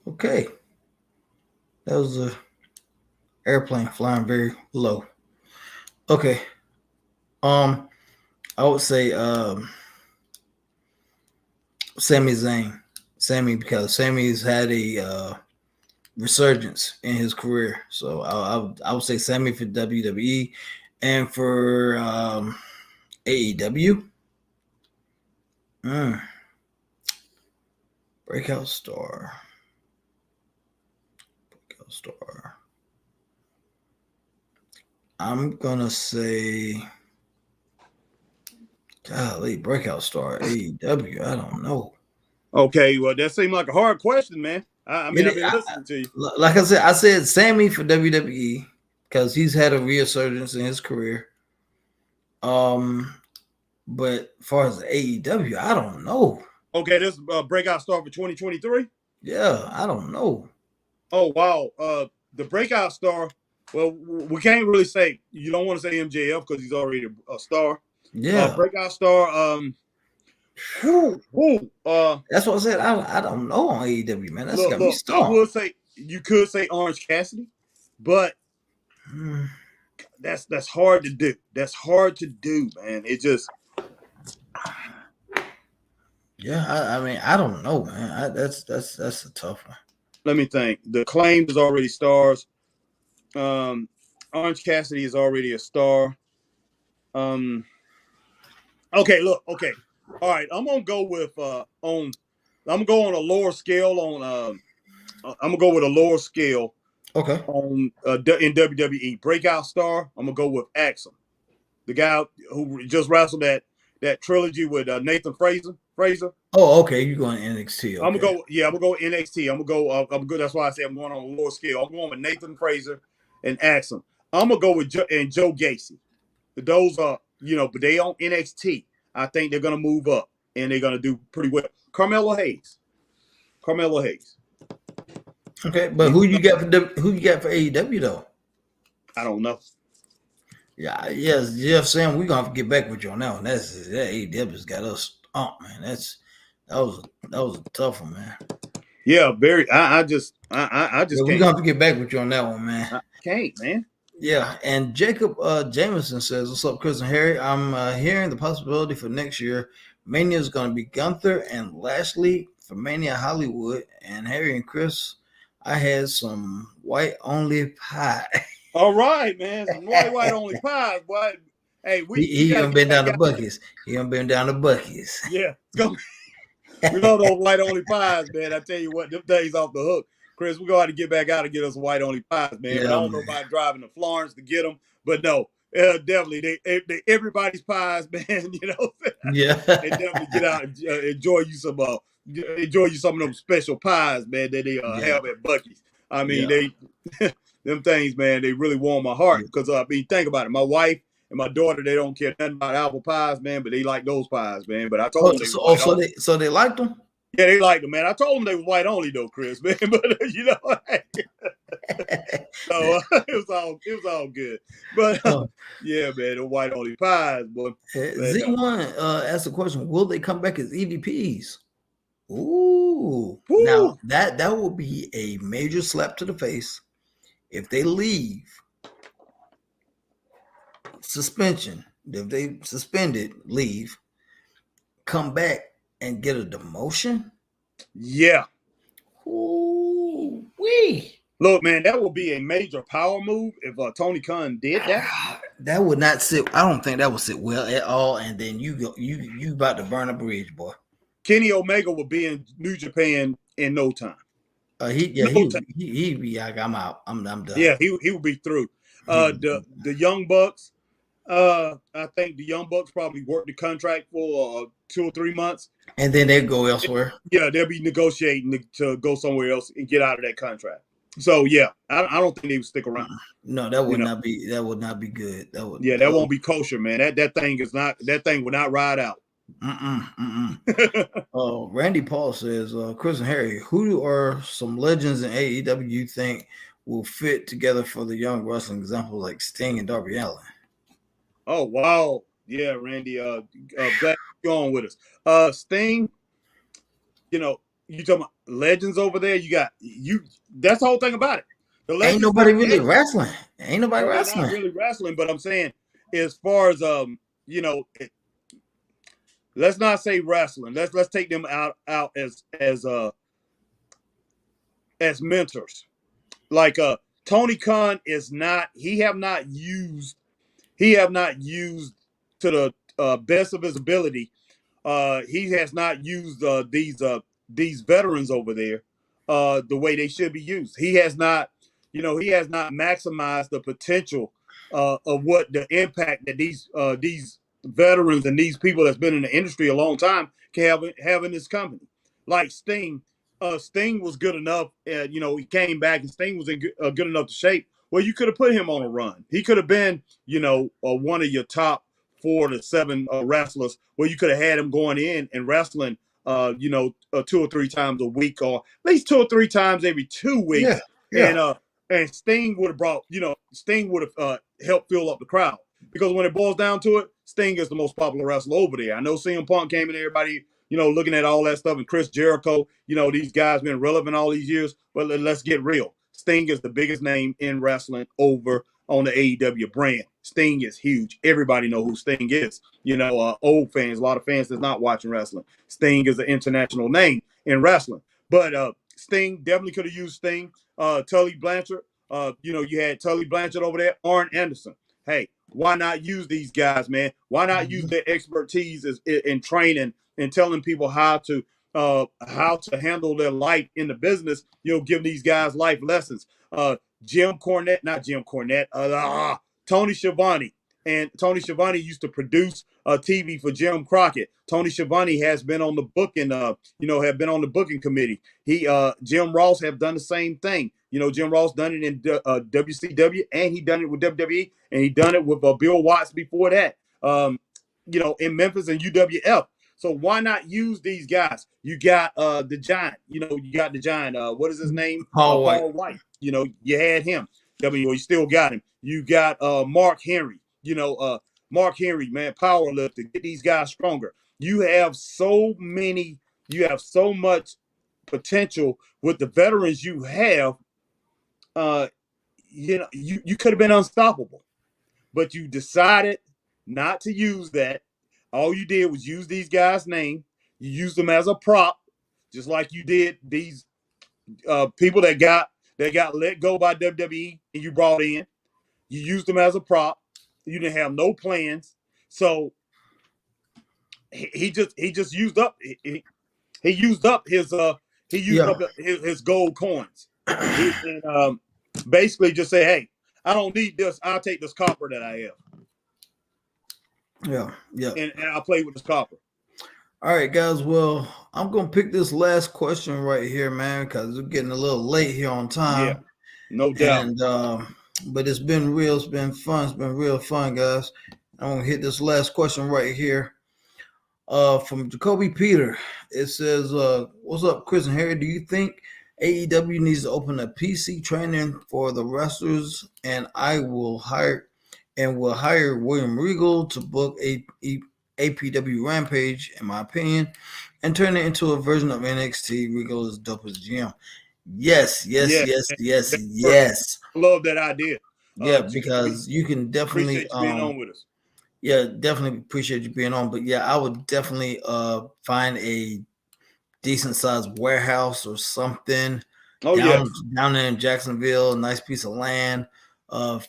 Okay. That was a airplane flying very low. Okay. I would say Sami Zayn. Sami, because Sami's had a resurgence in his career. So I would say Sami for WWE, and for AEW. Breakout star. I'm gonna say, golly, breakout star AEW. I don't know. Okay, well, that seemed like a hard question, man. I've been listening to you. Like I said Sami for WWE, because he's had a resurgence in his career. But as far as AEW, I don't know. Okay, this breakout star for 2023. Yeah, I don't know. Oh wow, the breakout star. Well, we can't really say. You don't want to say MJF because he's already a star. Yeah, breakout star. That's what I said. I don't know on AEW, man. That's got me stumped. I will say you could say Orange Cassidy, but that's hard to do. That's hard to do, man. It just. Yeah, I don't know, man. That's a tough one. Let me think. The Claim is already stars. Orange Cassidy is already a star. Okay, look. Okay, all right. I'm gonna go with on I'm gonna go on a lower scale on. I'm gonna go with a lower scale. Okay. On in WWE breakout star. I'm gonna go with Axel, the guy who just wrestled that trilogy with Nathan Fraser. Oh, okay. You're going NXT. I'm gonna Okay. go. Yeah, I'm gonna go NXT. I'm gonna go. I'm good. That's why I say I'm going on a lower scale. I'm going with Nathan Fraser and Axel. I'm gonna go with Joe Gacy. Those are but they on NXT. I think they're gonna move up and they're gonna do pretty well. Carmelo Hayes. Okay, but who you got for AEW though? I don't know. Yeah, yes, Jeff saying we're gonna have to get back with you on that one. That AEW's got us man. That was a tough one, man. Yeah, very. I just Yeah, can't. we're gonna have to get back with you on that one, man. I can't, man. Yeah, and Jacob Jameson says, "What's up, Chris and Harry? I'm hearing the possibility for next year. Mania is going to be Gunther and Lashley for Mania Hollywood, and Harry and Chris. I had some white only pie." All right, man. Some white only pies, boy. Hey, he done been down the Buc-ee's. He done been down the Buc-ee's. Yeah, we love those white only pies, man. I tell you what, them days off the hook. Chris, we're going to get back out and get us white only pies, man. Yeah, but I don't know about driving to Florence to get them. But no, definitely, they everybody's pies, man. Yeah, they definitely get out and enjoy you some of them special pies, man. That they have at Buc-ee's. I mean, they them things, man. They really warm my heart because think about it. My wife and my daughter, they don't care nothing about apple pies, man, but they like those pies, man. But I told them so they liked them. Yeah, they liked them, man. I told them they were white only though, Chris, man. But so it was all good. But yeah, man, the white only pies, boy. Z1 asked the question: will they come back as EVPs? Ooh. Now that will be a major slap to the face if they leave suspension. If they suspended, leave, come back and get a demotion. Yeah. Ooh wee. Look, man, that would be a major power move if Tony Khan did that. That would not sit. I don't think that would sit well at all. And then you about to burn a bridge, boy. Kenny Omega will be in New Japan in no time. He'd be like, I'm out. I'm done. Yeah, he will be through. The Young Bucks. I think the Young Bucks probably work the contract for 2 or 3 months, and then they go elsewhere. Yeah, they'll be negotiating to go somewhere else and get out of that contract. So yeah, I don't think they would stick around. No, that would not be. That would not be good. That won't be kosher, man. That thing will not ride out. Randy Paul says, Chris and Harry, who are some legends in AEW you think will fit together for the young wrestling example like Sting and Darby Allin? Oh wow, yeah, Randy. Glad you're on with us. Sting, you talking about legends over there. You got you. That's the whole thing about it. Ain't nobody really wrestling. Ain't nobody wrestling. Not really wrestling, but I'm saying as far as let's not say wrestling. Let's take them out as mentors. Like Tony Khan is not. He have not used to the best of his ability. He has not used these veterans over there the way they should be used. He has not maximized the potential of what the impact that these veterans and these people that's been in the industry a long time can have in this company. Like Sting, Sting was good enough. He came back and Sting was in good enough shape. Well, you could have put him on a run. He could have been, one of your top 4 to 7 wrestlers where you could have had him going in and wrestling, 2 or 3 times a week, or at least 2 or 3 times every 2 weeks. Yeah. And Sting would have helped fill up the crowd, because when it boils down to it, Sting is the most popular wrestler over there. I know CM Punk came in, everybody, looking at all that stuff, and Chris Jericho, these guys been relevant all these years, but let's get real. Sting is the biggest name in wrestling over on the AEW brand. Sting is huge. Everybody know who Sting is. Old fans, a lot of fans that's not watching wrestling. Sting is an international name in wrestling. But Sting definitely could have used Sting. Tully Blanchard, you had Tully Blanchard over there. Arn Anderson. Hey, why not use these guys, man? Why not use their expertise in training and telling people how to how to handle their life in the business, giving these guys life lessons. Tony Schiavone. And Tony Schiavone used to produce TV for Jim Crockett. Tony Schiavone has been on the booking, have been on the booking committee. Jim Ross have done the same thing. Jim Ross done it in WCW, and he done it with WWE, and he done it with Bill Watts before that. In Memphis and UWF. So why not use these guys? You got the Giant. You got the Giant. What is his name? Paul White. You had him. You still got him. You got Mark Henry. Mark Henry, man, power lifter. Get these guys stronger. You have so much potential with the veterans you have. You could have been unstoppable, but you decided not to use that. All you did was use these guys' name. You used them as a prop, just like you did these people that got let go by WWE and you brought in. You used them as a prop. You didn't have no plans, so he just used up he used up his his gold coins, and basically just say, hey, I don't need this. I'll take this copper that I have. Yeah. And I'll play with this copper. All right, guys. Well, I'm gonna pick this last question right here, man, because we're getting a little late here on time. Yeah, no doubt. And but it's been real. It's been fun. It's been real fun, guys. I'm gonna hit this last question right here. From Jacoby Peter. It says, "What's up, Chris and Harry? Do you think AEW needs to open a PC training for the wrestlers, and will hire William Regal to book a APW Rampage, in my opinion, and turn it into a version of NXT. Regal is dope as GM." Yes. I love that idea. Yeah, because you can definitely appreciate you being on with us. Yeah, definitely appreciate you being on. But yeah, I would definitely find a decent sized warehouse or something down there in Jacksonville, a nice piece of land,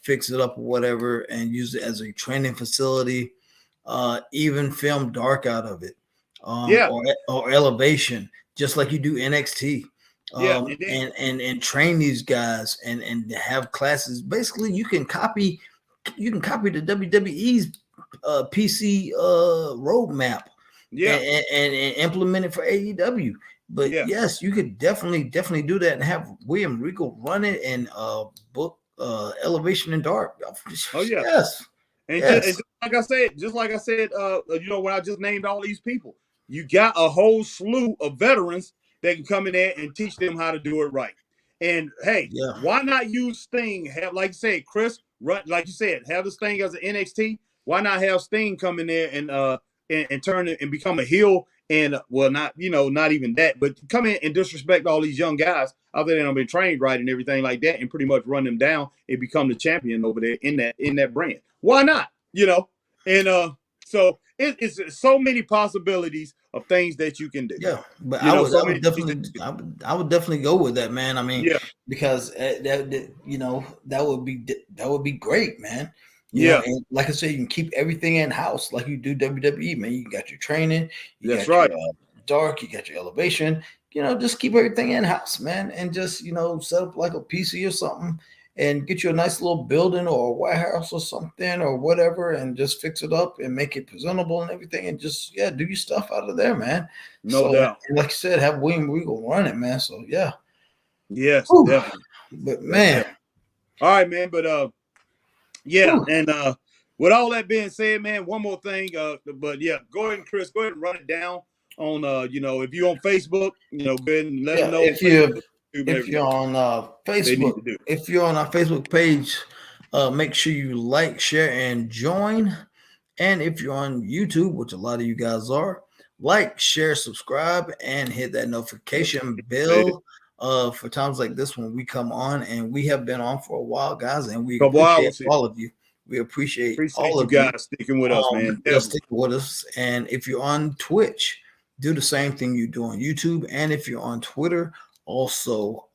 fix it up or whatever, and use it as a training facility. Even film dark out of it, or elevation, just like you do NXT. And train these guys and have classes. Basically, you can copy the WWE's PC roadmap, and implement it for AEW. But yes, you could definitely do that and have William Regal run it and book Elevation in Dark. Oh yeah, yes. And just like I said, when I just named all these people, you got a whole slew of veterans that can come in there and teach them how to do it right. And hey, why not use Sting? Have, like you said, Chris, like you said, have this thing as an NXT. Why not have Sting come in there and turn it and become a heel? And not even that, but come in and disrespect all these young guys out there that have been trained right and everything like that, and pretty much run them down and become the champion over there in that brand. Why not? And so it's so many possibilities of things that you can do. Yeah, but I would definitely go with that, man. I mean, because that would be great, man. You know, and like I said, you can keep everything in house like you do WWE, man. You got your training, That's right. Your, dark, you got your elevation. Just keep everything in house, man, and just set up like a PC or something, and get you a nice little building or a warehouse or something or whatever, and just fix it up and make it presentable and everything, and just do your stuff out of there, man. No doubt. And like you said, have William Regal run it, man. So yes, Whew. Definitely. But man, all right, man. But and with all that being said, man, one more thing. But go ahead, Chris, go ahead and run it down on if you're on Facebook, go ahead and let them know. If you're on Facebook, if you're on our Facebook page, make sure you like, share, and join. And if you're on YouTube, which a lot of you guys are, like, share, subscribe, and hit that notification bell for times like this when we come on. And we have been on for a while, guys, and we appreciate all of you. We appreciate all of you guys sticking with us, man. Sticking with us. And if you're on Twitch, do the same thing you do on YouTube. And if you're on Twitter, also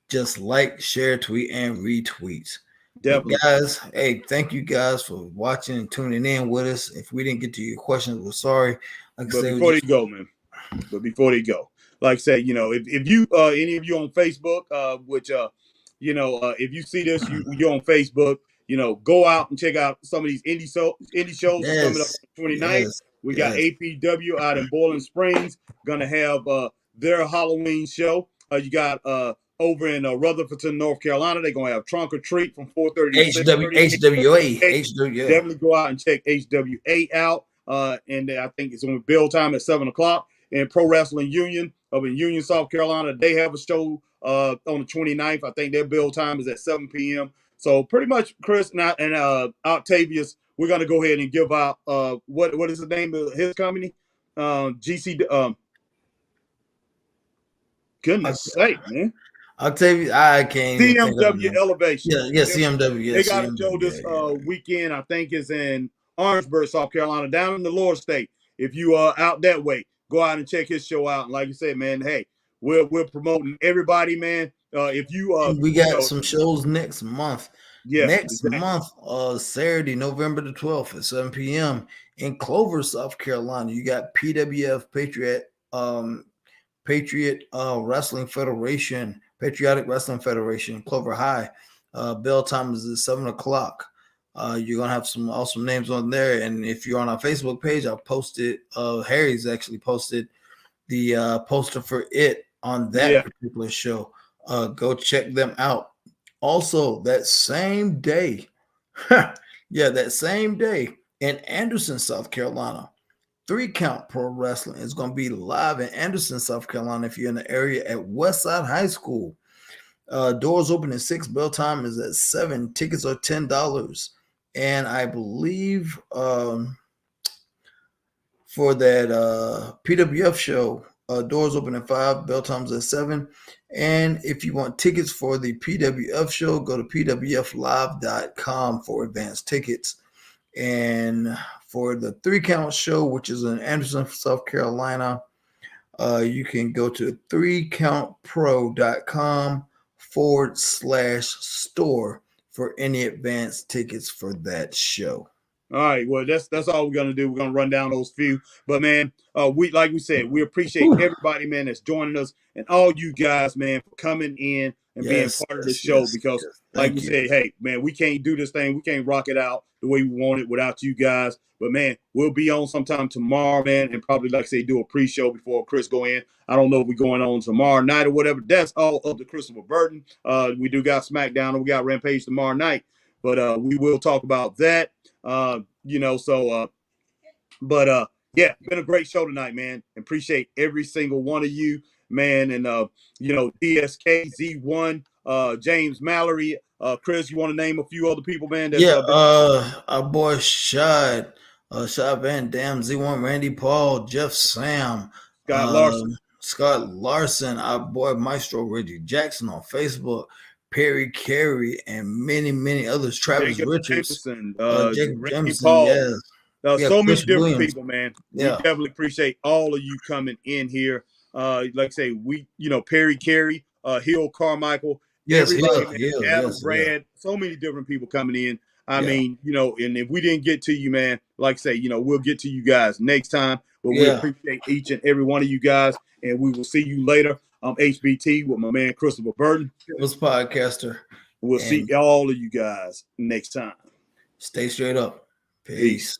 just like, share, tweet, and retweet. Definitely. But guys, hey, thank you guys for watching and tuning in with us. If we didn't get to your questions, we're sorry. Before you go, man, But before they go, like I say, if you any of you on Facebook, which if you see this, you're on Facebook, go out and check out some of these indie shows that's coming up Yes, on the 29th. yes, We got yes. APW out in Boiling Springs, gonna have their Halloween show. You got over in Rutherford, North Carolina, they're gonna have Trunk or Treat from 4:30 to 6:30. HWA. Definitely go out and check HWA out. And I think it's on bell time at 7:00. And Pro Wrestling Union up in Union, South Carolina, they have a show on the 29th. I think their bell time is at 7 p.m. So pretty much, Chris and Octavius, we're gonna go ahead and give out what is the name of his company? GC. Goodness sake, man. Octavius, I can't even think of CMW it. Elevation. Yeah, CMW. Yeah, They got a CMW. show this weekend. I think is in Orangeburg, South Carolina, down in the lower state. If you are out that way, go out and check his show out. And like you said, man, hey, we're promoting everybody, man. If you we got some shows next month. Yeah, next exactly. month, Saturday, November the 12th at 7 p.m. in Clover, South Carolina. You got PWF Patriot Wrestling Federation, Patriotic Wrestling Federation, Clover High. Bell time is at 7:00. You're gonna have some awesome names on there. And if you're on our Facebook page, I posted Harry's actually posted the poster for it on that particular show. Go check them out. Also, that same day, that same day in Anderson, South Carolina, 3 Count Pro Wrestling is going to be live in Anderson, South Carolina. If you're in the area at Westside High School, doors open at 6. Bell time is at 7. Tickets are $10, and I believe for that PWF show, doors open at 5. Bell times at 7. And if you want tickets for the PWF show, go to pwflive.com for advanced tickets. And for the 3 Count show, which is in Anderson, South Carolina, you can go to 3countpro.com/store for any advanced tickets for that show. All right, well, that's all we're gonna do. We're gonna run down those few, but man, we we appreciate everybody, man, that's joining us, and all you guys, man, for coming in and being part of the show. Because, like we said, hey, man, we can't do this thing, we can't rock it out the way we want it without you guys. But man, we'll be on sometime tomorrow, man, and probably like I say, do a pre-show before Chris go in. I don't know if we're going on tomorrow night or whatever. That's all up to Christopher Burton. We do got SmackDown and we got Rampage tomorrow night, but we will talk about that. Yeah, been a great show tonight, man. Appreciate every single one of you, man. And DSK, Z1, James Mallory, Chris, you want to name a few other people, man? Our boy Shad Van Dam, Z1, Randy Paul, Jeff Sam, Scott Larson, our boy Maestro Reggie Jackson on Facebook, Perry Carey, and many, many others. Travis Richards, Jacob Jameson, Paul, yes. So many different people, man. Yeah. We definitely appreciate all of you coming in here. Like I say, Perry Carey, Hill Carmichael, everybody, Adam Brad, so many different people coming in. I mean, and if we didn't get to you, man, like I say, we'll get to you guys next time. But we appreciate each and every one of you guys, and we will see you later. I'm HBT with my man Christopher Burton. Was podcaster. We'll see all of you guys next time. Stay straight up. Peace.